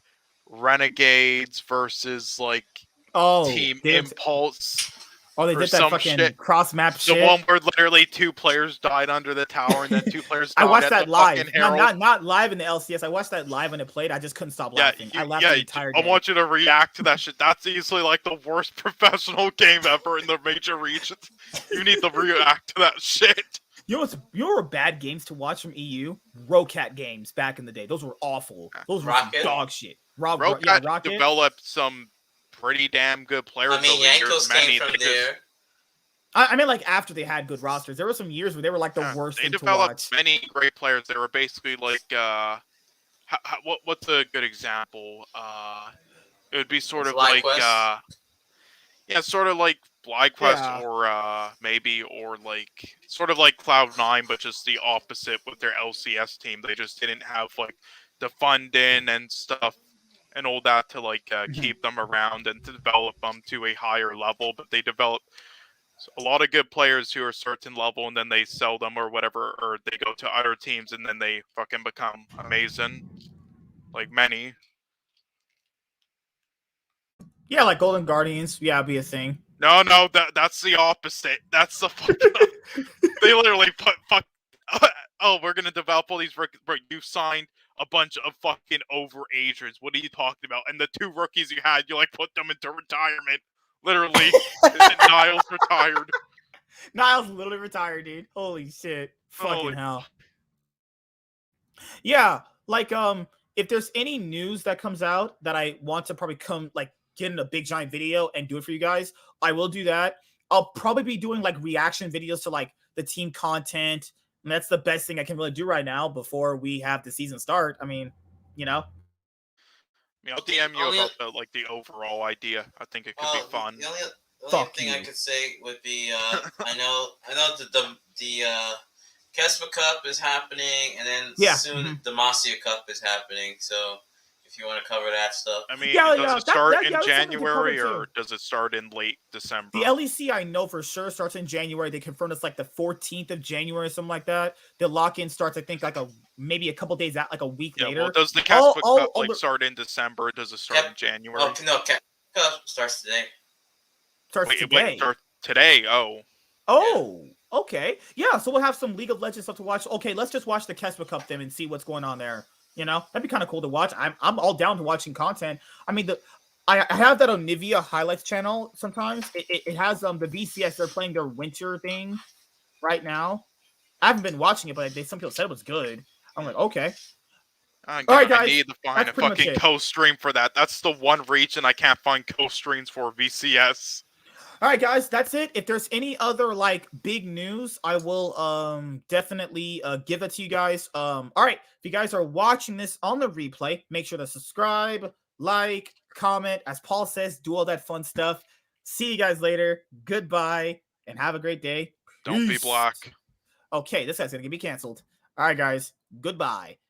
Renegades versus like Team Impulse. Oh, they did that fucking cross-map shit. The one where literally 2 players died under the tower and then 2 players died. I watched that live. Not live in the LCS. I watched that live when it played. I just couldn't stop laughing. I laughed the entire game. I want you to react to that shit. That's easily like the worst professional game ever in the major regions. You need to react to that shit. You know what bad games to watch from EU? Rocat games back in the day. Those were awful. Those were some dog shit. Rocat developed some pretty damn good players. I mean, Yankos came from there. I mean, like after they had good rosters, there were some years where they were like the worst They thing to developed watch. many great players. They were basically like, what's a good example? It would be sort of like, yeah, sort of like FlyQuest or maybe, or like sort of like Cloud9, but just the opposite with their LCS team. They just didn't have like the funding and stuff and all that to like keep them around and to develop them to a higher level. But they develop a lot of good players who are a certain level, and then they sell them or whatever, or they go to other teams and then they fucking become amazing. Like many. Yeah, like Golden Guardians. Yeah, be a thing. No, that's the opposite. That's the fucking. They literally put oh, we're gonna develop all these rookies. Bro, you signed a bunch of fucking overagers. What are you talking about? And the 2 rookies you had, you like put them into retirement. Literally, Niles retired. Niles literally retired, dude. Holy shit! Fucking hell. Yeah, like if there's any news that comes out that I want to probably get in a big giant video and do it for you guys, I will do that. I'll probably be doing like reaction videos to like the team content, and that's the best thing I can really do right now before we have the season start. I mean, you know. I mean, I'll DM you about the overall idea. I think it could be fun. The only thing I could say would be I know the Kespa Cup is happening, and then soon the Demacia Cup is happening. So if you want to cover that stuff, I mean, does it start in January or does it start in late December? The LEC I know for sure starts in January. They confirmed it's like the 14th of January or something like that. The lock-in starts, I think, like maybe a couple days out, like a week later. Well, does the Kespa Cup start in December? Or does it start in January? Oh, no, Kespa Cup starts today. Today. Today. Oh. Oh. Yeah. Okay. Yeah. So we'll have some League of Legends stuff to watch. Okay, let's just watch the Kespa Cup then and see what's going on there. You know, that'd be kind of cool to watch. I'm all down to watching content. I mean, I have that on Nivea highlights channel. Sometimes it has the VCS. They're playing their winter thing right now. I haven't been watching it, but some people said it was good. I'm like, okay. All right, guys. I need to find a fucking co-stream for that. That's the one region I can't find co-streams for VCS. All right, guys, that's it. If there's any other like big news, I will definitely give it to you guys. All right, if you guys are watching this on the replay, make sure to subscribe, like, comment, as Paul says, do all that fun stuff. See you guys later. Goodbye, and have a great day. Don't be black. Okay, this guy's gonna get me canceled. All right, guys, goodbye.